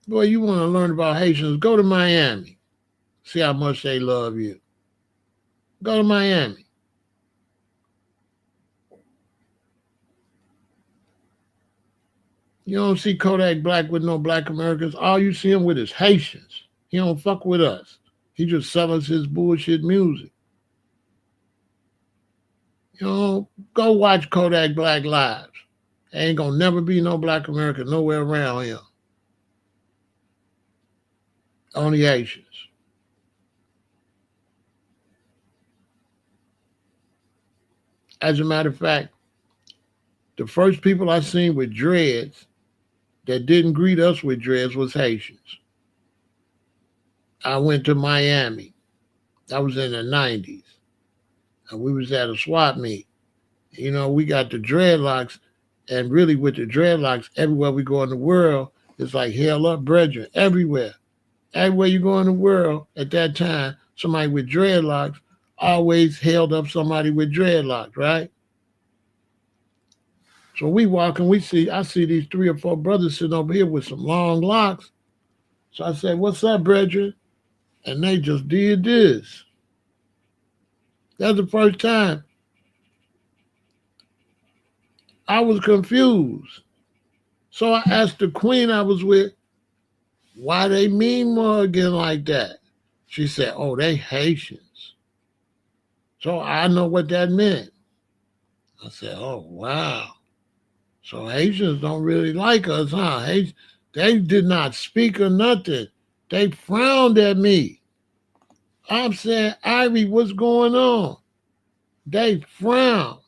[SPEAKER 1] Boy, you want to learn about Haitians, go to Miami. See how much they love you. Go to Miami. You don't see Kodak Black with no black Americans. All you see him with is Haitians. He don't fuck with us. He just sells his bullshit music. You know, go watch Kodak Black live. Ain't gonna never be no black American nowhere around here. Only Haitians. As a matter of fact, the first people I seen with dreads that didn't greet us with dreads was Haitians. I went to Miami. That was in the 90s. And we was at a swap meet. You know, we got the dreadlocks, and really with the dreadlocks, everywhere we go in the world, it's like hell up, brethren, everywhere. Everywhere you go in the world at that time, somebody with dreadlocks always held up somebody with dreadlocks, right? So we walk and I see these 3 or 4 brothers sitting over here with some long locks. So I said, what's up, brethren? And they just did this. That's the first time. I was confused. So I asked the queen I was with, why they mean mugging like that? She said, oh, they Haitians. So I know what that meant. I said, oh, wow. So Haitians don't really like us, huh? They did not speak or nothing. They frowned at me. I'm saying, Ivy, what's going on? They frown.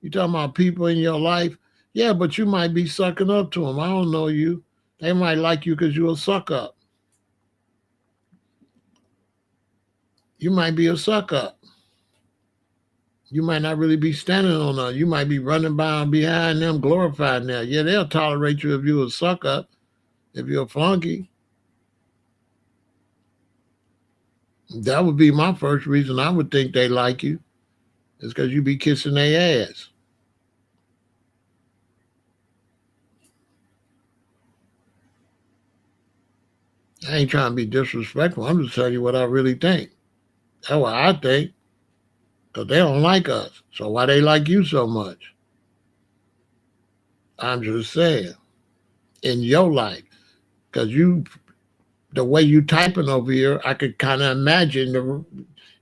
[SPEAKER 1] You talking about people in your life? Yeah, but you might be sucking up to them. I don't know you. They might like you because you're a suck up. You might be a suck up. You might not really be standing on them. You might be running by behind them, glorifying them. Yeah, they'll tolerate you if you're a suck up, if you're a flunky. That would be my first reason I would think they like you. It's because you be kissing their ass. I ain't trying to be disrespectful. I'm just telling you what I really think. That's what I think. Because they don't like us. So why they like you so much? I'm just saying. In your life. Because the way you typing over here, I could kind of imagine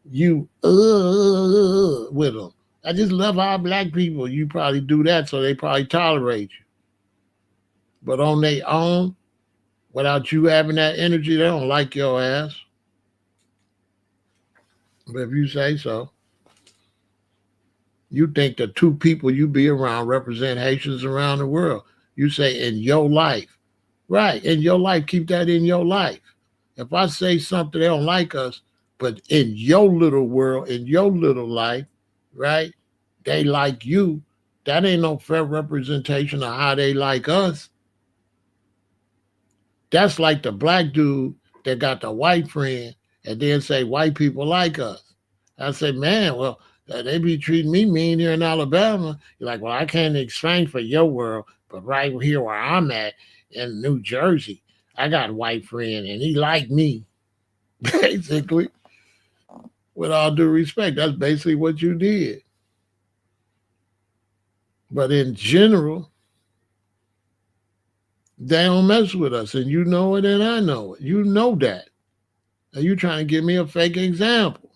[SPEAKER 1] you with them. I just love our black people. You probably do that, so they probably tolerate you. But on their own, without you having that energy, they don't like your ass. But if you say so, you think the two people you be around represent Haitians around the world. You say in your life. Right, in your life, keep that in your life. If I say something, they don't like us, but in your little world, in your little life, right, they like you. That ain't no fair representation of how they like us. That's like the black dude that got the white friend and then say white people like us. I say, man, well, they be treating me mean here in Alabama. You're like, well, I can't exchange for your world, but right here where I'm at in New Jersey, I got a white friend and he like me. Basically, with all due respect, that's basically what you did. But in general, they don't mess with us, and you know it, and I know it. You know that. And you trying to give me a fake example.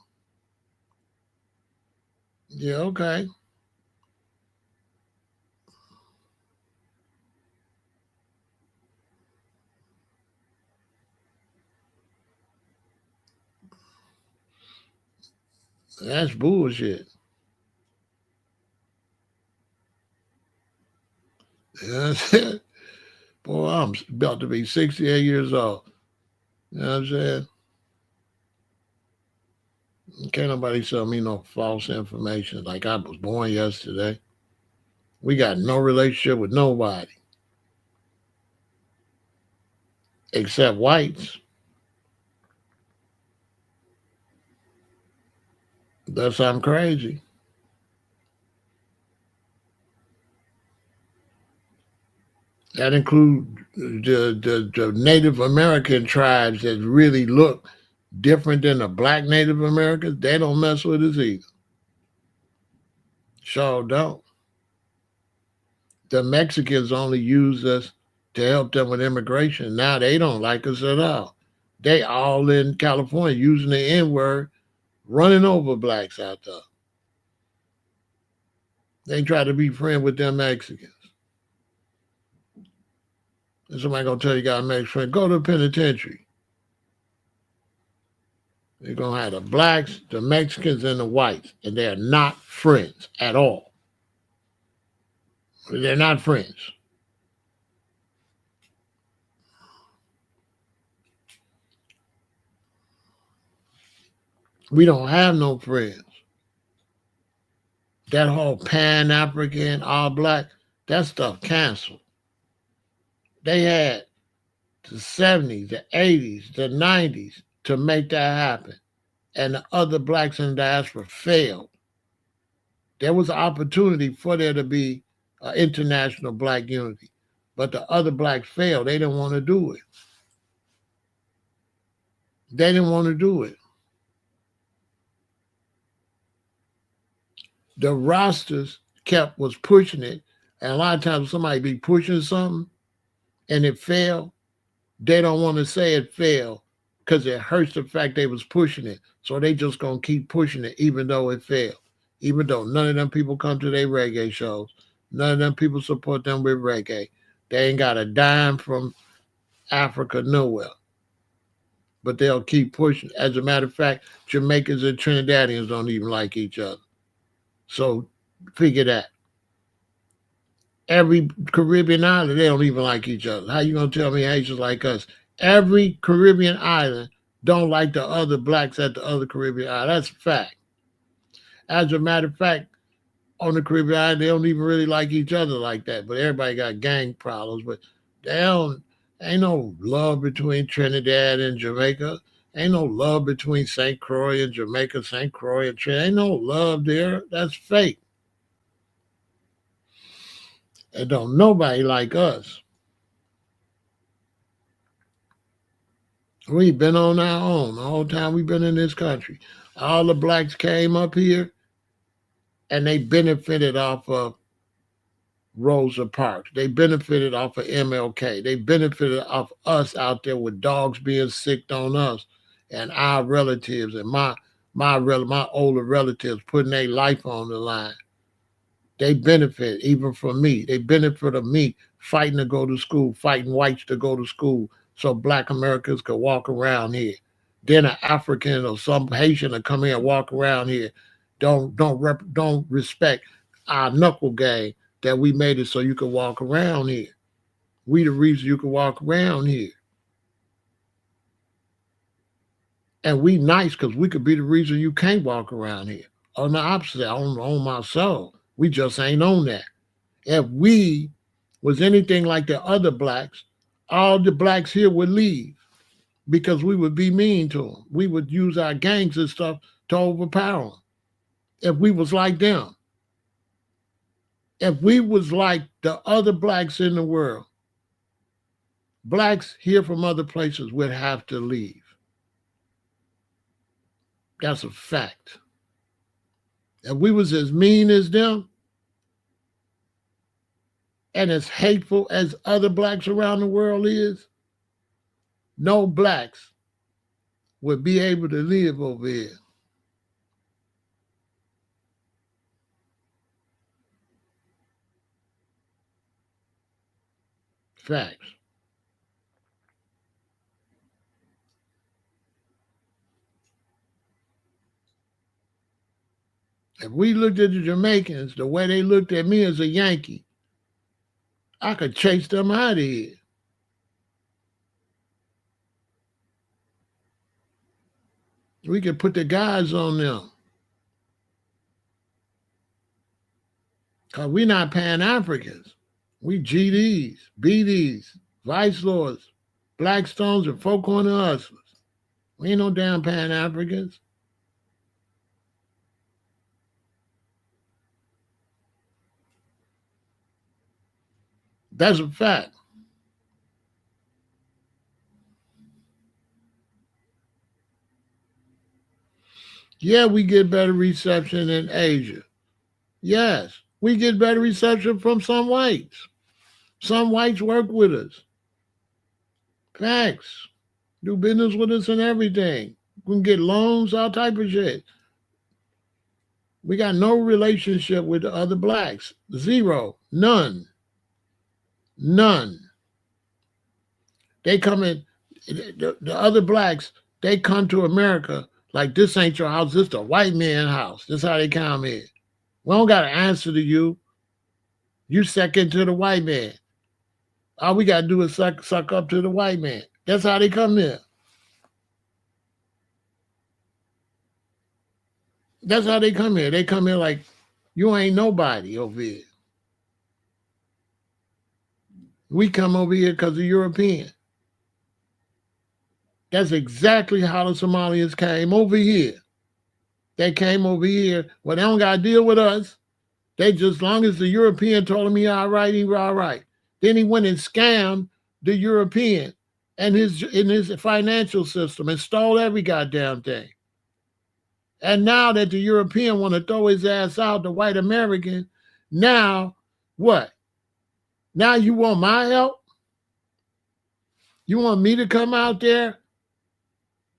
[SPEAKER 1] Yeah, okay. That's bullshit. Yeah, boy, I'm about to be 68 years old. You know what I'm saying? Can't nobody sell me no false information like I was born yesterday. We got no relationship with nobody except whites. That's I'm crazy. That includes the Native American tribes that really look different than the black Native Americans. They don't mess with us either. Sure don't. The Mexicans only use us to help them with immigration. Now they don't like us at all. They all in California using the N word, running over blacks out there. They try to be friends with them Mexicans. And somebody gonna tell you got a Mexican friend, go to the penitentiary. They're gonna have the blacks, the Mexicans, and the whites, and they're not friends at all. They're not friends. We don't have no friends. That whole Pan African, all black, that stuff canceled. They had the 70s, the 80s, the 90s to make that happen. And the other blacks in the diaspora failed. There was an opportunity for there to be an international black unity. But the other blacks failed. They didn't want to do it. They didn't want to do it. The rosters was pushing it. And a lot of times somebody be pushing something and it failed. They don't want to say it failed because it hurts the fact they was pushing it. So they just gonna keep pushing it even though it failed. Even though none of them people come to their reggae shows. None of them people support them with reggae. They ain't got a dime from Africa nowhere. but they'll keep pushing. As a matter of fact, Jamaicans and Trinidadians don't even like each other. So figure that. Every Caribbean island, they don't even like each other. How you gonna tell me Haitians like us? Every Caribbean island don't like the other blacks at the other Caribbean island. That's a fact. As a matter of fact, on the Caribbean island, they don't even really like each other like that. But everybody got gang problems. But they don't, ain't no love between Trinidad and Jamaica. Ain't no love between St. Croix and Jamaica, St. Croix and Trinidad. Ain't no love there. That's fake. And don't nobody like us. We've been on our own the whole time we've been in this country. All the blacks came up here and they benefited off of Rosa Parks. They benefited off of MLK. They benefited off us out there with dogs being sicked on us and our relatives and my older relatives putting their life on the line. They benefit even from me. They benefit of me fighting to go to school, fighting whites to go to school so black Americans could walk around here. Then an African or some Haitian to come here and walk around here. Don't respect our knuckle game that we made it so you could walk around here. We the reason you can walk around here. And we nice because we could be the reason you can't walk around here. On the opposite, on my soul. We just ain't on that. If we was anything like the other blacks, all the blacks here would leave because we would be mean to them. We would use our gangs and stuff to overpower them. If we was like them. If we was like the other blacks in the world, blacks here from other places would have to leave. That's a fact. If we was as mean as them and as hateful as other blacks around the world is, no blacks would be able to live over here. Facts. If we looked at the Jamaicans the way they looked at me as a Yankee, I could chase them out of here. We could put the guys on them. Because we're not Pan-Africans. We GDs, BDs, Vice Lords, Blackstones, and Four Corner Hustlers. We ain't no damn Pan-Africans. That's a fact. Yeah, we get better reception in Asia. Yes, we get better reception from some whites. Some whites work with us. Facts. Do business with us and everything. We can get loans, all type of shit. We got no relationship with the other blacks. Zero. None. None. They come in, the other blacks, they come to America like this ain't your house, this the white man's house. This how they come in. We don't got to answer to you. You second to the white man. All we got to do is suck up to the white man. That's how they come here. That's how they come here. They come here like, you ain't nobody over here. We come over here because of European. That's exactly how the Somalians came over here. They came over here. Well, they don't got to deal with us. They just, as long as the European told him he all right, he was all right. Then he went and scammed the European and in his financial system and stole every goddamn thing. And now that the European want to throw his ass out, the white American, now what? Now you want my help? You want me to come out there?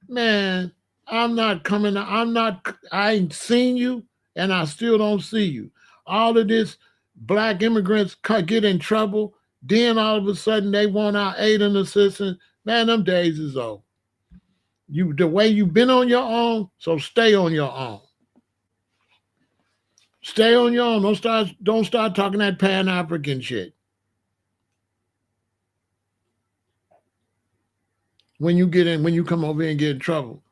[SPEAKER 1] Man, I'm not coming. I ain't seen you and I still don't see you. All of this black immigrants get in trouble. Then all of a sudden they want our aid and assistance. Man, them days is over. The way you've been on your own, so stay on your own. Stay on your own. Don't start talking that Pan-African shit. When you come over here and get in trouble.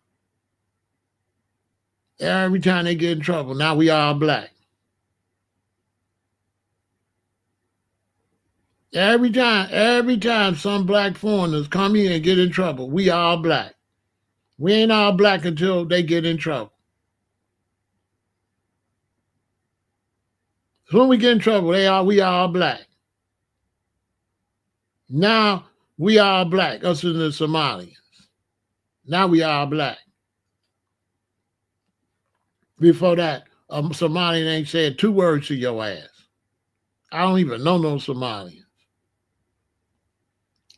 [SPEAKER 1] Every time they get in trouble, now we all black. Every time some black foreigners come here and get in trouble, we all black. We ain't all black until they get in trouble. So when we get in trouble, we all black. Now we all black, us and the Somalians. Now we all black. Before that, a Somalian ain't said 2 words to your ass. I don't even know no Somalians.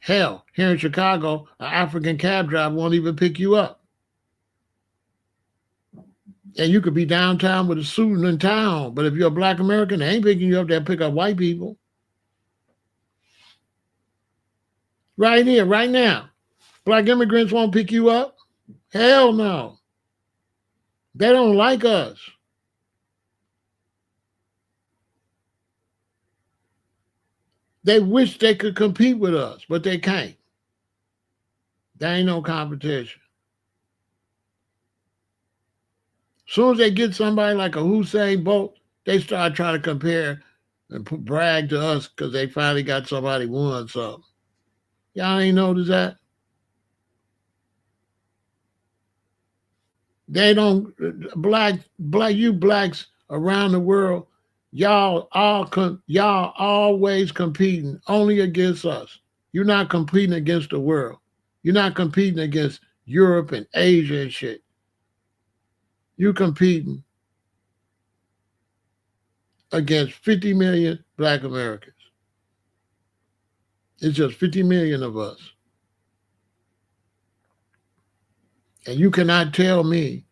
[SPEAKER 1] Hell, here in Chicago, an African cab driver won't even pick you up. And you could be downtown with a suit and tie on, but if you're a black American, they ain't picking you up, they'll pick up white people. Right here, right now. Black immigrants won't pick you up? Hell no. They don't like us. They wish they could compete with us, but they can't. There ain't no competition. As soon as they get somebody like a Usain Bolt, they start trying to compare and brag to us because they finally got somebody won something. Y'all ain't noticed that? They don't, you blacks around the world, y'all always competing only against us. You're not competing against the world. You're not competing against Europe and Asia and shit. You're competing against 50 million black Americans. It's just 50 million of us. And you cannot tell me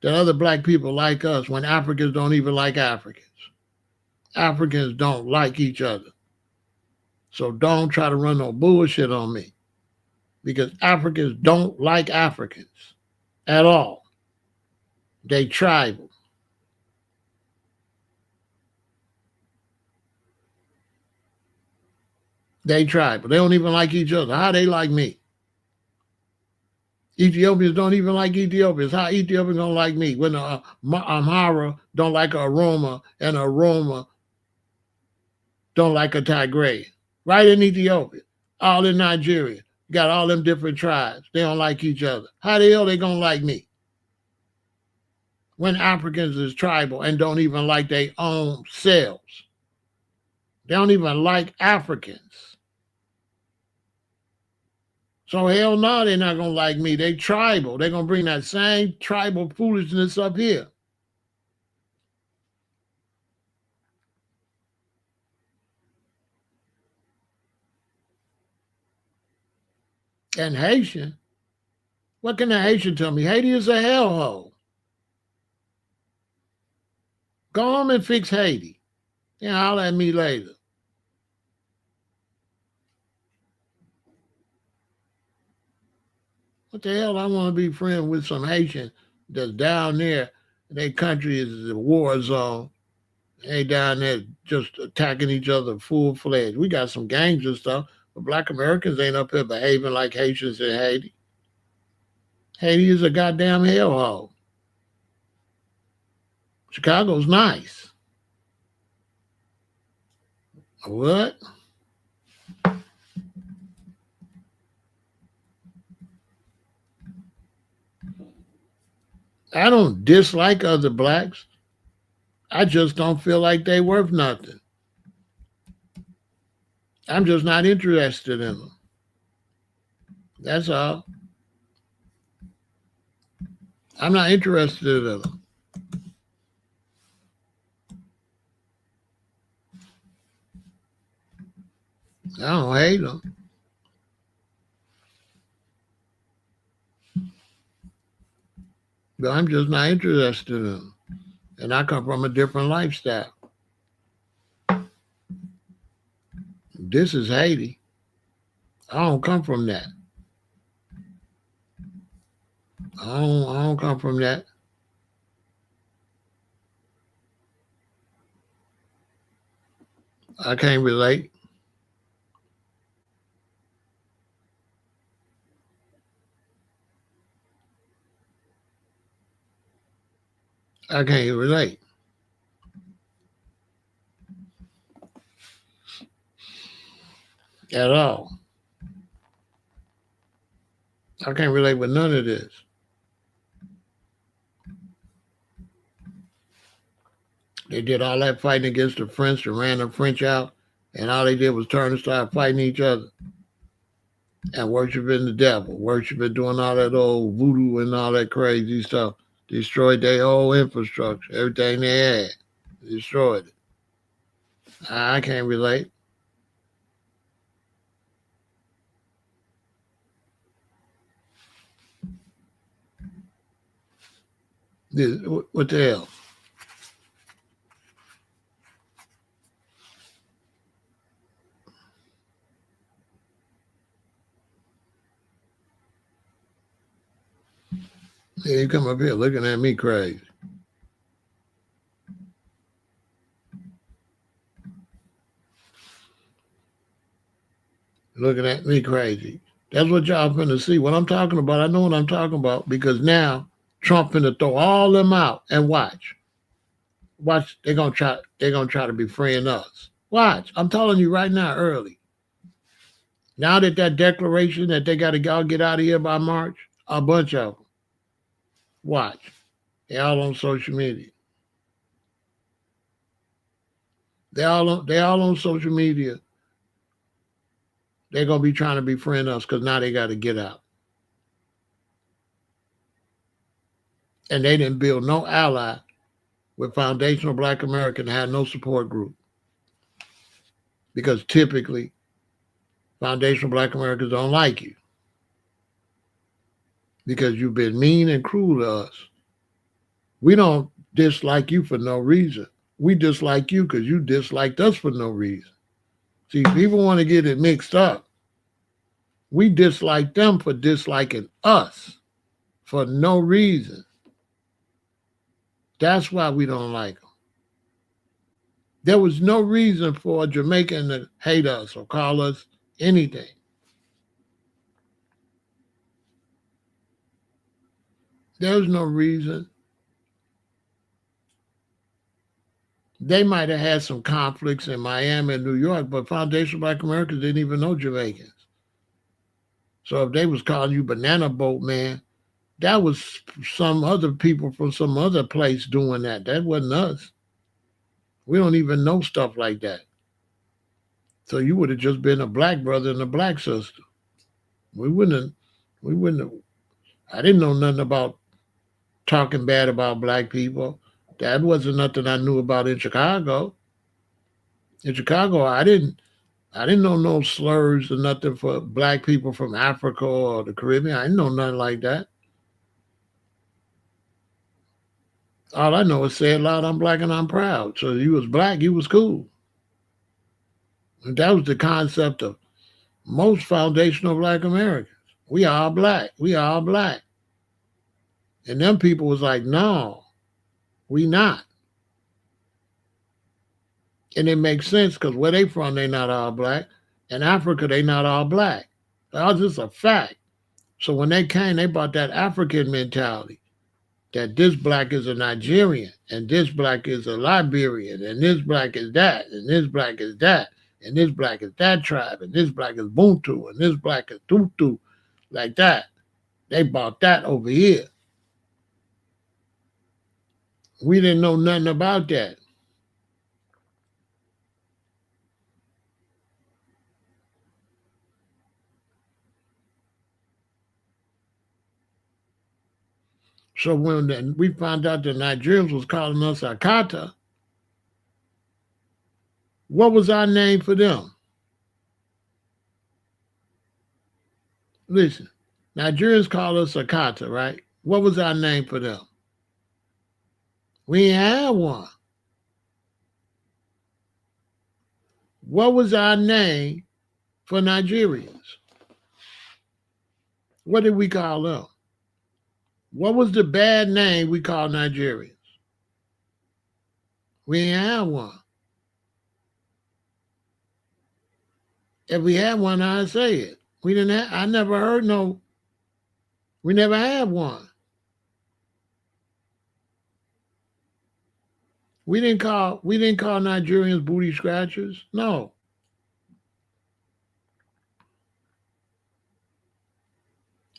[SPEAKER 1] that other black people like us when Africans don't even like Africans. Africans don't like each other. So don't try to run no bullshit on me. Because Africans don't like Africans at all. They tribal. They tribal. They don't even like each other. How they like me? Ethiopians don't even like Ethiopians. How Ethiopians don't like me? When Amhara don't like Aroma and Aroma don't like a Tigray. Right in Ethiopia. All in Nigeria. Got all them different tribes. They don't like each other. How the hell they gonna like me? When Africans is tribal and don't even like their own selves. They don't even like Africans. So hell no, they're not going to like me. They tribal. They're going to bring that same tribal foolishness up here. And Haitian, what can the Haitian tell me? Haiti is a hellhole. Go home and fix Haiti. And holler at me later. What the hell? I want to be friends with some Haitian that's down there. Their country is a war zone. They down there just attacking each other full-fledged. We got some gangs and stuff, but black Americans ain't up here behaving like Haitians in Haiti. Haiti is a goddamn hellhole. Chicago's nice. What? I don't dislike other blacks. I just don't feel like they worth nothing. I'm just not interested in them. That's all. I'm not interested in them. I don't hate them. But I'm just not interested in them. And I come from a different lifestyle. This is Haiti. I don't come from that. I don't come from that. I can't relate. I can't relate at all. I can't relate with none of this. They did all that fighting against the French and ran the French out, and all they did was turn and start fighting each other and worshiping the devil, worshiping, doing all that old voodoo and all that crazy stuff. Destroyed their whole infrastructure, everything they had. Destroyed it. I can't relate. What the hell? Yeah, you come up here looking at me crazy. Looking at me crazy. That's what y'all finna see. What I'm talking about, I know what I'm talking about because now Trump finna throw all them out and watch. Watch, they're gonna try to be freeing us. Watch. I'm telling you right now, early. Now that declaration that they got to all get out of here by March, a bunch of them. Watch. They all on social media. They all on social media. They're gonna be trying to befriend us because now they got to get out. And they didn't build no ally with foundational Black American, had no support group. Because typically foundational Black Americans don't like you. Because you've been mean and cruel to us. We don't dislike you for no reason. We dislike you because you disliked us for no reason. See, people want to get it mixed up. We dislike them for disliking us for no reason. That's why we don't like them. There was no reason for a Jamaican to hate us or call us anything. There was no reason. They might have had some conflicts in Miami and New York, but foundational Black Americans didn't even know Jamaicans. So if they was calling you banana boat man, that was some other people from some other place doing that. That wasn't us. We don't even know stuff like that. So you would have just been a black brother and a black sister. We wouldn't have, we wouldn't have, I didn't know nothing about talking bad about black people. That wasn't nothing I knew about in Chicago. In Chicago, I didn't know no slurs or nothing for black people from Africa or the Caribbean. I didn't know nothing like that. All I know is say it loud, I'm black and I'm proud. So you was black, you was cool. And that was the concept of most foundational Black Americans. We all black. We all black. And them people was like, no, we not. And it makes sense because where they from, they not all black. In Africa, they not all black. That's just a fact. So when they came, they brought that African mentality that this black is a Nigerian, and this black is a Liberian, and this black is that, and this black is that, and this black is that tribe, and this black is Buntu, and this black is Tutu, like that. They brought that over here. We didn't know nothing about that. So when we found out the Nigerians was calling us Akata, what was our name for them? Listen, Nigerians call us Akata, right? What was our name for them? We ain't had one. What was our name for Nigerians? What did we call them? What was the bad name we called Nigerians? We ain't have one. If we had one, I'd say it. We didn't have, I never heard no, we never had one. We didn't call Nigerians booty scratchers. No.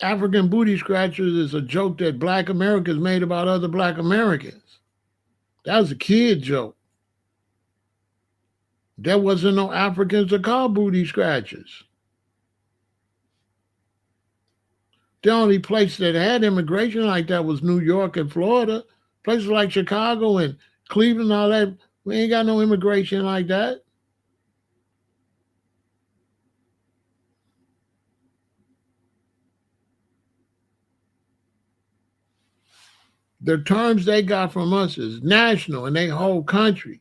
[SPEAKER 1] African booty scratchers is a joke that black Americans made about other black Americans. That was a kid joke. There wasn't no Africans to call booty scratchers. The only place that had immigration like that was New York and Florida. Places like Chicago and Cleveland and all that, we ain't got no immigration like that. The terms they got from us is national in their whole country.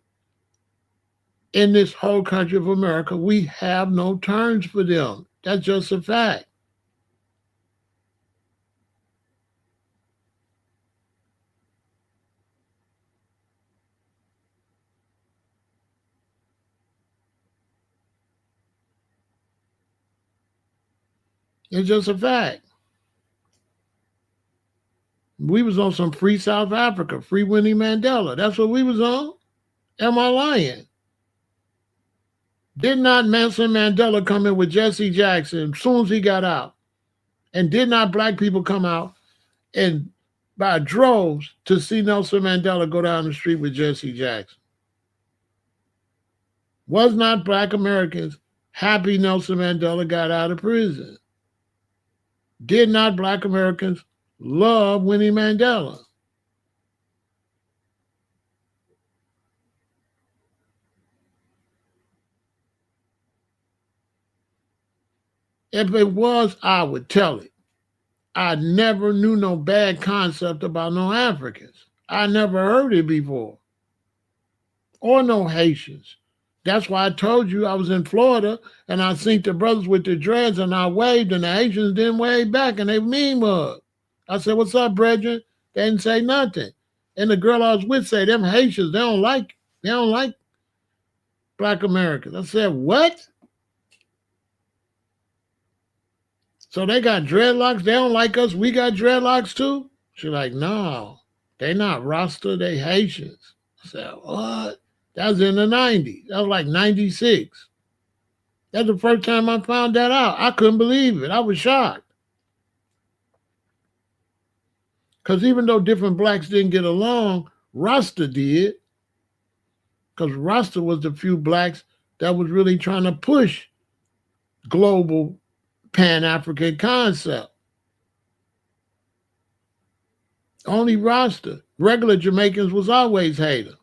[SPEAKER 1] In this whole country of America, we have no terms for them. That's just a fact. It's just a fact. We was on some free South Africa, free Winnie Mandela. That's what we was on. Am I lying? Did not Nelson Mandela come in with Jesse Jackson as soon as he got out? And did not black people come out and by droves to see Nelson Mandela go down the street with Jesse Jackson? Was not black Americans happy Nelson Mandela got out of prison? Did not black Americans love Winnie Mandela? If it was, I would tell it. I never knew no bad concept about no Africans. I never heard it before. Or no Haitians. That's why I told you I was in Florida and I seen the brothers with the dreads and I waved and the Haitians didn't wave back and they mean mug. I said, "What's up, brethren?" They didn't say nothing. And the girl I was with said, "Them Haitians, they don't like black Americans." I said, "What?" So they got dreadlocks, they don't like us, we got dreadlocks too? She's like, "No, they not Rasta, they Haitians." I said, "What?" That was in the 90s. That was like 96. That's the first time I found that out. I couldn't believe it. I was shocked. Because even though different blacks didn't get along, Rasta did. Because Rasta was the few blacks that was really trying to push global Pan-African concept. Only Rasta. Regular Jamaicans was always hater.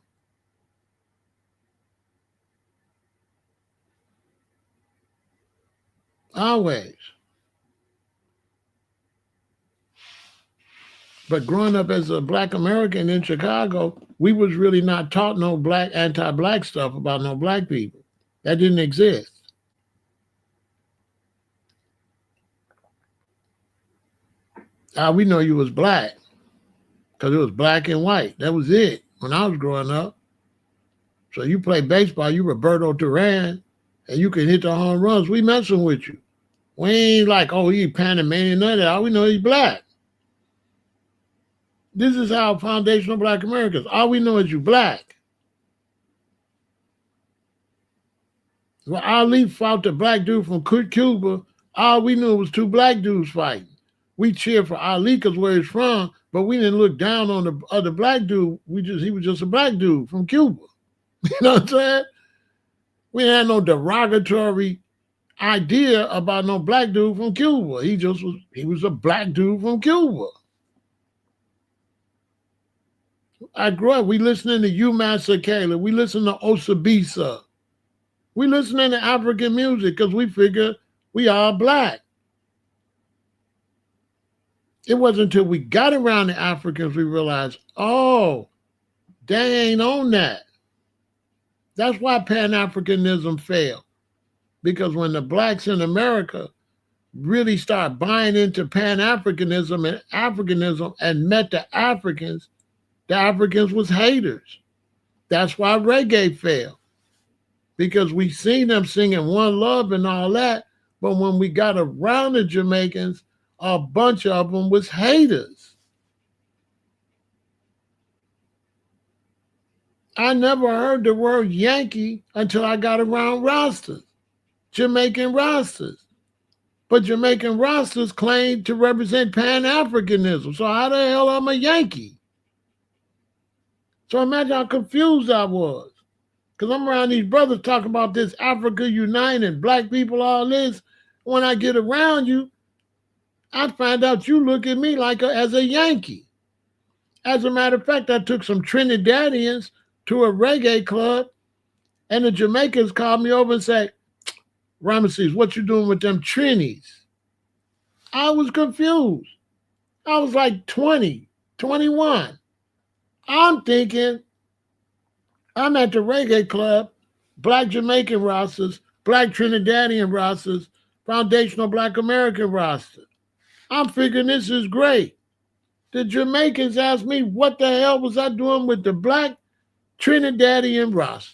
[SPEAKER 1] Always. But growing up as a black American in Chicago, we was really not taught no black anti-black stuff about no black people. That didn't exist. We know you was black because it was black and white. That was it when I was growing up. So you play baseball, you Roberto Duran, and you can hit the home runs. We messing with you. We ain't like, oh, he Panamanian, none of that. All we know he's black. This is how foundational black Americans. All we know is you black. When Ali fought the black dude from Cuba, all we knew was two black dudes fighting. We cheered for Ali because where he's from, but we didn't look down on the other black dude. He was just a black dude from Cuba. You know what I'm saying? We had no derogatory idea about no black dude from Cuba. He was a black dude from Cuba. I grew up, we listening to UMass Kayla, we listen to Osabisa. We listening to African music because we figure we are black. It wasn't until we got around the Africans we realized, oh, they ain't on that. That's why Pan-Africanism failed. Because when the blacks in America really started buying into Pan-Africanism and Africanism and met the Africans was haters. That's why reggae failed, because we seen them singing One Love and all that, but when we got around the Jamaicans, a bunch of them was haters. I never heard the word Yankee until I got around Rastas, Jamaican Rastas. But Jamaican Rastas claim to represent Pan-Africanism. So how the hell am I a Yankee? So imagine how confused I was. Because I'm around these brothers talking about this Africa united, black people, all this. When I get around you, I find out you look at me like as a Yankee. As a matter of fact, I took some Trinidadians to a reggae club, and the Jamaicans called me over and said, Ramesses, what you doing with them Trinis? I was confused. I was like 20, 21. I'm thinking I'm at the reggae club, black Jamaican rosters, black Trinidadian rosters, foundational black American roster. I'm figuring this is great. The Jamaicans asked me what the hell was I doing with the black Trinidadian rosters.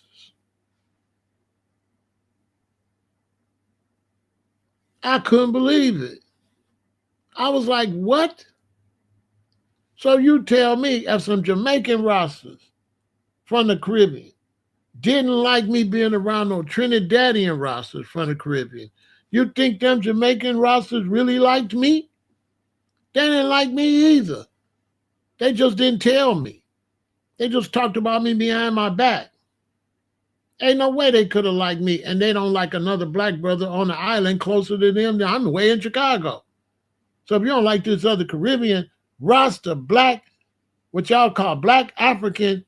[SPEAKER 1] I couldn't believe it. I was like, what? So you tell me if some Jamaican rosters from the Caribbean didn't like me being around no Trinidadian rosters from the Caribbean, you think them Jamaican rosters really liked me? They didn't like me either. They just didn't tell me. They just talked about me behind my back. Ain't no way they could have liked me, and they don't like another black brother on the island closer to them. I'm way in Chicago. So if you don't like this other Caribbean roster, black, what y'all call black African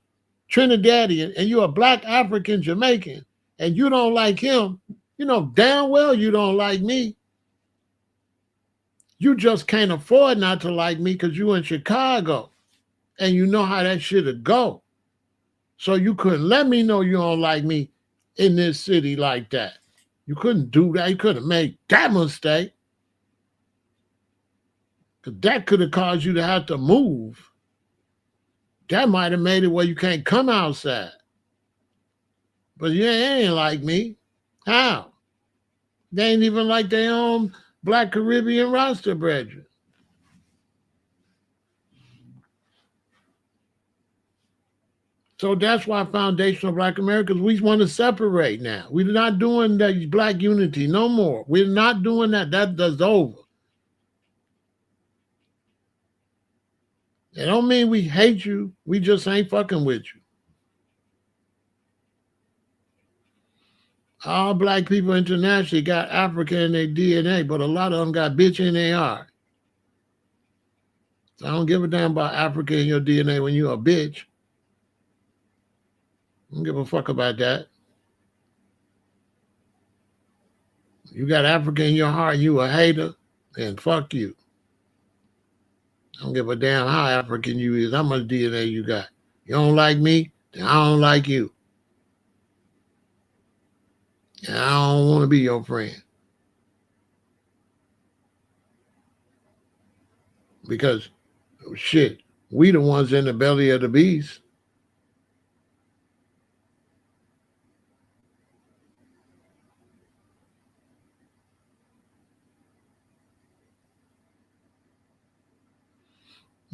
[SPEAKER 1] Trinidadian, and you're a black African Jamaican, and you don't like him, you know damn well you don't like me. You just can't afford not to like me because you in Chicago, and you know how that shit'll go. So you couldn't let me know you don't like me in this city like that. You couldn't do that. You couldn't make that mistake. Because that could have caused you to have to move. That might have made it where you can't come outside. But yeah, they ain't like me. How? They ain't even like their own black Caribbean roster brethren. So that's why Foundational Black Americans, we want to separate now. We're not doing the black unity no more. We're not doing that. That's over. It don't mean we hate you. We just ain't fucking with you. All black people internationally got Africa in their DNA, but a lot of them got bitch in their heart. So I don't give a damn about Africa in your DNA when you're a bitch. I don't give a fuck about that. You got Africa in your heart, you a hater, then fuck you. I don't give a damn how African you is, how much DNA you got. You don't like me, then I don't like you. And I don't want to be your friend. Because, shit, we the ones in the belly of the beast.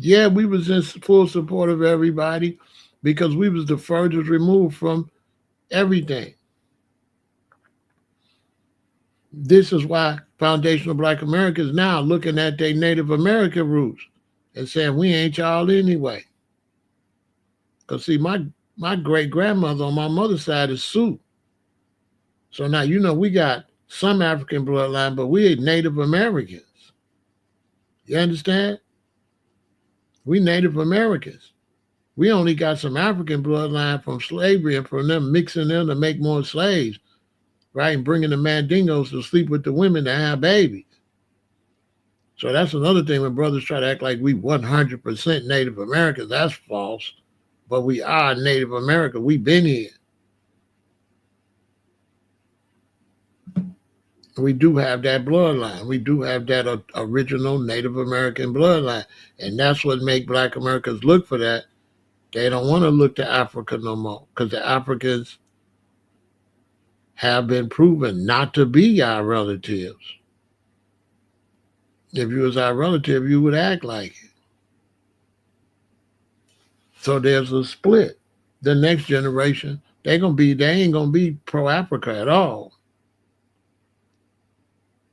[SPEAKER 1] Yeah, we was in full support of everybody because we was the furthest removed from everything. This is why Foundational Black Americans now looking at their Native American roots and saying, we ain't y'all anyway. Because see, my great-grandmother on my mother's side is Sioux. So now, you know, we got some African bloodline, but we ain't Native Americans. You understand? We Native Americans. We only got some African bloodline from slavery and from them mixing them to make more slaves, right? And bringing the Mandingos to sleep with the women to have babies. So that's another thing when brothers try to act like we 100% Native Americans. That's false. But we are Native American. We've been here. We do have that bloodline. We do have that original Native American bloodline. And that's what make Black Americans look for that. They don't want to look to Africa no more because the Africans have been proven not to be our relatives. If you was our relative, you would act like it. So there's a split. The next generation, they ain't gonna be pro-Africa at all.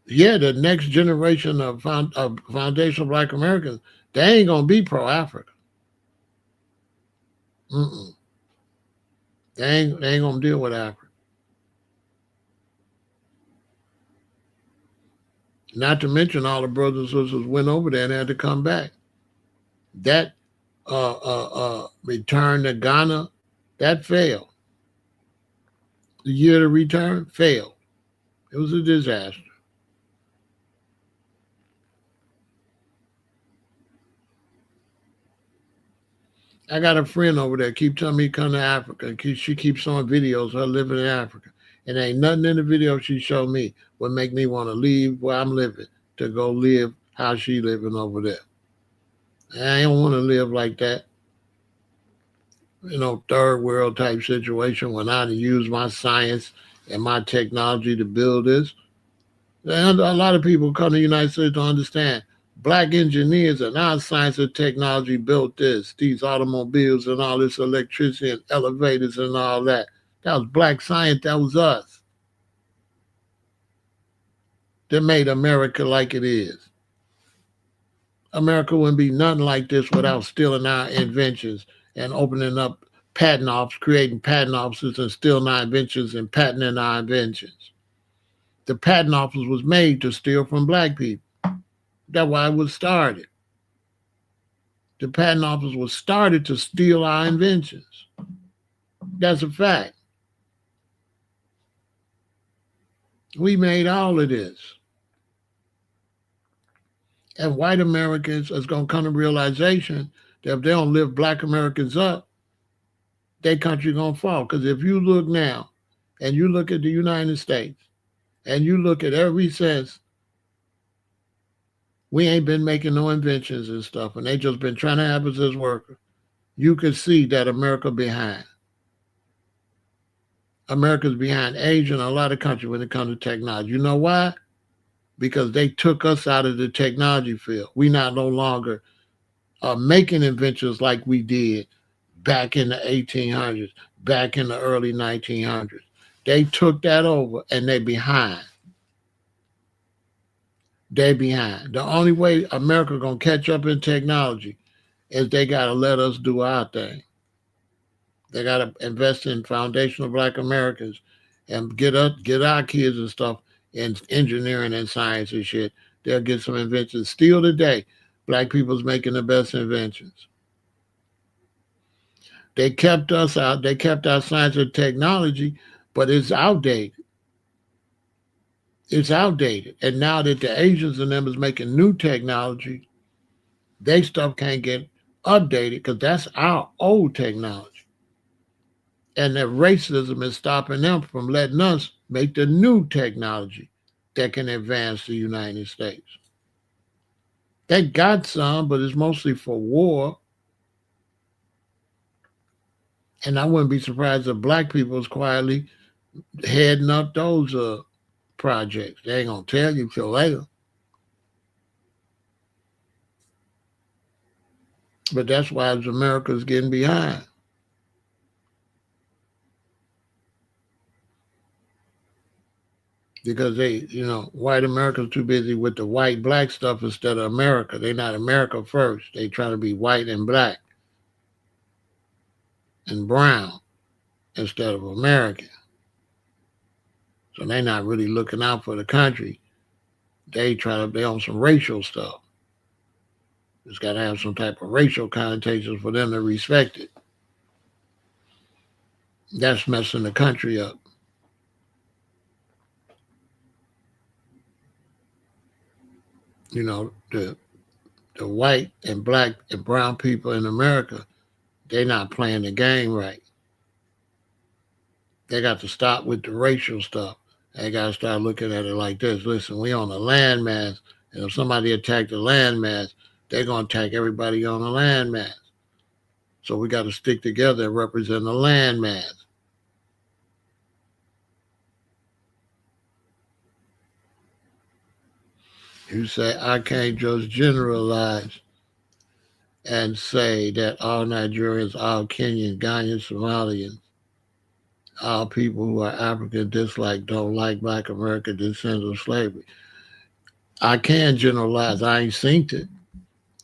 [SPEAKER 1] Yeah, the next generation of foundational Black Americans, they ain't gonna be pro-Africa. Mm-mm. They ain't gonna deal with Africa. Not to mention all the brothers and sisters went over there and had to come back. That return to Ghana, that failed. The year to return failed. It was a disaster. I got a friend over there keep telling me to come to Africa. She keeps showing videos of her living in Africa. And ain't nothing in the video she showed me would make me want to leave where I'm living to go live how she living over there. I don't want to live like that. Third world type situation when I use my science and my technology to build this. And a lot of people come to the United States to understand Black engineers and our science and technology built these automobiles and all this electricity and elevators and all that. That was Black science. That was us. That made America like it is. America wouldn't be nothing like this without stealing our inventions and opening up patent offices, creating patent offices and stealing our inventions and patenting our inventions. The patent office was made to steal from Black people. That's why it was started. The patent office was started to steal our inventions. That's a fact. We made all of this. And white Americans is going to come to realization that if they don't lift Black Americans up, their country going to fall. Because if you look now and you look at the United States and you look at every sense, we ain't been making no inventions and stuff, and they just been trying to have us as workers. You can see that America behind. America's behind Asia and a lot of countries when it comes to technology. You know why? Because they took us out of the technology field. We not no longer making inventions like we did back in the 1800s, back in the early 1900s. They took that over and they behind. They behind. The only way America gonna catch up in technology is they gotta let us do our thing. They gotta invest in foundational Black Americans and get our kids and stuff in engineering and science and shit. They'll get some inventions. Still today, Black people's making the best inventions. They kept us out. They kept our science and technology, but it's outdated. It's outdated. And now that the Asians and them is making new technology, they stuff can't get updated because that's our old technology. And that racism is stopping them from letting us make the new technology that can advance the United States. They got some, but it's mostly for war. And I wouldn't be surprised if Black people is quietly heading up those projects. They ain't going to tell you till later. But that's why America's getting behind. Because white America's too busy with the white Black stuff instead of America. They're not America first. They try to be white and Black and brown instead of American. So they're not really looking out for the country. They on some racial stuff. It's got to have some type of racial connotations for them to respect it. That's messing the country up. The white and Black and brown people in America, they're not playing the game right. They got to stop with the racial stuff They got to start looking at it like this. Listen, we on a landmass, and if somebody attack the landmass, they're going to attack everybody on the landmass. So we got to stick together and represent the landmass. You say, I can't just generalize and say that all Nigerians, all Kenyans, Ghanaians, Somalians, all people who are African don't like Black American descendants of slavery. I can generalize. I ain't seen it.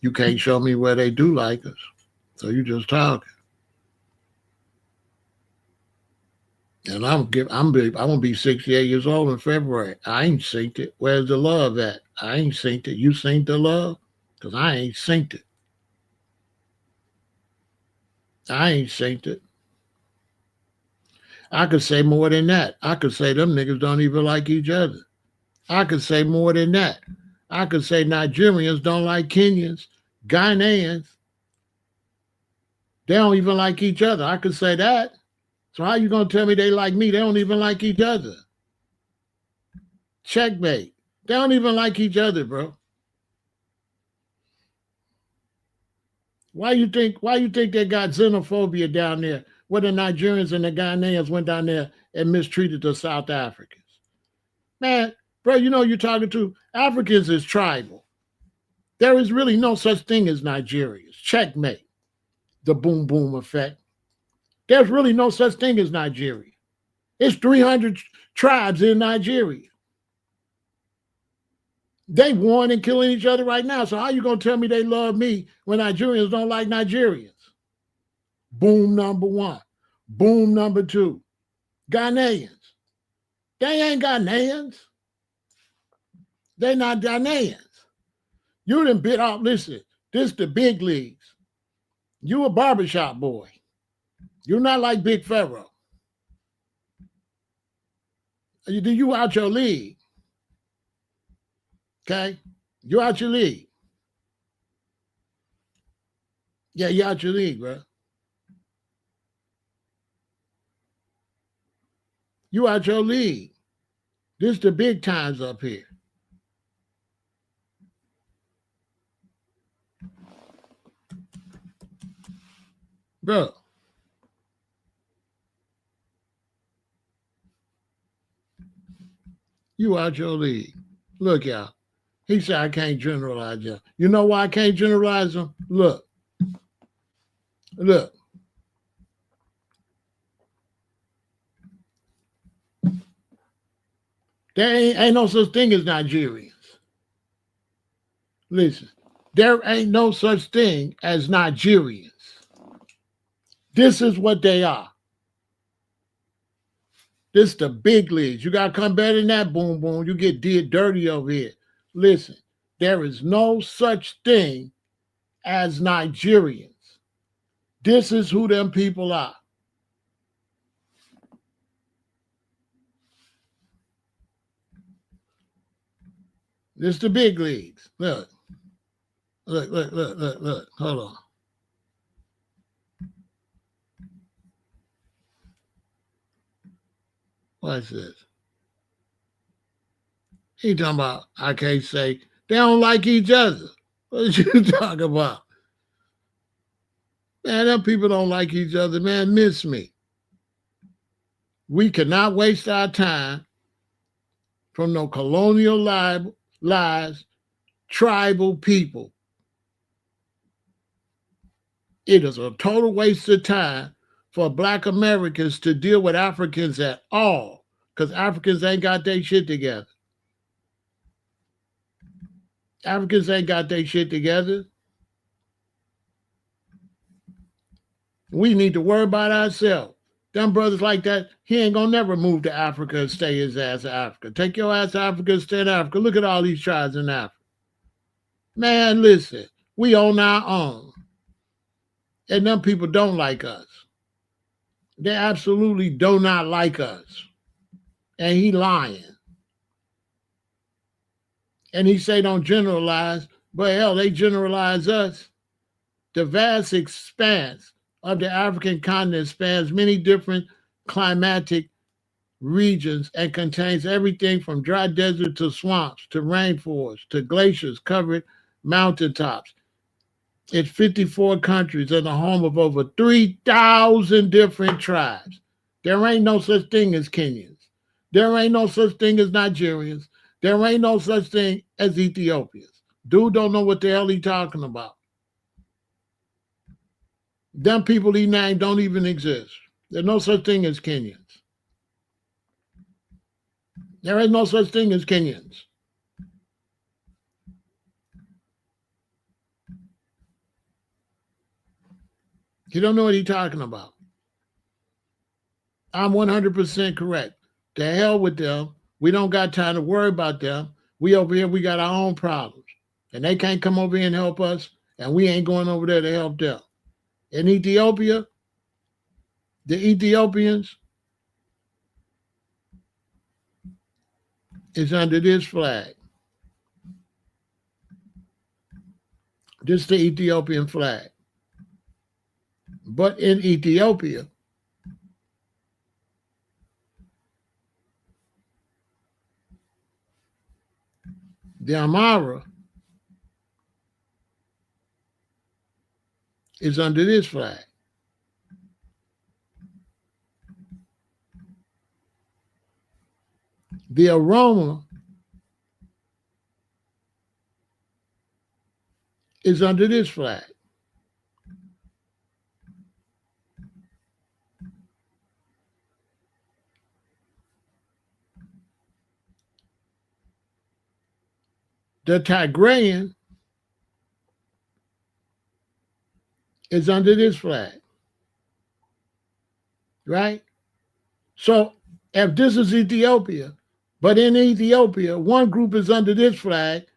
[SPEAKER 1] You can't show me where they do like us. So you just talking. And I'm gonna be 68 years old in February. I ain't seen it. Where's the love at? I ain't seen it. You seen the love? Because I ain't seen it. I ain't seen it. I could say more than that. I could say them niggas don't even like each other. I could say more than that. I could say Nigerians don't like Kenyans, Ghanaians. They don't even like each other. I could say that. So how you gonna tell me they like me? They don't even like each other. Checkmate. They don't even like each other, bro. Why you think they got xenophobia down there where the Nigerians and the Ghanaians went down there and mistreated the South Africans? Man, bro, you know you're talking to Africans is tribal. There is really no such thing as Nigerians. Checkmate. The boom boom effect. There's really no such thing as Nigeria. It's 300 tribes in Nigeria. They warring and killing each other right now. So how you gonna tell me they love me when Nigerians don't like Nigerians? Boom number one. Boom number two. Ghanaians. They ain't Ghanaians. They not Ghanaians. You done bit off. Listen, this the big leagues. You a barbershop boy. You're not like Big Pharaoh. You out your league. Okay? You out your league. Yeah, you out your league, bro. You out your league. This the big times up here. Bro. You out your league. Look, y'all. He said, I can't generalize them. You know why I can't generalize them? Look. Look. There ain't no such thing as Nigerians. Listen, there ain't no such thing as Nigerians. This is what they are. This the big leagues. You got to come better than that, boom, boom. You get did dirty over here. Listen, there is no such thing as Nigerians. This is who them people are. This the big leagues. Look. Look. Hold on. What's this? He talking about, I can't say, they don't like each other. What you talking about? Man, them people don't like each other. Man, miss me. We cannot waste our time from no colonial lies, tribal people. It is a total waste of time for Black Americans to deal with Africans at all, because Africans ain't got their shit together. Africans ain't got their shit together. We need to worry about ourselves. Them brothers like that, he ain't gonna never move to Africa and stay his ass in Africa. Take your ass to Africa and stay in Africa. Look at all these tribes in Africa. Man, listen, we on our own. And them people don't like us. They absolutely do not like us. And he lying. And he say don't generalize, but hell, they generalize us. The vast expanse of the African continent spans many different climatic regions and contains everything from dry desert to swamps to rainforests to glaciers covered mountaintops. It's 54 countries and the home of over 3,000 different tribes. There ain't no such thing as Kenyans. There ain't no such thing as Nigerians. There ain't no such thing as Ethiopians. Dude don't know what the hell he talking about. Them people he named don't even exist. There's no such thing as Kenyans. There is no such thing as Kenyans. You don't know what he's talking about. I'm 100% correct. To hell with them. We don't got time to worry about them. We over here, we got our own problems. And they can't come over here and help us, and we ain't going over there to help them. In Ethiopia, the Ethiopians is under this flag. This is the Ethiopian flag. But in Ethiopia, the Amhara is under this flag. The Oromo is under this flag. The Tigrayan is under this flag, right? So if this is Ethiopia, but in Ethiopia, one group is under this flag,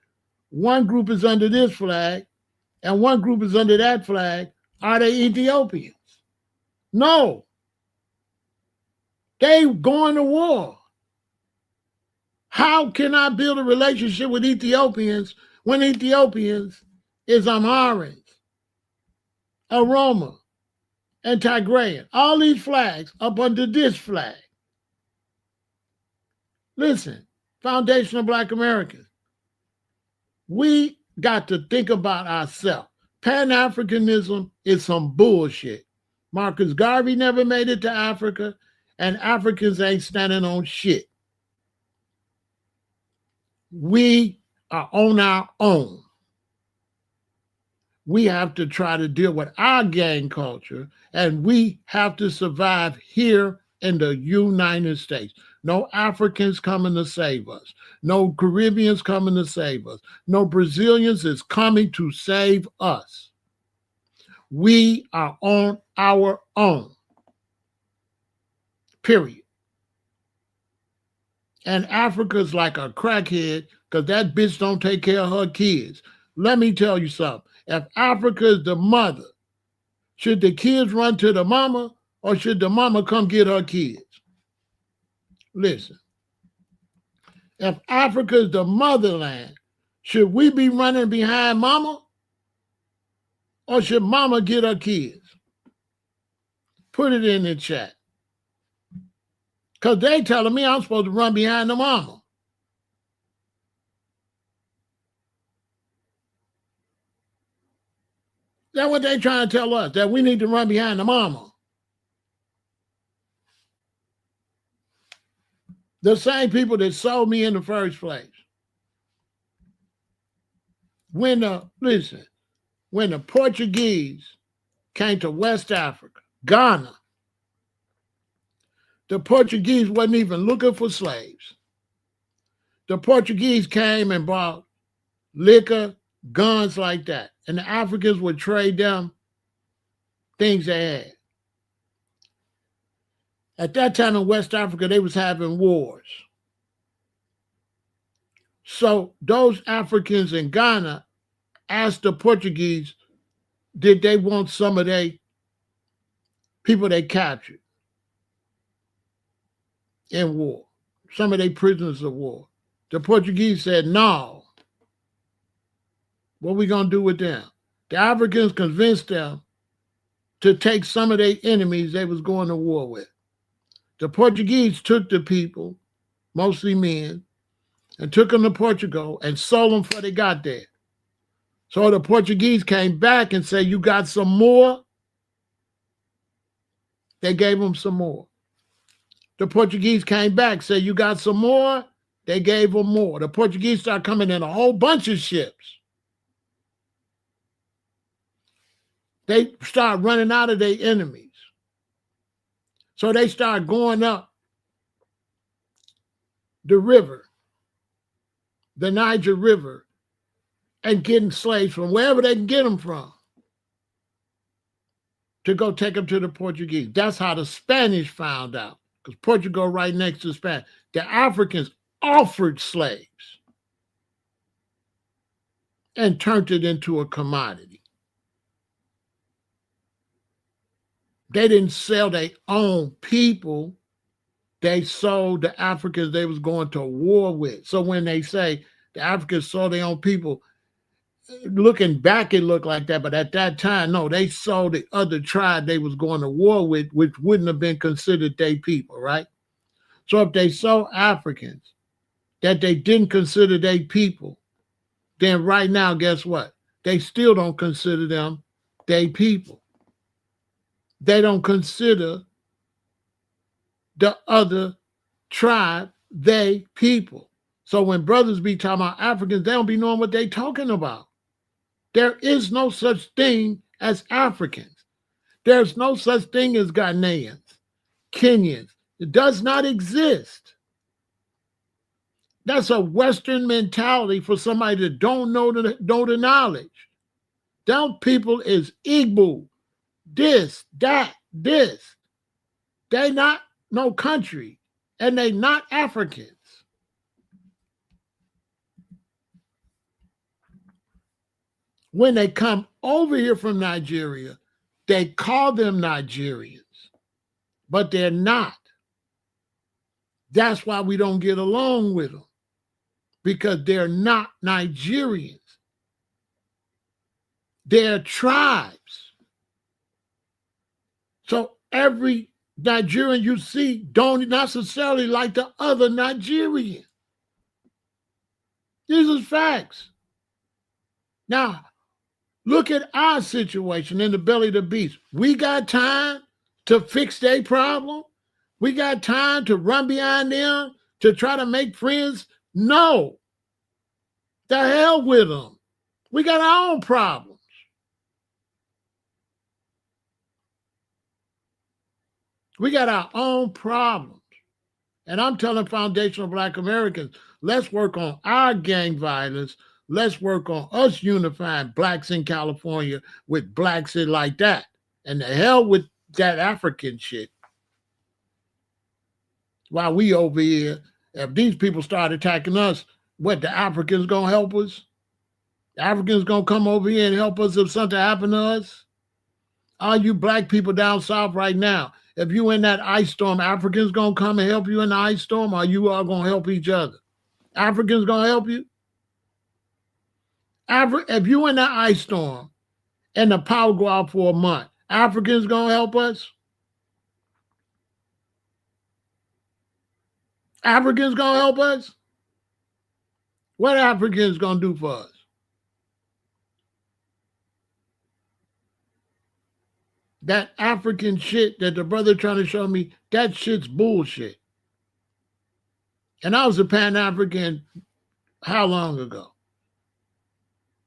[SPEAKER 1] one group is under this flag, and one group is under that flag, are they Ethiopians? No. They going to war. How can I build a relationship with Ethiopians when Ethiopians is Amharians, Oromo, and Tigrayan? All these flags up under this flag. Listen, Foundation of Black Americans, we got to think about ourselves. Pan-Africanism is some bullshit. Marcus Garvey never made it to Africa, and Africans ain't standing on shit. We are on our own. We have to try to deal with our gang culture, and we have to survive here in the United States. No Africans coming to save us. No Caribbeans coming to save us. No Brazilians is coming to save us. We are on our own. Period. And Africa's like a crackhead because that bitch don't take care of her kids. Let me tell you something. If Africa is the mother, should the kids run to the mama or should the mama come get her kids? Listen. If Africa is the motherland, should we be running behind mama or should mama get her kids? Put it in the chat. Because they telling me I'm supposed to run behind the mama. That's what they trying to tell us, that we need to run behind the mama. The same people that sold me in the first place. When the Portuguese came to West Africa, Ghana, the Portuguese wasn't even looking for slaves. The Portuguese came and bought liquor, guns like that. And the Africans would trade them things they had. At that time in West Africa, they was having wars. So those Africans in Ghana asked the Portuguese, did they want some of their people they captured in war, some of their prisoners of war? The Portuguese said, no. What are we going to do with them? The Africans convinced them to take some of their enemies they was going to war with. The Portuguese took the people, mostly men, and took them to Portugal and sold them before they got there. So the Portuguese came back and said, you got some more? They gave them some more. The Portuguese came back, said, you got some more? They gave them more. The Portuguese started coming in a whole bunch of ships. They started running out of their enemies. So they started going up the river, the Niger River, and getting slaves from wherever they can get them from to go take them to the Portuguese. That's how the Spanish found out, because Portugal right next to Spain. The Africans offered slaves and turned it into a commodity. They didn't sell their own people. They sold the Africans they was going to war with. So when they say the Africans sold their own people, looking back, it looked like that. But at that time, no, they sold the other tribe they was going to war with, which wouldn't have been considered their people, right? So if they sold Africans that they didn't consider their people, then right now, guess what? They still don't consider them their people. They don't consider the other tribe they people. So when brothers be talking about Africans, they don't be knowing what they talking about. There is no such thing as Africans. There's no such thing as Ghanaians, Kenyans. It does not exist. That's a Western mentality for somebody that don't know the knowledge. Them people is Igbo, this, that, this. They not no country, and they not Africans. When they come over here from Nigeria, they call them Nigerians, but they're not. That's why we don't get along with them, because they're not Nigerians. They're tribes. So every Nigerian you see don't necessarily like the other Nigerian. These are facts. Now, look at our situation in the belly of the beast. We got time to fix their problem? We got time to run behind them to try to make friends? No. The hell with them. We got our own problems. We got our own problems. And I'm telling foundational Black Americans, let's work on our gang violence. Let's work on us unifying Blacks in California with Blacks in like that. And the hell with that African shit. While we over here, if these people start attacking us, what, the Africans gonna help us? The Africans gonna come over here and help us if something happened to us? All you Black people down south right now, if you in that ice storm, Africans gonna come and help you in the ice storm, or you all gonna help each other? Africans gonna help you? If you in that ice storm and the power go out for a month, Africans gonna help us? Africans gonna help us? What Africans gonna do for us? That African shit that the brother trying to show me, that shit's bullshit. And I was a Pan-African how long ago?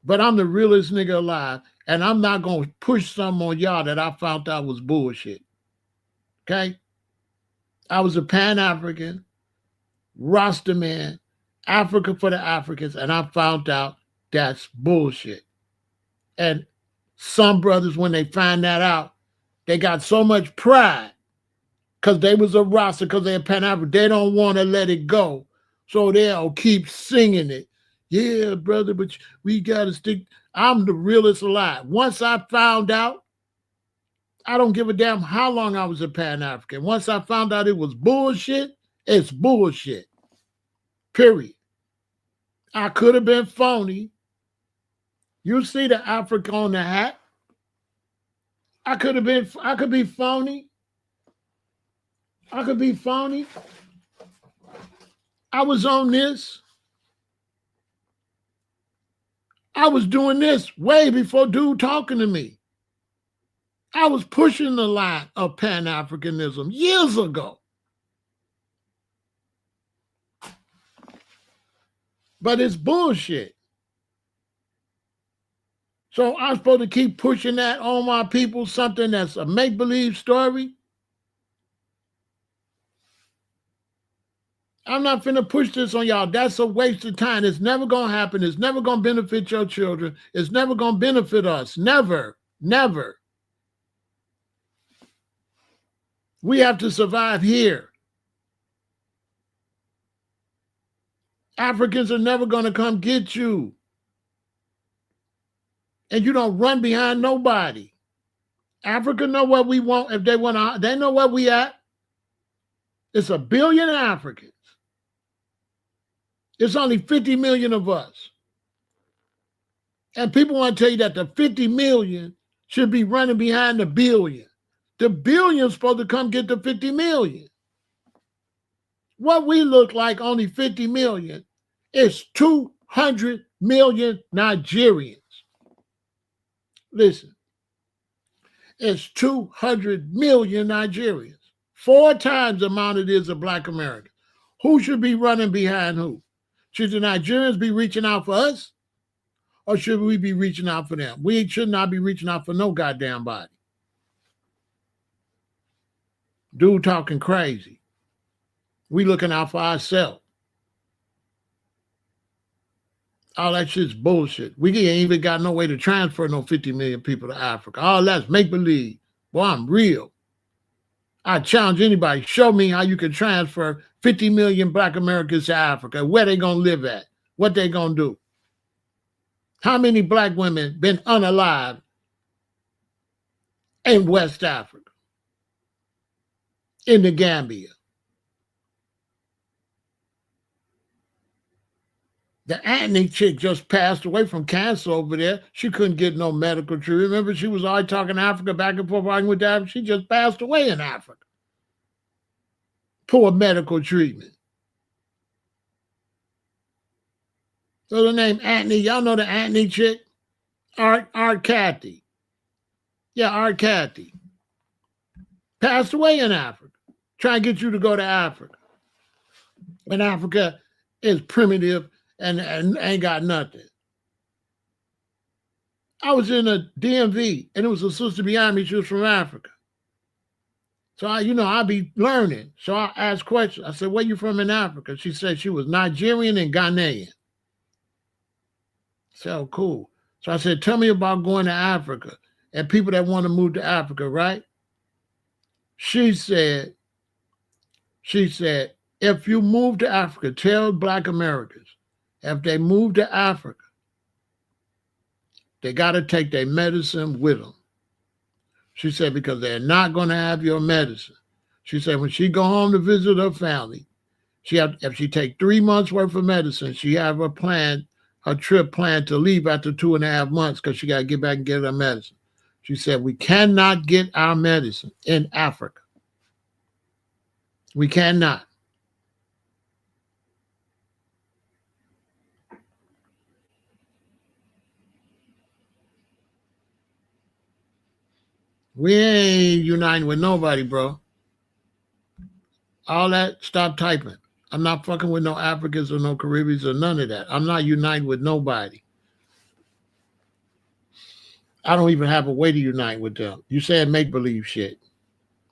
[SPEAKER 1] But I'm the realest nigga alive, and I'm not going to push something on y'all that I found out was bullshit. Okay? I was a Pan-African, Rasta man, Africa for the Africans, and I found out that's bullshit. And some brothers, when they find that out, they got so much pride because they was a Rasta, because they're Pan-African. They don't want to let it go. So they'll keep singing it. Yeah, brother, but we got to stick. I'm the realest alive. Once I found out, I don't give a damn how long I was a Pan-African. Once I found out it was bullshit, it's bullshit. Period. I could have been phony. You see the Africa on the hat? I could be phony. I could be phony. I was on this. I was doing this way before dude talking to me. I was pushing the line of Pan-Africanism years ago. But it's bullshit. So I'm supposed to keep pushing that on my people, something that's a make-believe story? I'm not finna push this on y'all. That's a waste of time. It's never gonna happen. It's never gonna benefit your children. It's never gonna benefit us. Never, never. We have to survive here. Africans are never gonna come get you. And you don't run behind nobody. Africa know what we want. If they want to, they know where we at. It's 1 billion Africans. It's only 50 million of us. And people want to tell you that the 50 million should be running behind the billion. The billion's supposed to come get the 50 million. What we look like, only 50 million, is 200 million Nigerians. Listen, it's 200 million Nigerians. 4 times the amount it is of Black Americans. Who should be running behind who? Should the Nigerians be reaching out for us? Or should we be reaching out for them? We should not be reaching out for no goddamn body. Dude talking crazy. We looking out for ourselves. All that shit's bullshit. We ain't even got no way to transfer no 50 million people to Africa. All that's make-believe. Boy, I'm real. I challenge anybody, show me how you can transfer 50 million Black Americans to Africa. Where they gonna live at? What they gonna do? How many Black women been unalive in West Africa? In the Gambia? The Antony chick just passed away from cancer over there. She couldn't get no medical treatment. Remember, she was always talking Africa back and forth arguing with Africa. She just passed away in Africa. Poor medical treatment. So the name Antony, y'all know the Antony chick? Art Cathy. Yeah, Art Cathy. Passed away in Africa. Trying to get you to go to Africa. And Africa is primitive and ain't got nothing. I was in a DMV, and it was a sister behind me. She was from Africa. So, I be learning. So I asked questions. I said, where you from in Africa? She said she was Nigerian and Ghanaian. I said, oh, cool. So I said, tell me about going to Africa and people that want to move to Africa, right? She said, if you move to Africa, tell Black Americans, if they move to Africa, they got to take their medicine with them. She said, because they're not going to have your medicine. She said, when she go home to visit her family, if she take 3 months worth of medicine, she have her trip planned to leave after 2.5 months because she got to get back and get her medicine. She said, we cannot get our medicine in Africa. We cannot. We ain't uniting with nobody, bro. All that, stop typing. I'm not fucking with no Africans or no Caribbeans or none of that. I'm not uniting with nobody. I don't even have a way to unite with them. You saying make-believe shit.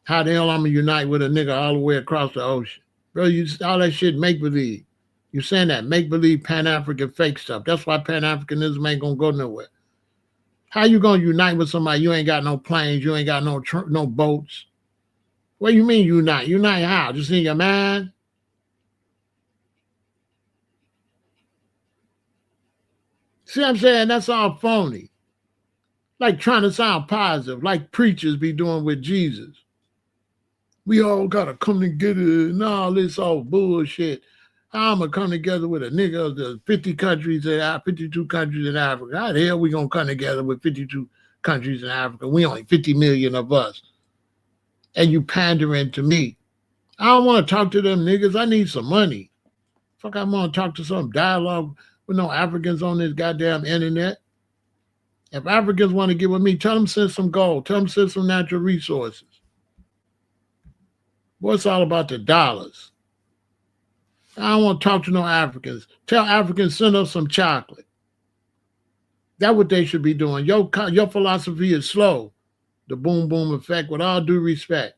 [SPEAKER 1] How the hell I'm going to unite with a nigga all the way across the ocean? Bro, all that shit make-believe. You saying that make-believe Pan-African fake stuff. That's why Pan-Africanism ain't going to go nowhere. How you going to unite with somebody? You ain't got no planes. You ain't got no boats. What do you mean unite? Unite how? Just in your mind? See what I'm saying? That's all phony. Like trying to sound positive, like preachers be doing with Jesus. We all got to come together and all this all bullshit. How I'm going to come together with a nigga of the 52 countries in Africa? How the hell we going to come together with 52 countries in Africa? We only 50 million of us. And you pandering to me I don't want to talk to them niggas. I need some money. Fuck, I want to talk to some dialogue with no Africans on this goddamn internet. If Africans want to get with me, tell them send some gold. Tell them send some natural resources. Boy, it's all about the dollars. I don't want to talk to no Africans. Tell Africans send us some chocolate. That's what they should be doing. Your philosophy is slow. The boom boom effect, with all due respect.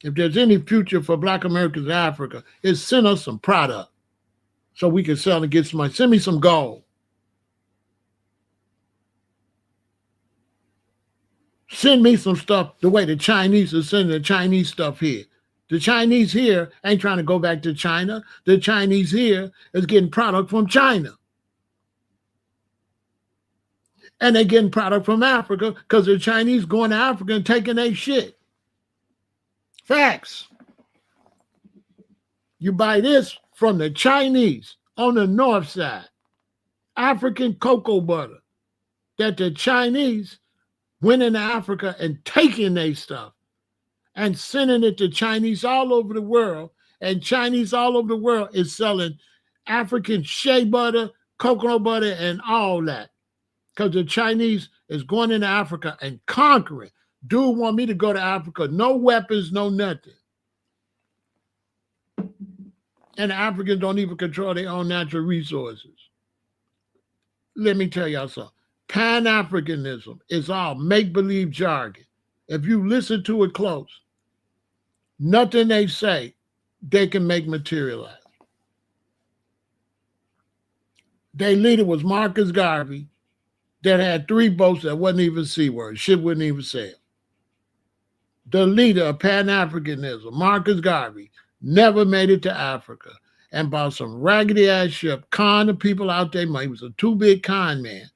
[SPEAKER 1] If there's any future for Black Americans in Africa, it's send us some product so we can sell and get some money. Send me some gold. Send me some stuff the way the Chinese are sending the Chinese stuff here. The Chinese here ain't trying to go back to China. The Chinese here is getting product from China. And they're getting product from Africa because the Chinese going to Africa and taking their shit. Facts. You buy this from the Chinese on the north side. African cocoa butter that the Chinese went into Africa and taking their stuff and sending it to Chinese all over the world. And Chinese all over the world is selling African shea butter, coconut butter, and all that. Because the Chinese is going into Africa and conquering. Dude want me to go to Africa. No weapons, no nothing. And the Africans don't even control their own natural resources. Let me tell y'all something. Pan-Africanism is all make-believe jargon. If you listen to it close, nothing they say, they can make materialize. Their leader was Marcus Garvey that had 3 boats that wasn't even seaworthy. Ship wouldn't even sail. The leader of Pan-Africanism, Marcus Garvey, never made it to Africa and bought some raggedy-ass ship, conned the people out there money. He was a too-big con man.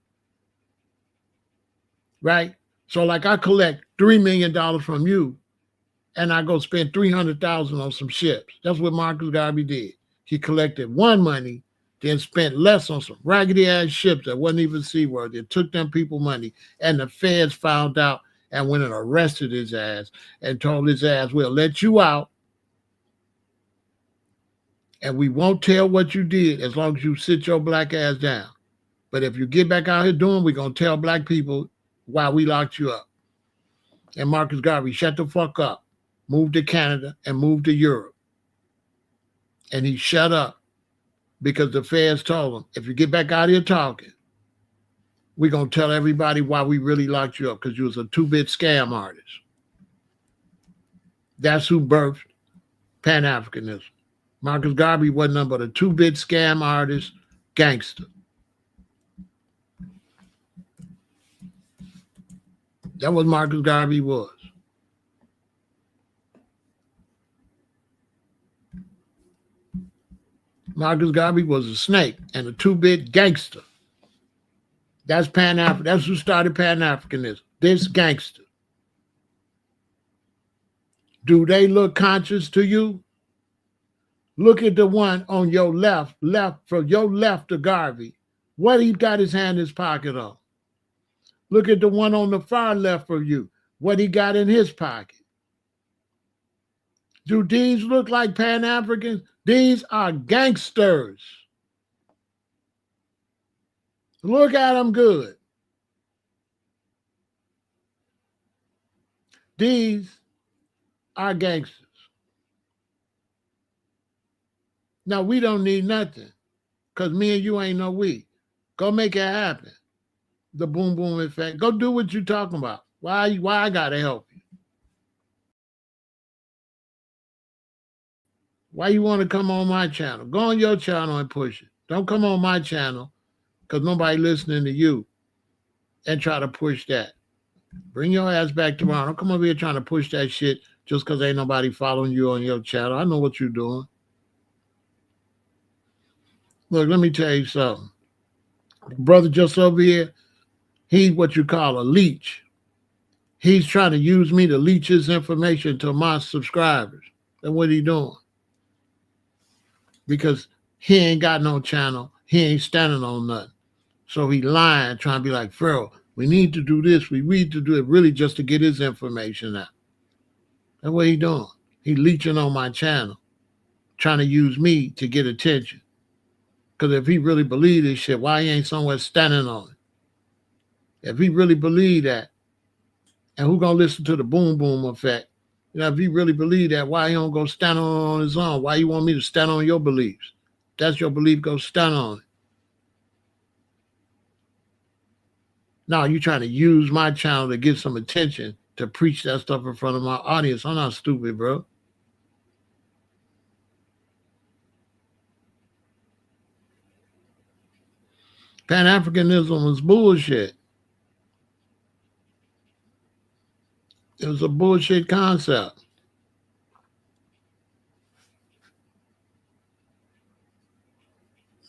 [SPEAKER 1] Right? So like I collect $3 million from you and I go spend $300,000 on some ships. That's what Marcus Garvey did. He collected one money, then spent less on some raggedy ass ships that wasn't even seaworthy. It took them people money, and the feds found out and went and arrested his ass and told his ass, we'll let you out and we won't tell what you did as long as you sit your black ass down. But if you get back out here doing, we're going to tell black people why we locked you up. And Marcus Garvey shut the fuck up, moved to Canada and moved to Europe. And he shut up because the feds told him, if you get back out here talking, we're going to tell everybody why we really locked you up, because you was a 2-bit scam artist. That's who birthed Pan-Africanism. Marcus Garvey wasn't nothing but a 2-bit scam artist, gangster. That was Marcus Garvey was. Marcus Garvey was a snake and a 2-bit gangster. That's Pan-African. That's who started Pan-Africanism. This gangster. Do they look conscious to you? Look at the one on your left, from your left to Garvey. What he got his hand in his pocket on? Look at the one on the far left of you. What he got in his pocket. Do these look like Pan-Africans? These are gangsters. Look at them good. These are gangsters. Now, we don't need nothing because me and you ain't no we. Go make it happen. The boom boom effect. Go do what you're talking about. Why I got to help you? Why you want to come on my channel? Go on your channel and push it. Don't come on my channel because nobody listening to you and try to push that. Bring your ass back tomorrow. Don't come over here trying to push that shit just because ain't nobody following you on your channel. I know what you're doing. Look, let me tell you something. Brother just over here, he's what you call a leech. He's trying to use me to leech his information to my subscribers. That's what he doing. Because he ain't got no channel. He ain't standing on nothing. So he lying, trying to be like, Pharaoh, we need to do this. We need to do it really just to get his information out. That's what he doing. He leeching on my channel, trying to use me to get attention. Because if he really believe this shit, why he ain't somewhere standing on it? If he really believe that, and who gonna listen to the boom boom effect? You know, if he really believe that, why he don't go stand on his own? Why you want me to stand on your beliefs? That's your belief, go stand on it. Now you trying to use my channel to get some attention to preach that stuff in front of my audience. I'm not stupid, bro. Pan-Africanism was bullshit. It was a bullshit concept.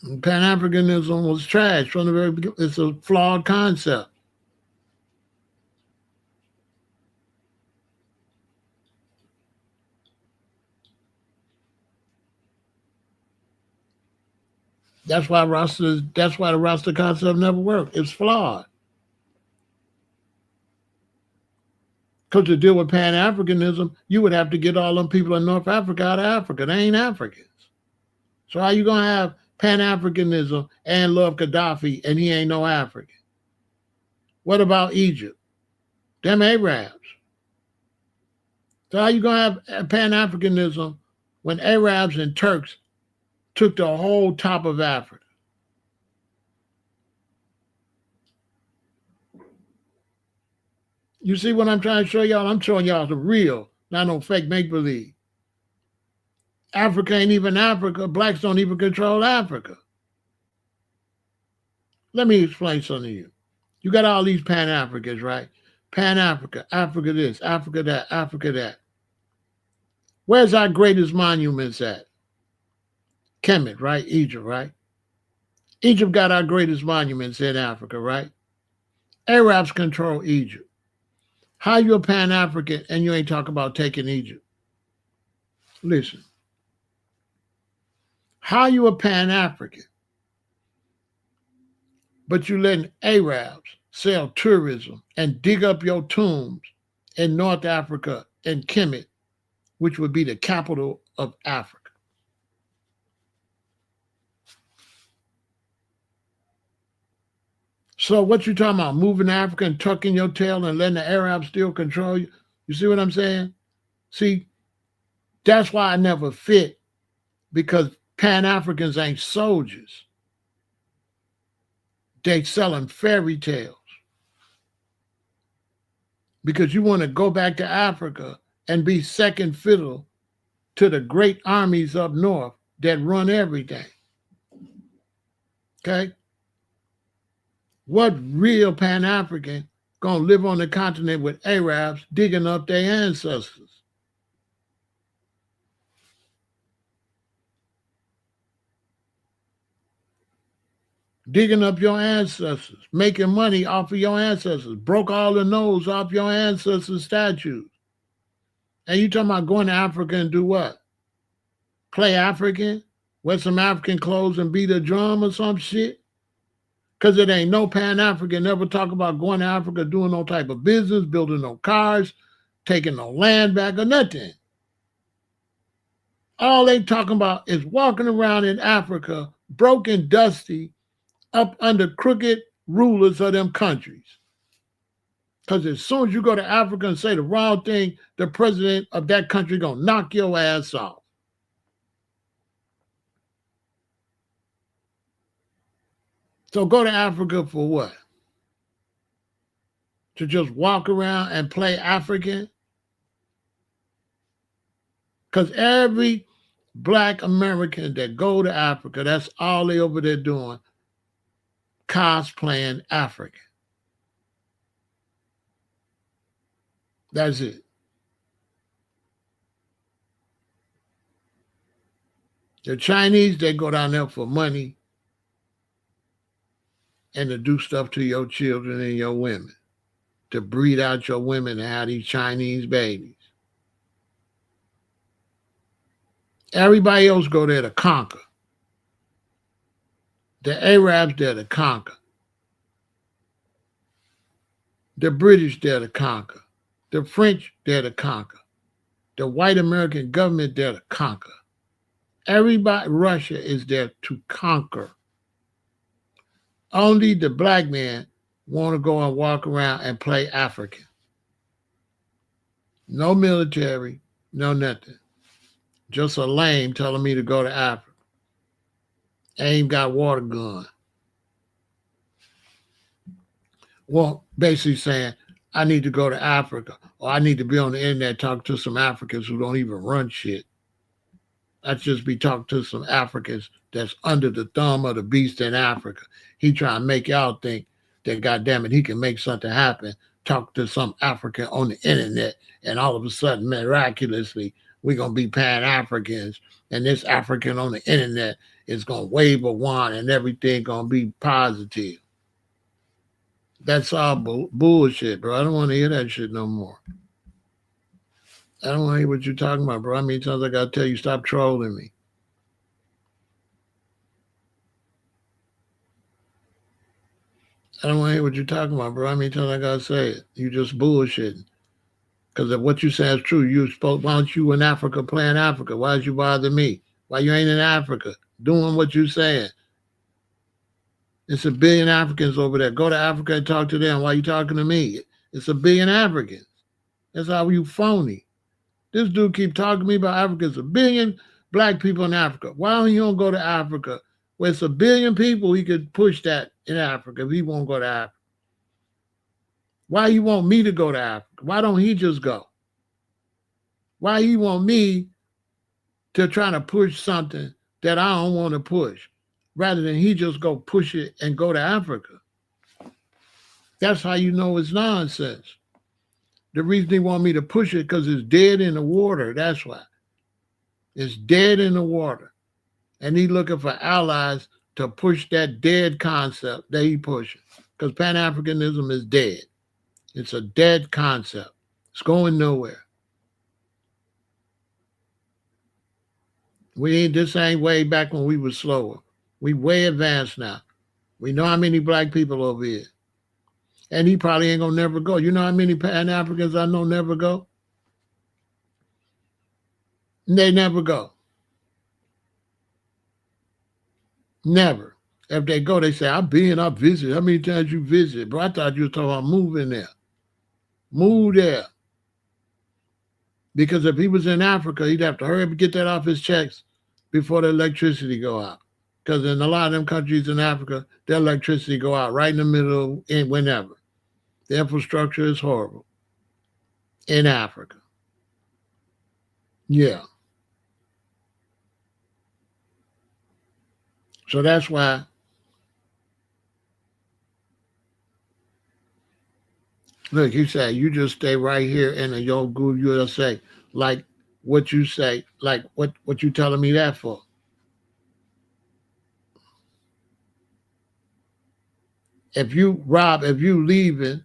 [SPEAKER 1] Pan-Africanism was trash from the very beginning. It's a flawed concept. That's why the Rasta concept never worked. It's flawed. Because to deal with Pan-Africanism, you would have to get all them people in North Africa out of Africa. They ain't Africans. So how you gonna have Pan-Africanism and love Gaddafi and he ain't no African? What about Egypt? Them Arabs. So how you gonna have Pan-Africanism when Arabs and Turks took the whole top of Africa? You see what I'm trying to show y'all? I'm showing y'all the real, not no fake make-believe. Africa ain't even Africa. Blacks don't even control Africa. Let me explain something to you. You got all these Pan-Africans, right? Pan-Africa, Africa this, Africa that, Africa that. Where's our greatest monuments at? Kemet, right? Egypt, right? Egypt got our greatest monuments in Africa, right? Arabs control Egypt. How you a Pan-African and you ain't talking about taking Egypt? Listen. How you a Pan-African, but you letting Arabs sell tourism and dig up your tombs in North Africa and Kemet, which would be the capital of Africa? So what you talking about? Moving Africa and tucking your tail and letting the Arabs still control you? You see what I'm saying? See, that's why I never fit, because Pan-Africans ain't soldiers. They selling fairy tales. Because you want to go back to Africa and be second fiddle to the great armies up north that run everything. Okay? What real Pan-African gonna live on the continent with Arabs digging up their ancestors? Digging up your ancestors, making money off of your ancestors, broke all the nose off your ancestors' statues. And you talking about going to Africa and do what? Play African? Wear some African clothes and beat a drum or some shit? Because it ain't no Pan-African never talk about going to Africa, doing no type of business, building no cars, taking no land back or nothing. All they talking about is walking around in Africa, broke and dusty, up under crooked rulers of them countries. Because as soon as you go to Africa and say the wrong thing, the president of that country gonna knock your ass off. So go to Africa for what? To just walk around and play African? Because every Black American that go to Africa, that's all they over there doing, cosplaying African. That's it. The Chinese, they go down there for money and to do stuff to your children and your women, to breed out your women and have these Chinese babies. Everybody else go there to conquer. The Arabs there to conquer. The British there to conquer. The French there to conquer. The white American government there to conquer. Everybody, Russia is there to conquer. Only the black man want to go and walk around and play African. No military, no nothing. Just a lame telling me to go to Africa. Ain't got water gun. Well, basically saying, I need to go to Africa, or I need to be on the internet talking to some Africans who don't even run shit. I just be talking to some Africans that's under the thumb of the beast in Africa. He trying to make y'all think that, goddamn it, he can make something happen. Talk to some African on the internet, and all of a sudden, miraculously, we're going to be Pan-Africans, and this African on the internet is going to wave a wand, and everything going to be positive. That's all bullshit, bro. I don't want to hear that shit no more. I don't want to hear what you're talking about, bro. I mean, times I got to tell you, stop trolling me. I don't want to hear what you're talking about, bro. I mean, times I got to say it. You just bullshitting. Because if what you say is true, why don't you in Africa playing Africa? Why did you bother me? Why you ain't in Africa doing what you saying? It's a billion Africans over there. Go to Africa and talk to them. Why you talking to me? It's a billion Africans. That's how you phony. This dude keep talking to me about Africa. It's a billion black people in Africa. Why don't you go to Africa? Where it's a billion people, he could push that in Africa if he won't go to Africa. Why you want me to go to Africa? Why don't he just go? Why you want me to try to push something that I don't want to push, rather than he just go push it and go to Africa? That's how you know it's nonsense. The reason they want me to push it because it's dead in the water. That's why. It's dead in the water. And he looking for allies to push that dead concept that he pushing. Because Pan-Africanism is dead. It's a dead concept. It's going nowhere. This ain't way back when we were slower. We way advanced now. We know how many black people over here. And he probably ain't gonna never go. You know how many Pan-Africans I know never go? They never go. Never. If they go, they say, I've been, I visit. How many times you visit? Bro, I thought you were talking about moving there. Move there. Because if he was in Africa, he'd have to hurry up and get that off his checks before the electricity go out. Because in a lot of them countries in Africa, their electricity go out right in the middle of whenever. The infrastructure is horrible in Africa. Yeah. So that's why look, you say you just stay right here in the Yo Group USA. Like what you say, like what you telling me that for? If you leaving,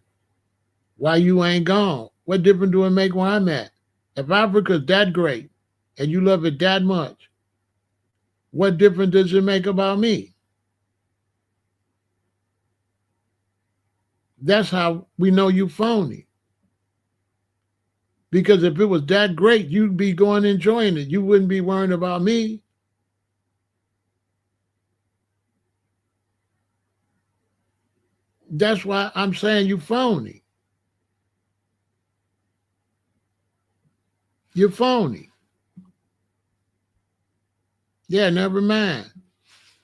[SPEAKER 1] why you ain't gone? What difference do it make where I'm at? If Africa's that great and you love it that much, what difference does it make about me? That's how we know you phony. Because if it was that great, you'd be going enjoying it. You wouldn't be worrying about me. That's why I'm saying you phony. You're phony. Yeah, never mind.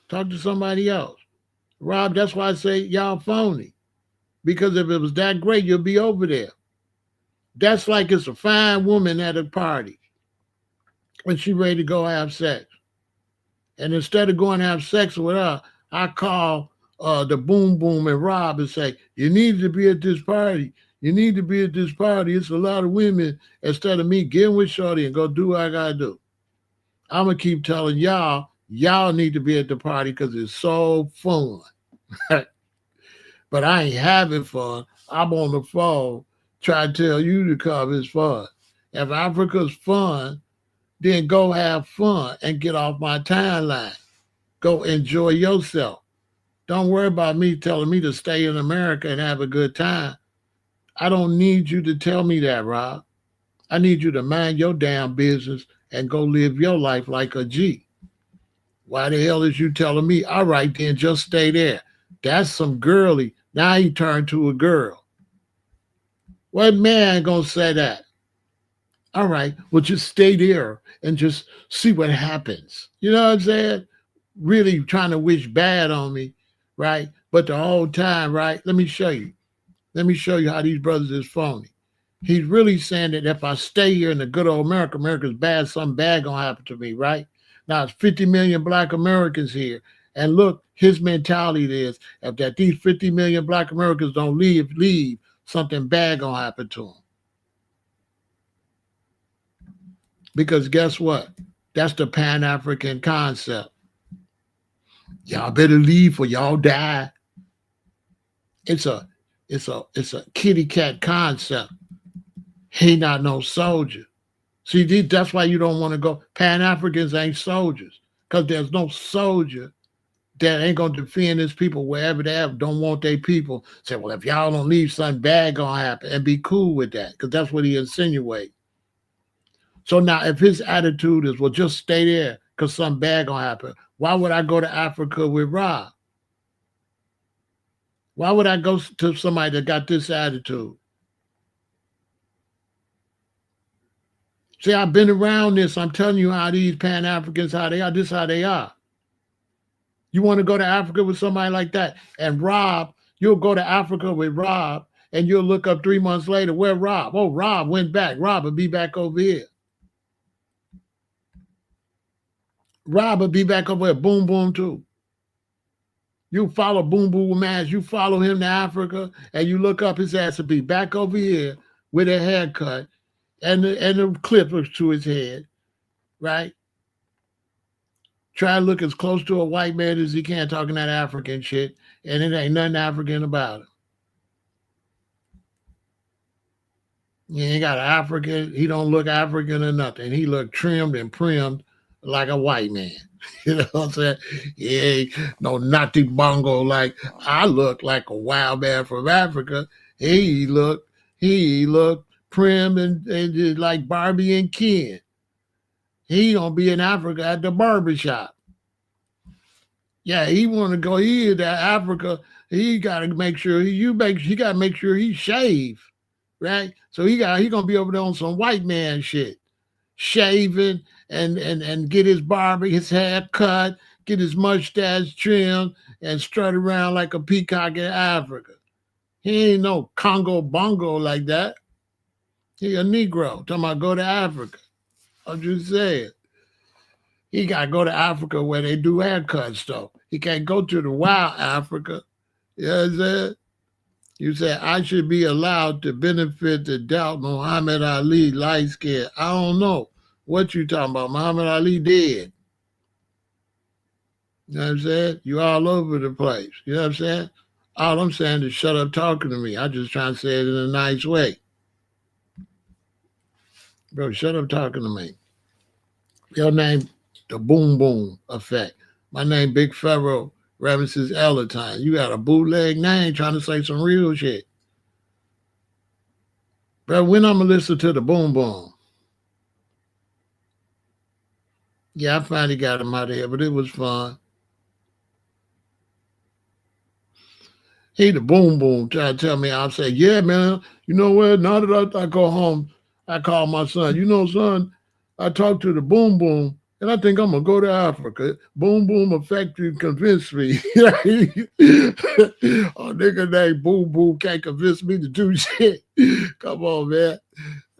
[SPEAKER 1] Talk to somebody else. Rob, that's why I say y'all phony. Because if it was that great, you'll be over there. That's like it's a fine woman at a party when she ready to go have sex. And instead of going to have sex with her, I call the boom boom and Rob and say, you need to be at this party. You need to be at this party. It's a lot of women. Instead of me getting with Shorty and go do what I got to do. I'm going to keep telling y'all need to be at the party because it's so fun. But I ain't having fun. I'm on the phone trying to tell you to come. It's fun. If Africa's fun, then go have fun and get off my timeline. Go enjoy yourself. Don't worry about me telling me to stay in America and have a good time. I don't need you to tell me that, Rob. I need you to mind your damn business and go live your life like a G. Why the hell is you telling me? All right, then just stay there. That's some girly. Now he turned to a girl. What man gonna say that? All right, well, just stay there and just see what happens. You know what I'm saying? Really trying to wish bad on me, right? But the whole time, right? Let me show you. Let me show you how these brothers is phony. He's really saying that if I stay here in the good old America, America's bad, something bad gonna happen to me, right? Now it's 50 million black Americans here. And look, his mentality is if that these 50 million black Americans don't leave, something bad gonna happen to them. Because guess what? That's the Pan-African concept. Y'all better leave or y'all die. It's a kitty cat concept. He not no soldier. See, that's why you don't want to go. Pan-Africans ain't soldiers. Because there's no soldier that ain't gonna defend his people wherever they have, don't want their people. Say, well, if y'all don't leave, something bad gonna happen, and be cool with that. Because that's what he insinuates. So now, if his attitude is, well, just stay there because something bad gonna happen, why would I go to Africa with Rob? Why would I go to somebody that got this attitude? See, I've been around this. I'm telling you how these Pan-Africans, how they are. This is how they are. You want to go to Africa with somebody like that? And Rob, you'll go to Africa with Rob, and you'll look up 3 months later, where Rob? Oh, Rob went back. Rob will be back over here. Rob will be back over here. Boom, boom, too. You follow Boom Boom Mash, you follow him to Africa, and you look up his ass to be back over here with a haircut and the clippers to his head, right? Try to look as close to a white man as he can, talking that African shit, and it ain't nothing African about it. He ain't got African, he don't look African or nothing. He look trimmed and primed like a white man. You know what I'm saying? Yeah, no naughty bongo like I look like a wild man from Africa. He look prim and just like Barbie and Ken. He gonna be in Africa at the barbershop. Yeah, he want to go here to Africa. He got to make sure he got to make sure he shave, right? So he gonna be over there on some white man shit, shaving and get his barber, his hair cut, get his mustache trimmed, and strut around like a peacock in Africa. He ain't no Congo bongo like that. He a Negro. Talking about go to Africa. I'm just saying. He got to go to Africa where they do haircuts, though. He can't go to the wild Africa. You know what I'm saying? You say, I should be allowed to benefit the doubt Muhammad Ali light skin. I don't know what you talking about. Muhammad Ali dead. You know what I'm saying? You all over the place. You know what I'm saying? All I'm saying is shut up talking to me. I'm just trying to say it in a nice way. Bro, shut up talking to me. Your name, the Boom Boom Effect. My name, Big Pharaoh El-Aton. You got a bootleg name trying to say some real shit. Bro, when I'm going to listen to the Boom Boom? Yeah, I finally got him out of here, but it was fun. He the Boom Boom trying to tell me, I'll say, yeah, man, you know what? Now that I go home, I call my son. You know, son, I talked to the Boom Boom, and I think I'm going to go to Africa. Boom Boom Effect convinced me. Oh, nigga named Boom Boom can't convince me to do shit. Come on, man.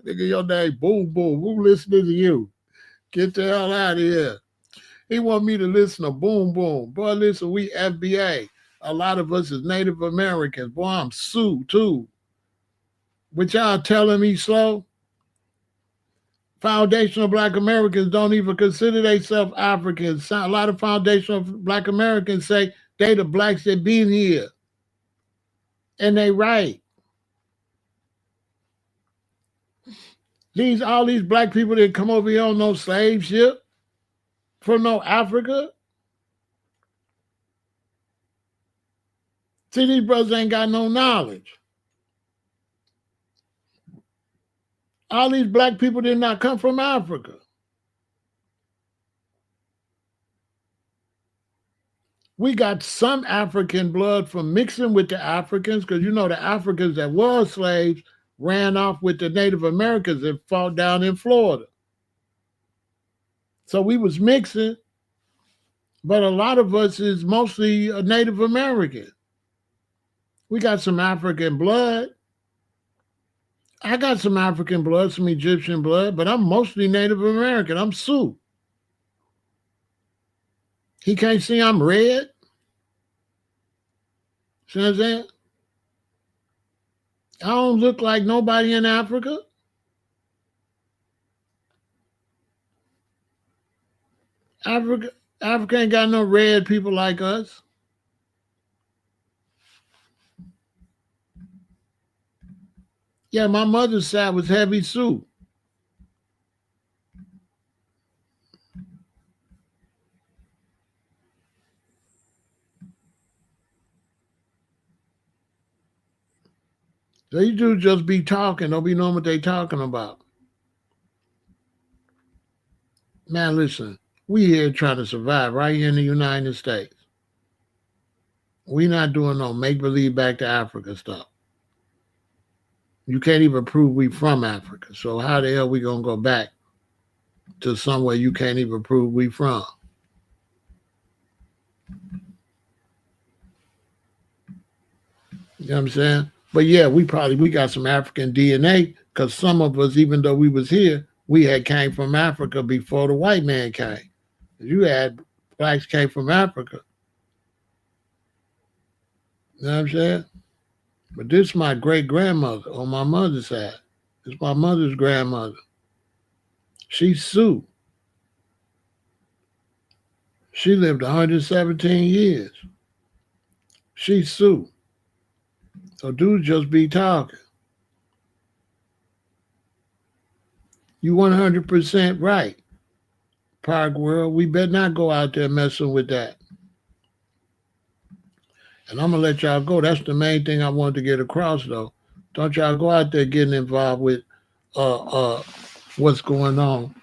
[SPEAKER 1] Nigga, your name Boom Boom. Who listening to you? Get the hell out of here. He want me to listen to Boom Boom. Boy, listen, we FBA. A lot of us is Native Americans. Boy, I'm Sioux, too. But y'all telling me slow? Foundational Black Americans don't even consider themselves Africans. A lot of foundational Black Americans say they the blacks that been here. And they right. All these black people that come over here on no slave ship from no Africa. See, these brothers ain't got no knowledge. All these black people did not come from Africa. We got some African blood from mixing with the Africans, because you know the Africans that were slaves ran off with the Native Americans and fought down in Florida. So we was mixing, but a lot of us is mostly a Native American. We got some African blood. I got some African blood, some Egyptian blood, but I'm mostly Native American. I'm Sioux. He can't see I'm red. See what I'm saying? I don't look like nobody in Africa. Africa ain't got no red people like us. Yeah, my mother's side was heavy Sioux. They do just be talking. Don't be knowing what they talking about. Man, listen, we here trying to survive right here in the United States. We not doing no make-believe back to Africa stuff. You can't even prove we from Africa. So how the hell we gonna go back to somewhere you can't even prove we from? You know what I'm saying? But yeah, we got some African DNA, because some of us, even though we was here, we had came from Africa before the white man came. You had blacks came from Africa. You know what I'm saying? But this is my great grandmother on my mother's side. This is my mother's grandmother. She's Sioux. She lived 117 years. She's Sioux. So dudes just be talking. You 100% right. Park World, we better not go out there messing with that. And I'm going to let y'all go. That's the main thing I wanted to get across, though. Don't y'all go out there getting involved with what's going on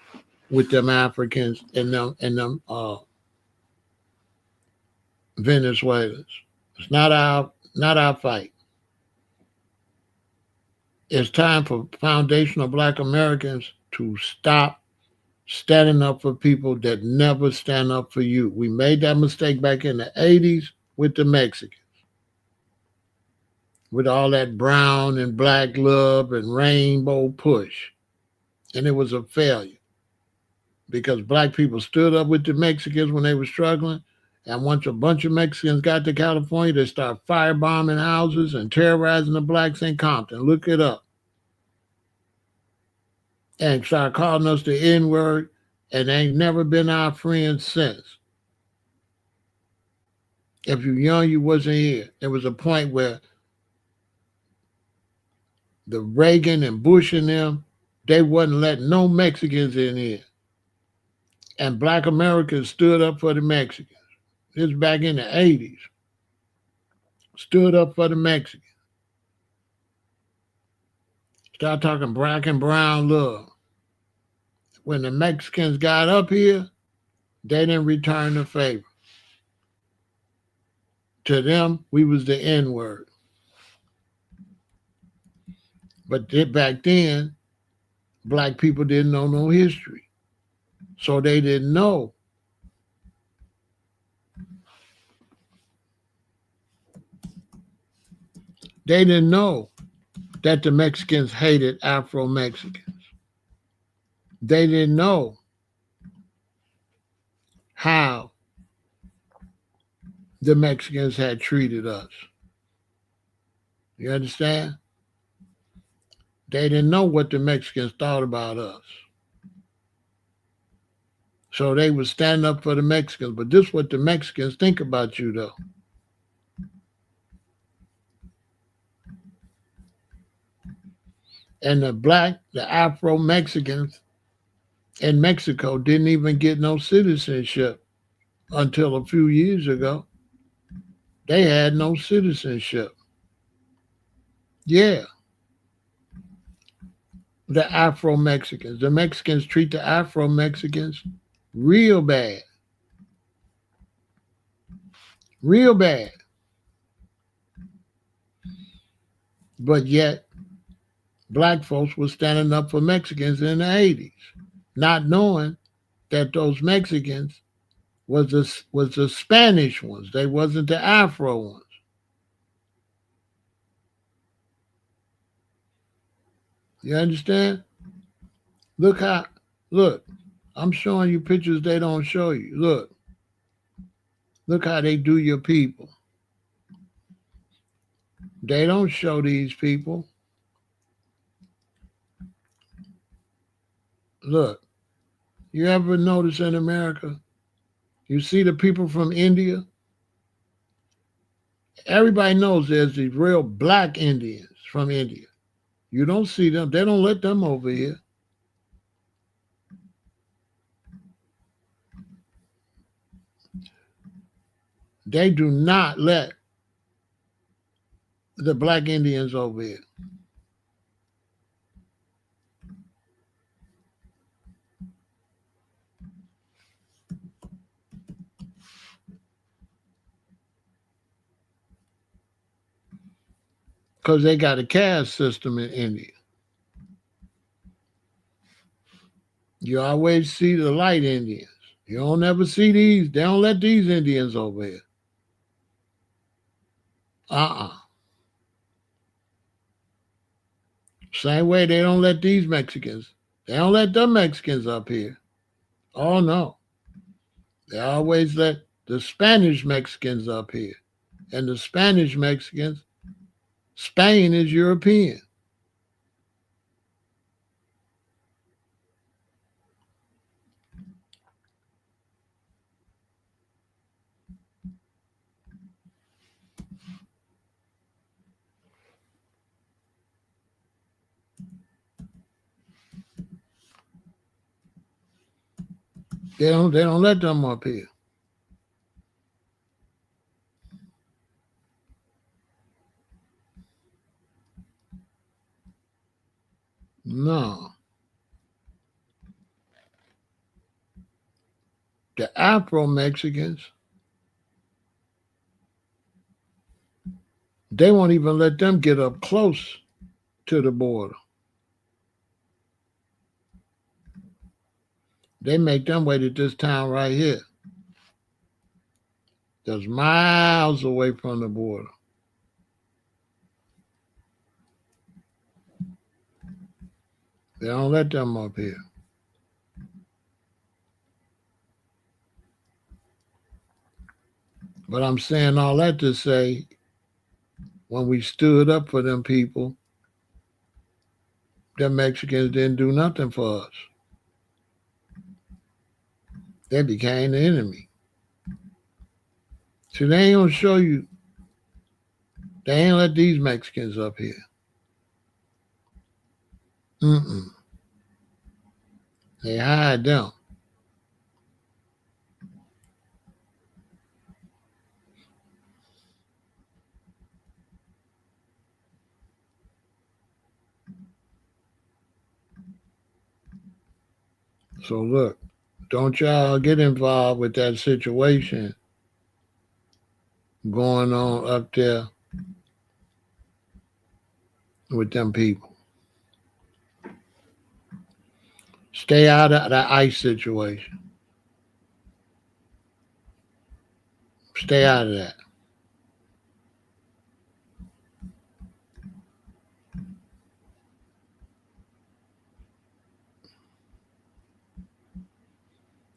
[SPEAKER 1] with them Africans and them Venezuelans. It's not our fight. It's time for foundational Black Americans to stop standing up for people that never stand up for you. We made that mistake back in the 80s with the Mexicans, with all that brown and black love and rainbow push. And it was a failure, because black people stood up with the Mexicans when they were struggling. And once a bunch of Mexicans got to California, they started firebombing houses and terrorizing the blacks in Compton. Look it up. And started calling us the N-word, and they ain't never been our friends since. If you're young, you wasn't here. There was a point where the Reagan and Bush and them, they wasn't letting no Mexicans in here. And Black Americans stood up for the Mexicans. This was back in the 80s. Stood up for the Mexicans. Start talking black and brown love. When the Mexicans got up here, they didn't return the favor. To them, we was the N-word. But back then, black people didn't know no history. So they didn't know. They didn't know that the Mexicans hated Afro-Mexicans. They didn't know how the Mexicans had treated us. You understand? They didn't know what the Mexicans thought about us. So they would stand up for the Mexicans. But this is what the Mexicans think about you, though. And the Afro-Mexicans in Mexico didn't even get no citizenship until a few years ago. They had no citizenship. Yeah. the Afro-Mexicans. The Mexicans treat the Afro-Mexicans real bad. Real bad. But yet, black folks were standing up for Mexicans in the 80s, not knowing that those Mexicans was the Spanish ones. They wasn't the Afro ones. You understand? Look, I'm showing you pictures they don't show you. Look how they do your people. They don't show these people. Look, you ever notice in America, you see the people from India? Everybody knows there's these real black Indians from India. You don't see them. They don't let them over here. They do not let the black Indians over here. Because they got a caste system in India. You always see the light Indians. You don't ever see these. They don't let these Indians over here. Same way they don't let these Mexicans. They don't let them Mexicans up here. Oh, no. They always let the Spanish Mexicans up here. And the Spanish Mexicans, Spain is European. They don't let them up here. No. The Afro-Mexicans, they won't even let them get up close to the border. They make them wait at this town right here. That's miles away from the border. They don't let them up here. But I'm saying all that to say, when we stood up for them people, them Mexicans didn't do nothing for us. They became the enemy. So they ain't gonna show you. They ain't let these Mexicans up here. They hide them. So look, don't y'all get involved with that situation going on up there with them people. Stay out of the ICE situation. Stay out of that.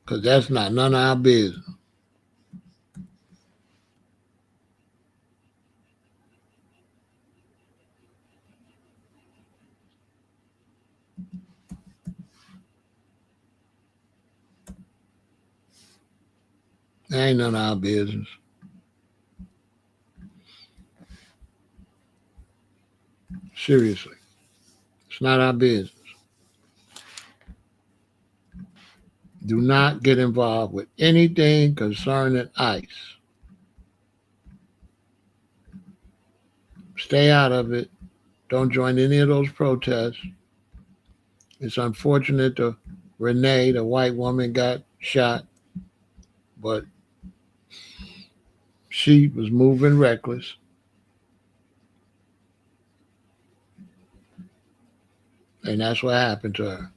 [SPEAKER 1] Because that's not none of our business. That ain't none of our business. Seriously. It's not our business. Do not get involved with anything concerning ICE. Stay out of it. Don't join any of those protests. It's unfortunate that Renee, the white woman, got shot, but she was moving reckless. And that's what happened to her.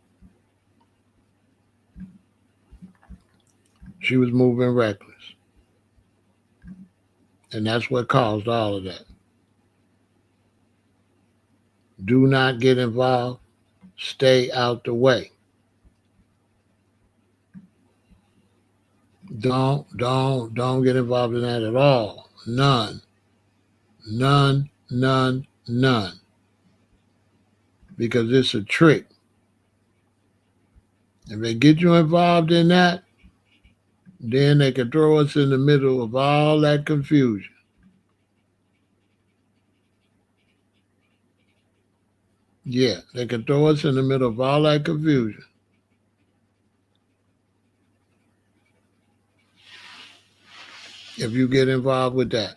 [SPEAKER 1] She was moving reckless. And that's what caused all of that. Do not get involved. Stay out the way. Don't get involved in that at all. None. Because it's a trick. If they get you involved in that, then they can throw us in the middle of all that confusion. Yeah, they can throw us in the middle of all that confusion. If you get involved with that.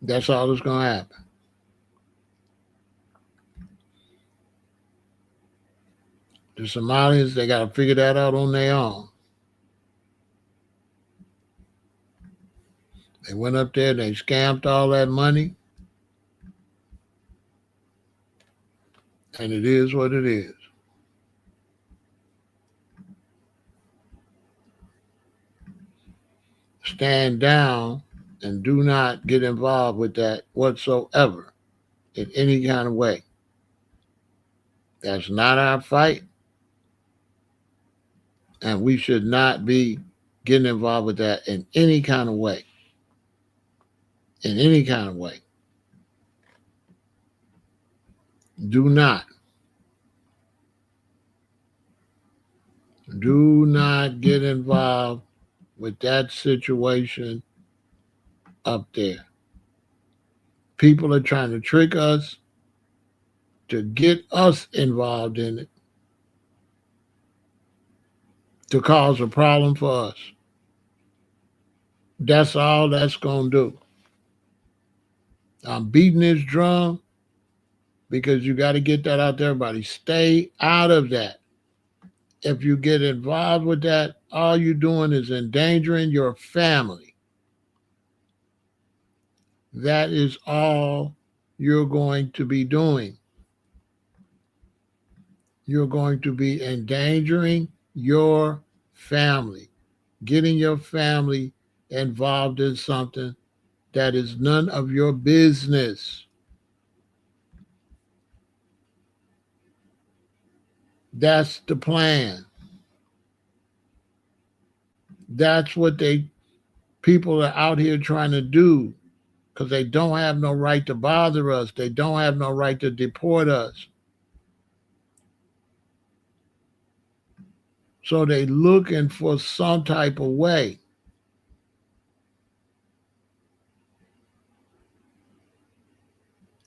[SPEAKER 1] That's all that's going to happen. The Somalians, they got to figure that out on their own. They went up there, they scammed all that money, and it is what it is. Stand down and do not get involved with that whatsoever in any kind of way. That's not our fight, and we should not be getting involved with that in any kind of way. In any kind of way. Do not get involved with that situation up there. People are trying to trick us to get us involved in it, to cause a problem for us. That's all that's going to do. I'm beating this drum because you got to get that out there, everybody. Stay out of that. If you get involved with that, all you're doing is endangering your family. That is all you're going to be doing. You're going to be endangering your family, getting your family involved in something that is none of your business. That's the plan. That's what people are out here trying to do, because they don't have no right to bother us. They don't have no right to deport us. So they looking for some type of way.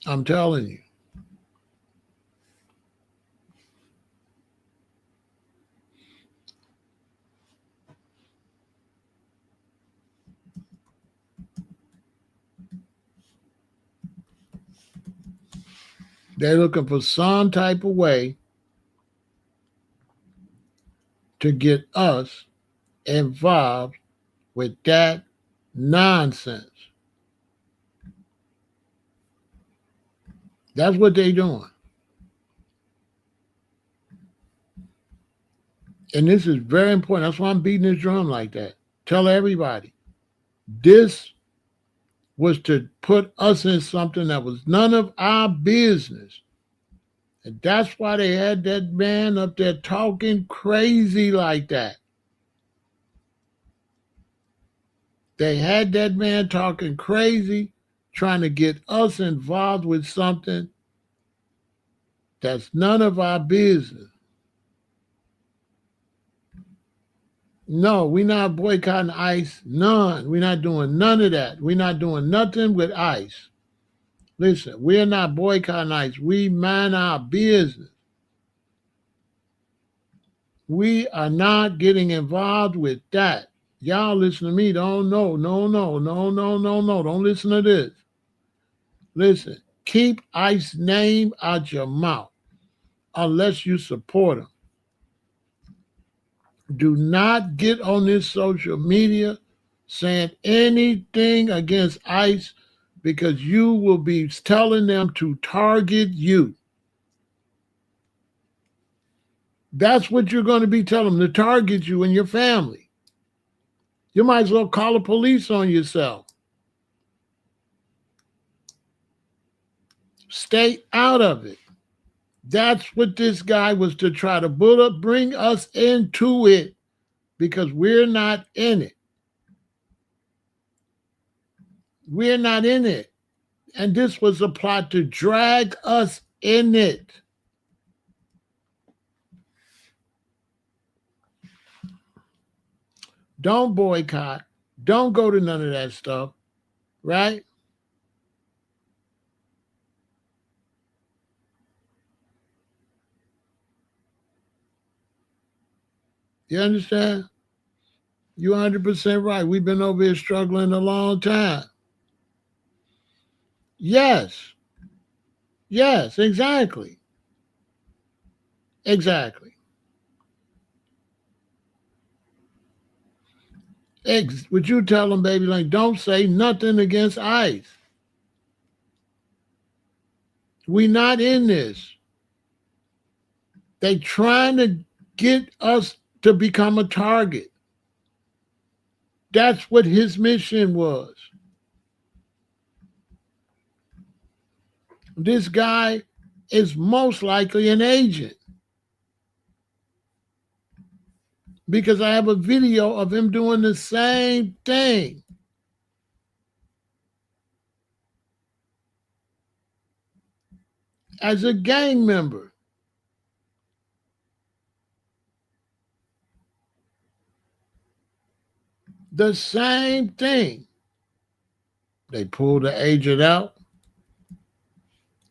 [SPEAKER 1] I'm telling you. They're looking for some type of way to get us involved with that nonsense. That's what they're doing. And this is very important. That's why I'm beating this drum like that. Tell everybody. This was to put us in something that was none of our business. And that's why they had that man up there talking crazy like that. They had that man talking crazy, trying to get us involved with something that's none of our business. No, we're not boycotting ICE. None. We're not doing none of that. We're not doing nothing with ICE. Listen, we're not boycotting ICE. We mind our business. We are not getting involved with that. Y'all listen to me. Don't no, no, no, no, no, no, no. Don't listen to this. Listen, keep ICE name out your mouth unless you support them. Do not get on this social media saying anything against ICE because you will be telling them to target you. That's what you're going to be telling them, to target you and your family. You might as well call the police on yourself. Stay out of it. That's what this guy was to try to bring us into it because we're not in it. We're not in it. And this was a plot to drag us in it. Don't boycott. Don't go to none of that stuff, right? You understand? You're 100% right. We've been over here struggling a long time. Yes. Yes, exactly. Exactly. Would you tell them, baby, like, don't say nothing against ICE? We not in this. They trying to get us to become a target. That's what his mission was. This guy is most likely an agent because I have a video of him doing the same thing. As a gang member. The same thing. They pulled the agent out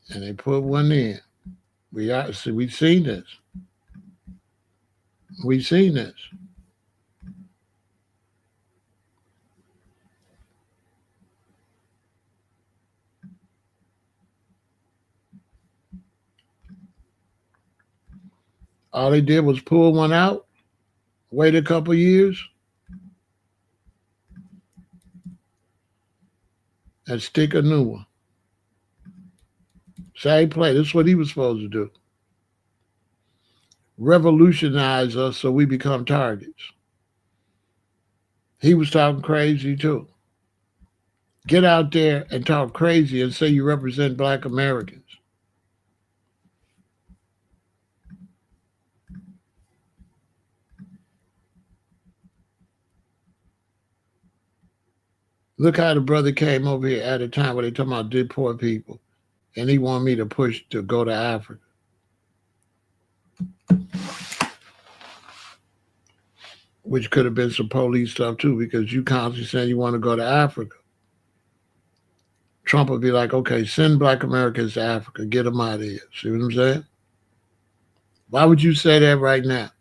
[SPEAKER 1] and they put one in. We've seen this. We've seen this. All they did was pull one out, wait a couple years, and stick a new one. Same play. This is what he was supposed to do. Revolutionize us so we become targets. He was talking crazy too. Get out there and talk crazy and say you represent Black Americans. Look how the brother came over here at a time where they talking about deport people, and he wanted me to push to go to Africa. Which could have been some police stuff too, because you constantly saying you want to go to Africa. Trump would be like, okay, send Black Americans to Africa, get them out of here. See what I'm saying? Why would you say that right now?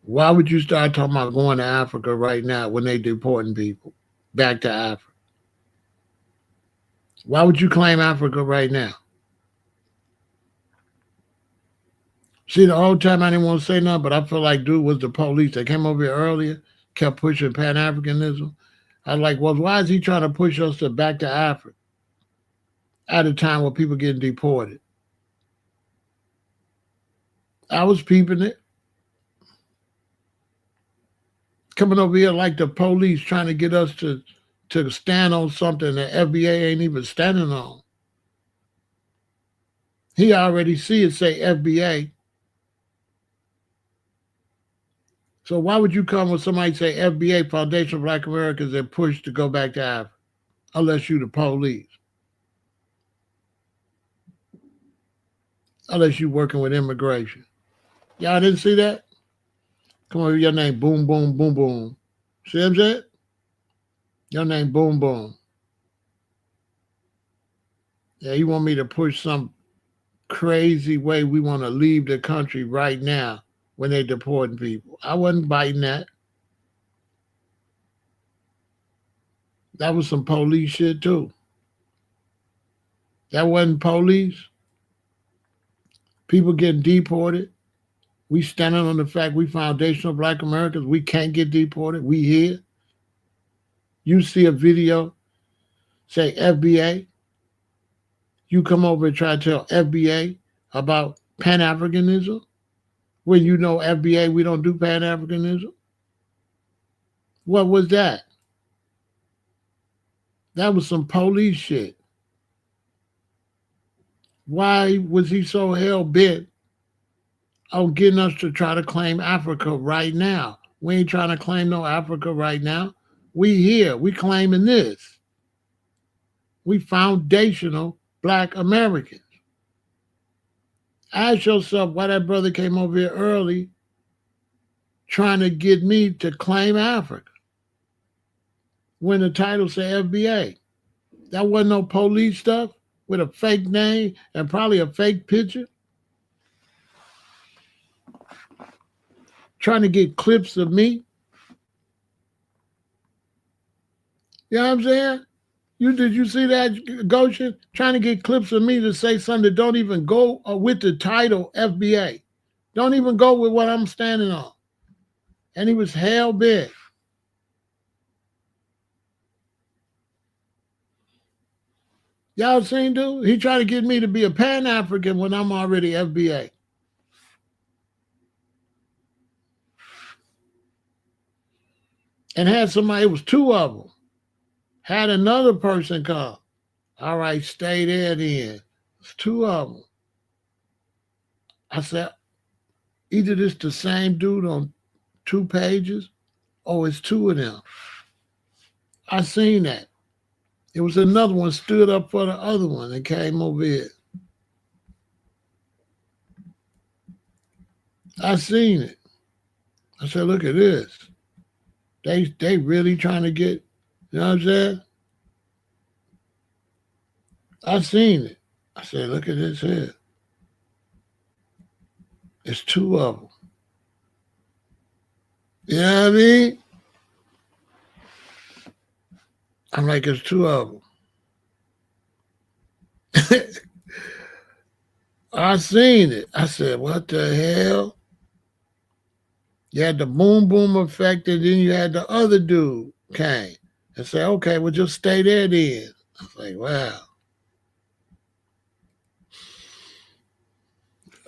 [SPEAKER 1] Why would you start talking about going to Africa right now when they deporting people back to Africa? Why would you claim Africa right now? See, the whole time I didn't want to say nothing, but I feel like dude was the police. They came over here earlier, kept pushing Pan-Africanism. I was like, well, why is he trying to push us back to Africa at a time where people getting deported? I was peeping it. Coming over here like the police trying to get us to stand on something the FBA ain't even standing on. He already see it say FBA. So why would you come with somebody say FBA, Foundation of Black Americans, and push to go back to Africa? Unless you the police. Unless you working with immigration. Y'all didn't see that? Come on, your name Boom Boom Boom Boom. See what I'm saying? Your name Boom Boom. Yeah, you want me to push some crazy way we want to leave the country right now when they deporting people. I wasn't biting that. That was some police shit too. That wasn't police. People getting deported. We standing on the fact we foundational Black Americans. We can't get deported. We here. You see a video, say FBA. You come over and try to tell FBA about Pan-Africanism. When you know FBA, we don't do Pan-Africanism. What was that? That was some police shit. Why was he so hell-bent on getting us to try to claim Africa right now? We ain't trying to claim no Africa right now. We here. We claiming this. We foundational Black Americans. Ask yourself why that brother came over here early trying to get me to claim Africa when the title said FBA. That wasn't no police stuff with a fake name and probably a fake picture. Trying to get clips of me. You know what I'm saying? Did you see that, Goshen? Trying to get clips of me to say something that don't even go with the title FBA. Don't even go with what I'm standing on. And he was hell bent. Y'all seen, dude? He tried to get me to be a Pan-African when I'm already FBA. And had somebody, it was two of them. Had another person come. All right, stay there then. It's two of them. I said, either this the same dude on 2 pages or it's two of them. I seen that. It was another one stood up for the other one and came over here. I seen it. I said, look at this. They really trying to get, you know what I'm saying? I seen it. I said, look at this here. It's two of them. You know what I mean? I'm like, it's two of them. I seen it. I said, what the hell? You had the boom boom effect, and then you had the other dude came and said, okay, well, just stay there then. I was like, wow.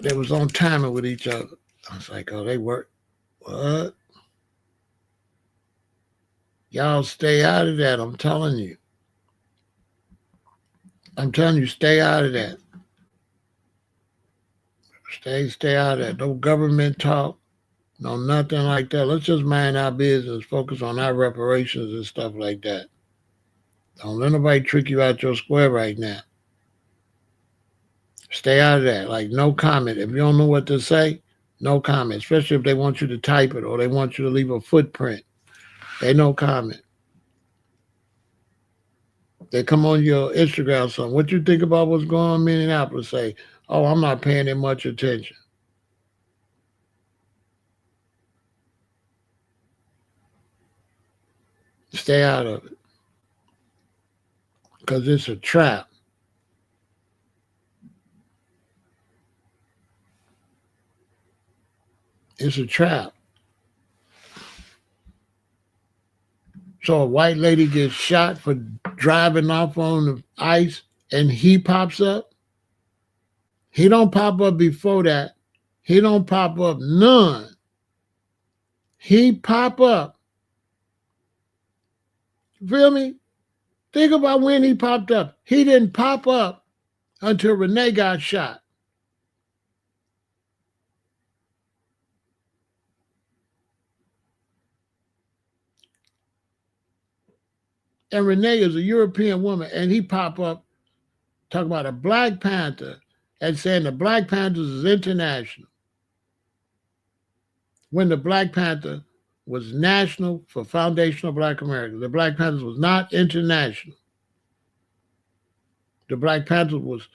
[SPEAKER 1] They was on timing with each other. I was like, oh, they work. What? Y'all stay out of that, I'm telling you. I'm telling you, stay out of that. Stay out of that. No government talk. No, nothing like that. Let's just mind our business, focus on our reparations and stuff like that. Don't let nobody trick you out your square right now. Stay out of that. Like, no comment. If you don't know what to say, no comment. Especially if they want you to type it or they want you to leave a footprint. They no comment. They come on your Instagram or something. What you think about what's going on in Minneapolis? Say, oh, I'm not paying it much attention. Stay out of it. Because it's a trap. It's a trap. So a white lady gets shot for driving off on the ice and he pops up. He don't pop up before that. He don't pop up none. He pop up. You feel me? Think about when he popped up. He didn't pop up until Renee got shot. And Renee is a European woman, and he pop up talking about a Black Panther and saying the Black Panthers is international. When the Black Panther was national for foundational Black Americans. The Black Panthers was not international. The Black Panthers was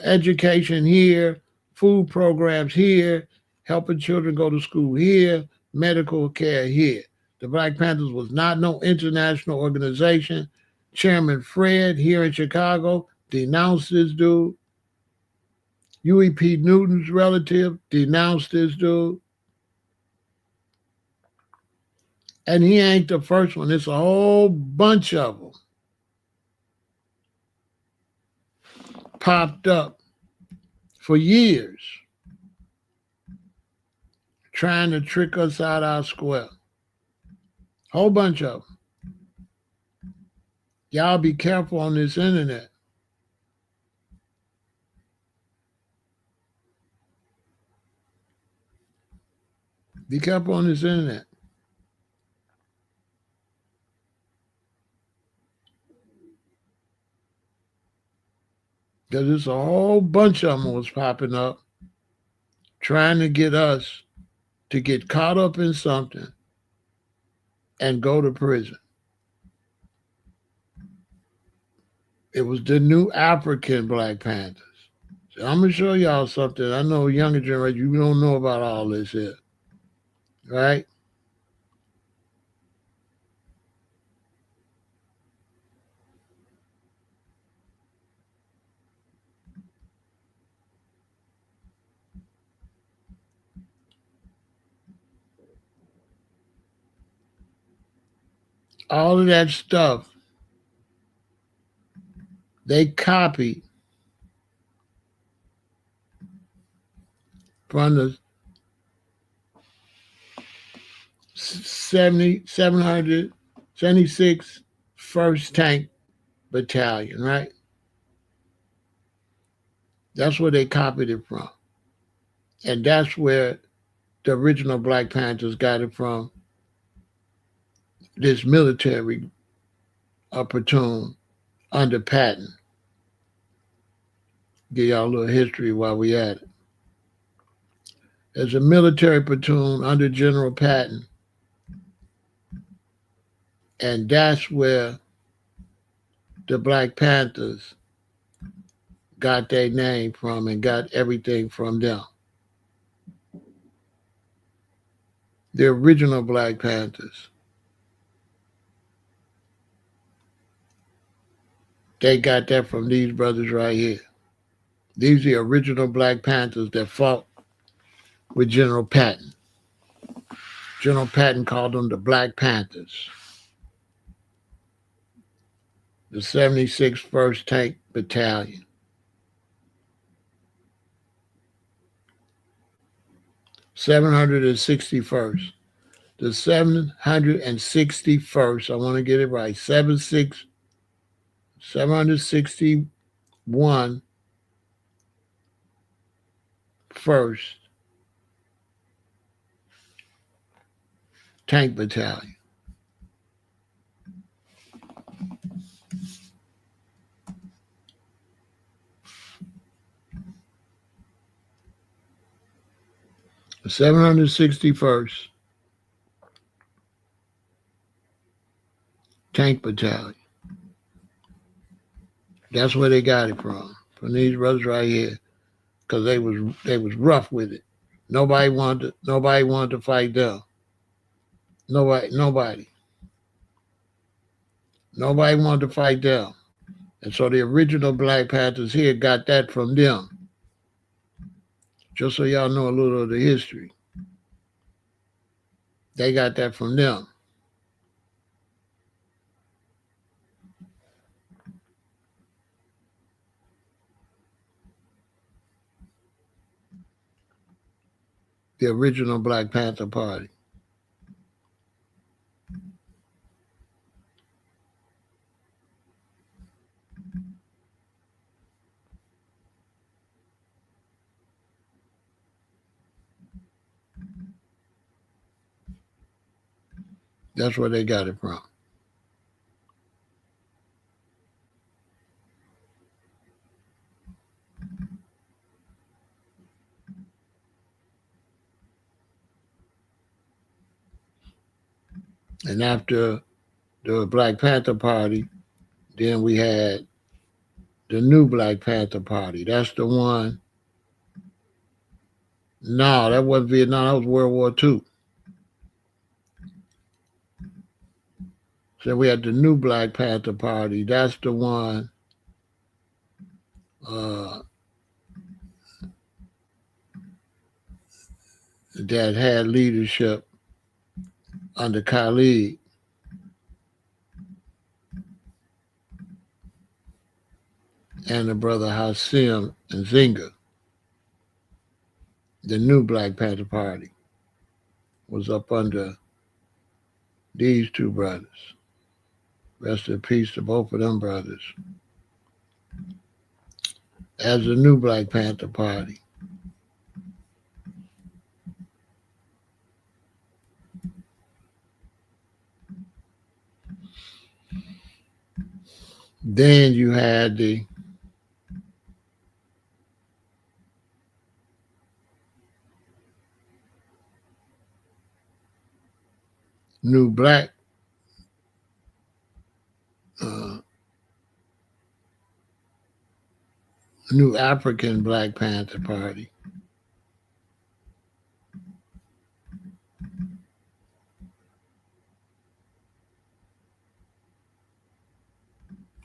[SPEAKER 1] education here, food programs here, helping children go to school here, medical care here. The Black Panthers was not no international organization. Chairman Fred here in Chicago denounced this dude. Huey P. Newton's relative denounced this dude. And he ain't the first one. It's a whole bunch of them popped up for years trying to trick us out our square. Whole bunch of them. Y'all be careful on this internet. Be careful on this internet. Because there's a whole bunch of them was popping up trying to get us to get caught up in something and go to prison. It was the new African Black Panthers. So I'm going to show y'all something. I know younger generation, you don't know about all this here. Right? All of that stuff, they copied from the 776 1st Tank Battalion, right? That's where they copied it from. And that's where the original Black Panthers got it from, this military platoon under Patton. Give y'all a little history while we at it. There's a military platoon under General Patton, and that's where the Black Panthers got their name from and got everything from them. The original Black Panthers. They got that from these brothers right here. These are the original Black Panthers that fought with General Patton. General Patton called them the Black Panthers. The 76th 1st Tank Battalion. The 761st, I want to get it right, 761 1st Tank Battalion. The 761st Tank Battalion. That's where they got it from these brothers right here, because they was rough with it. Nobody wanted to fight them. Nobody wanted to fight them. And so the original Black Panthers here got that from them. Just so y'all know a little of the history. They got that from them. The original Black Panther Party. That's where they got it from. And after the Black Panther Party, then we had the new Black Panther Party. That's the one. No, that wasn't Vietnam. That was World War II. So we had the new Black Panther Party. That's the one that had leadership under Khalid. And the brother Hassim and Zinga. The new Black Panther Party was up under these two brothers. Rest in peace to both of them brothers. As the new Black Panther Party. Then you had the new new African Black Panther Party.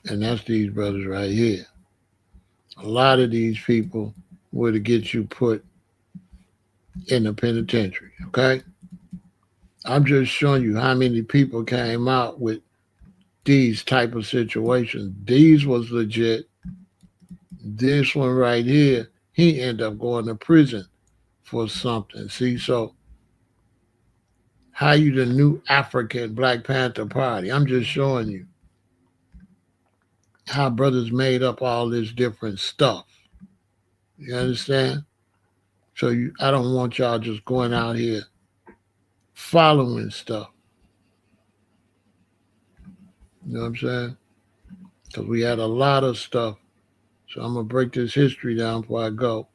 [SPEAKER 1] And that's these brothers right here. A lot of these people were to get you put in the penitentiary, okay? I'm just showing you how many people came out with these type of situations. These was legit. This one right here, he ended up going to prison for something. See, so how you the new African Black Panther Party? I'm just showing you how brothers made up all this different stuff. You understand? So I don't want y'all just going out here following stuff. You know what I'm saying? Because we had a lot of stuff. So I'm going to break this history down before I go.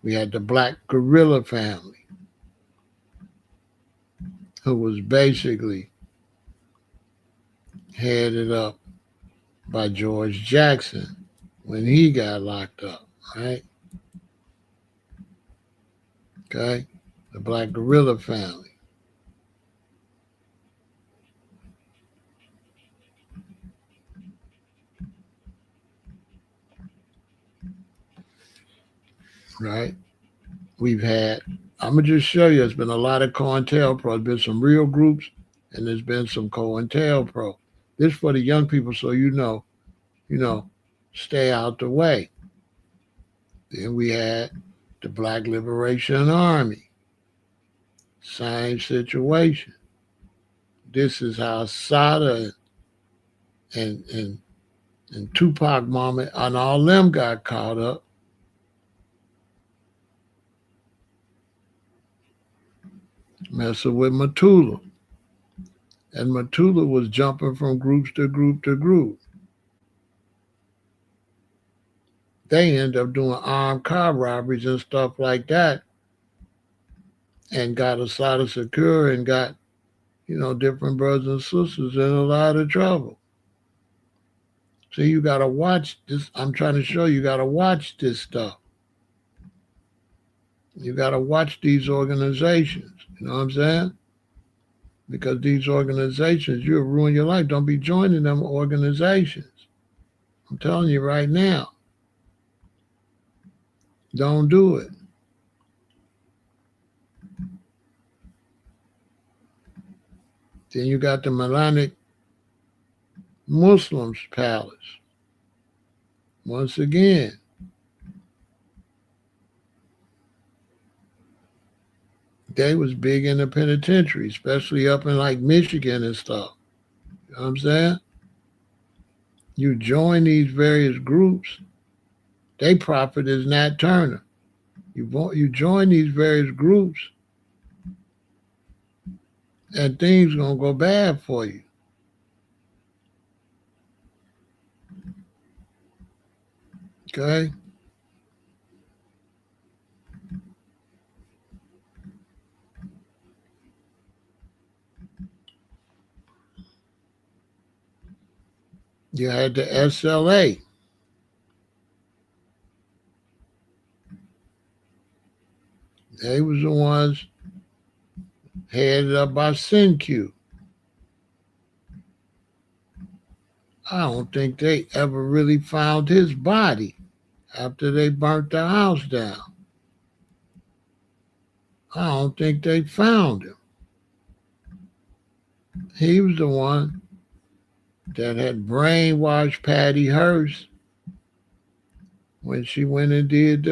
[SPEAKER 1] We had the Black Guerrilla family, who was basically headed up by George Jackson when he got locked up, right? Okay? The Black Guerrilla family. Right? We've had, I'm going to just show you, there's been a lot of COINTELPRO. There's been some real groups, and there's been some COINTELPRO. This for the young people, so you know, stay out the way. Then we had the Black Liberation Army. Same situation. This is how Sada and Tupac Mama and all them got caught up. Messing with Matula. And Matula was jumping from groups to group to group. They end up doing armed car robberies and stuff like that, and got Asada Secure and got, different brothers and sisters in a lot of trouble. So you got to watch this. I'm trying to show you got to watch this stuff. You got to watch these organizations. You know what I'm saying? Because these organizations, you'll ruin your life. Don't be joining them organizations. I'm telling you right now. Don't do it. Then you got the Melanic Muslims Palace. Once again, they was big in the penitentiary, especially up in like Michigan and stuff. You know what I'm saying? You join these various groups, they profit is Nat Turner. You join these various groups, and things gonna go bad for you. Okay? You had the SLA. They was the ones headed up by SenQ. I don't think they ever really found his body after they burnt the house down. I don't think they found him. He was the one that had brainwashed Patty Hearst when she went and did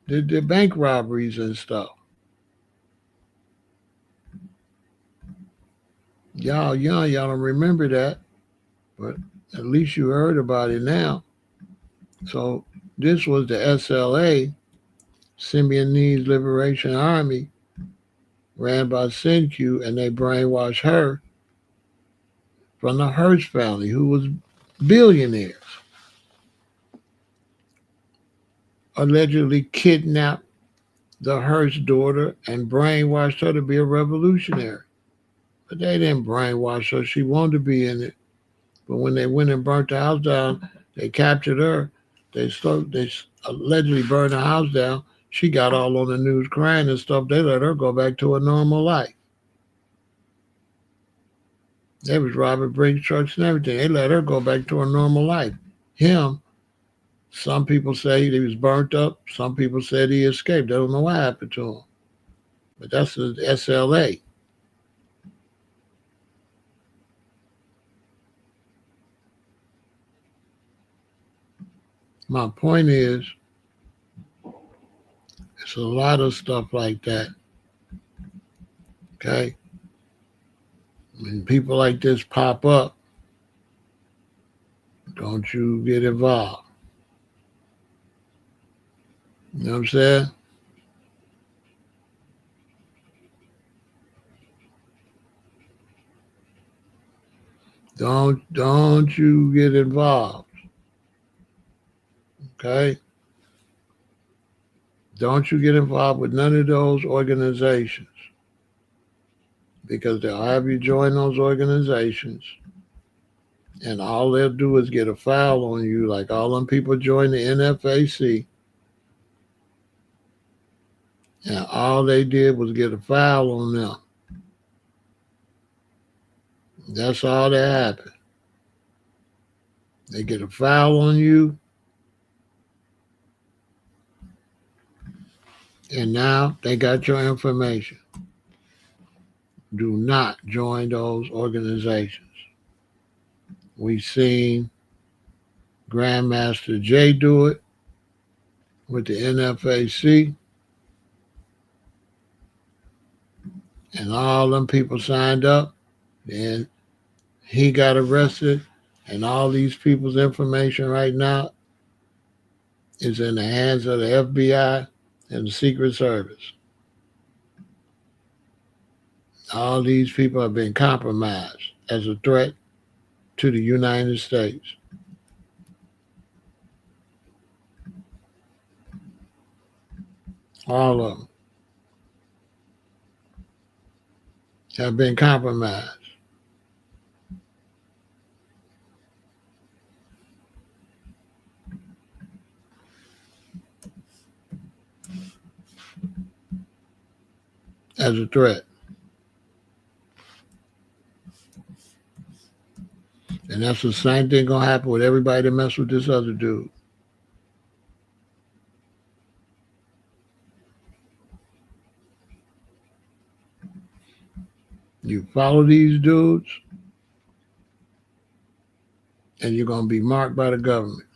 [SPEAKER 1] the bank robberies and stuff. Y'all young, y'all don't remember that, but at least you heard about it now. So this was the SLA, Symbionese Liberation Army, ran by Senku, and they brainwashed her from the Hearst family, who was billionaires. Allegedly kidnapped the Hearst daughter and brainwashed her to be a revolutionary. But they didn't brainwash her. She wanted to be in it. But when they went and burnt the house down, they captured her. They allegedly burned the house down. She got all on the news crying and stuff. They let her go back to a normal life. They was robbing brake trucks and everything. They let her go back to a normal life. Him, some people say he was burnt up. Some people said he escaped. They don't know what happened to him. But that's the SLA. My point is, it's a lot of stuff like that. Okay? When people like this pop up, don't you get involved. You know what I'm saying? Don't you get involved. Okay? Don't you get involved with none of those organizations, because they'll have you join those organizations and all they'll do is get a foul on you, like all them people join the NFAC, and all they did was get a foul on them. That's all that happened. They get a foul on you, and now they got your information. Do not join those organizations. We've seen Grandmaster Jay do it with the NFAC, and all them people signed up, and he got arrested, and all these people's information right now is in the hands of the FBI and the Secret Service. All these people have been compromised as a threat to the United States. All of them have been compromised. As a threat. And that's the same thing gonna happen with everybody that mess with this other dude. You follow these dudes, and you're gonna be marked by the government.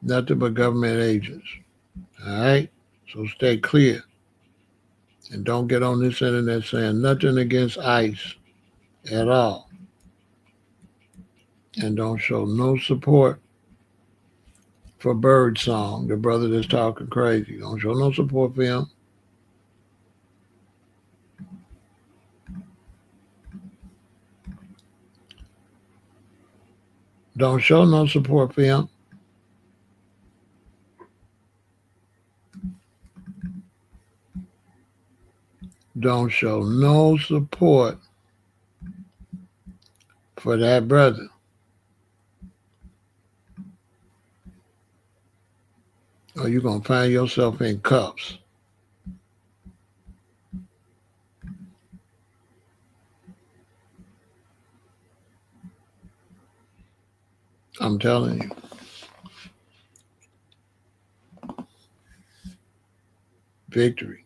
[SPEAKER 1] Nothing but government agents. All right? So stay clear. And don't get on this internet saying nothing against ICE at all. And don't show no support for Birdsong, the brother that's talking crazy. Don't show no support for him. Don't show no support for him. Don't show no support for that brother. Or you're going to find yourself in cuffs. I'm telling you. Victory.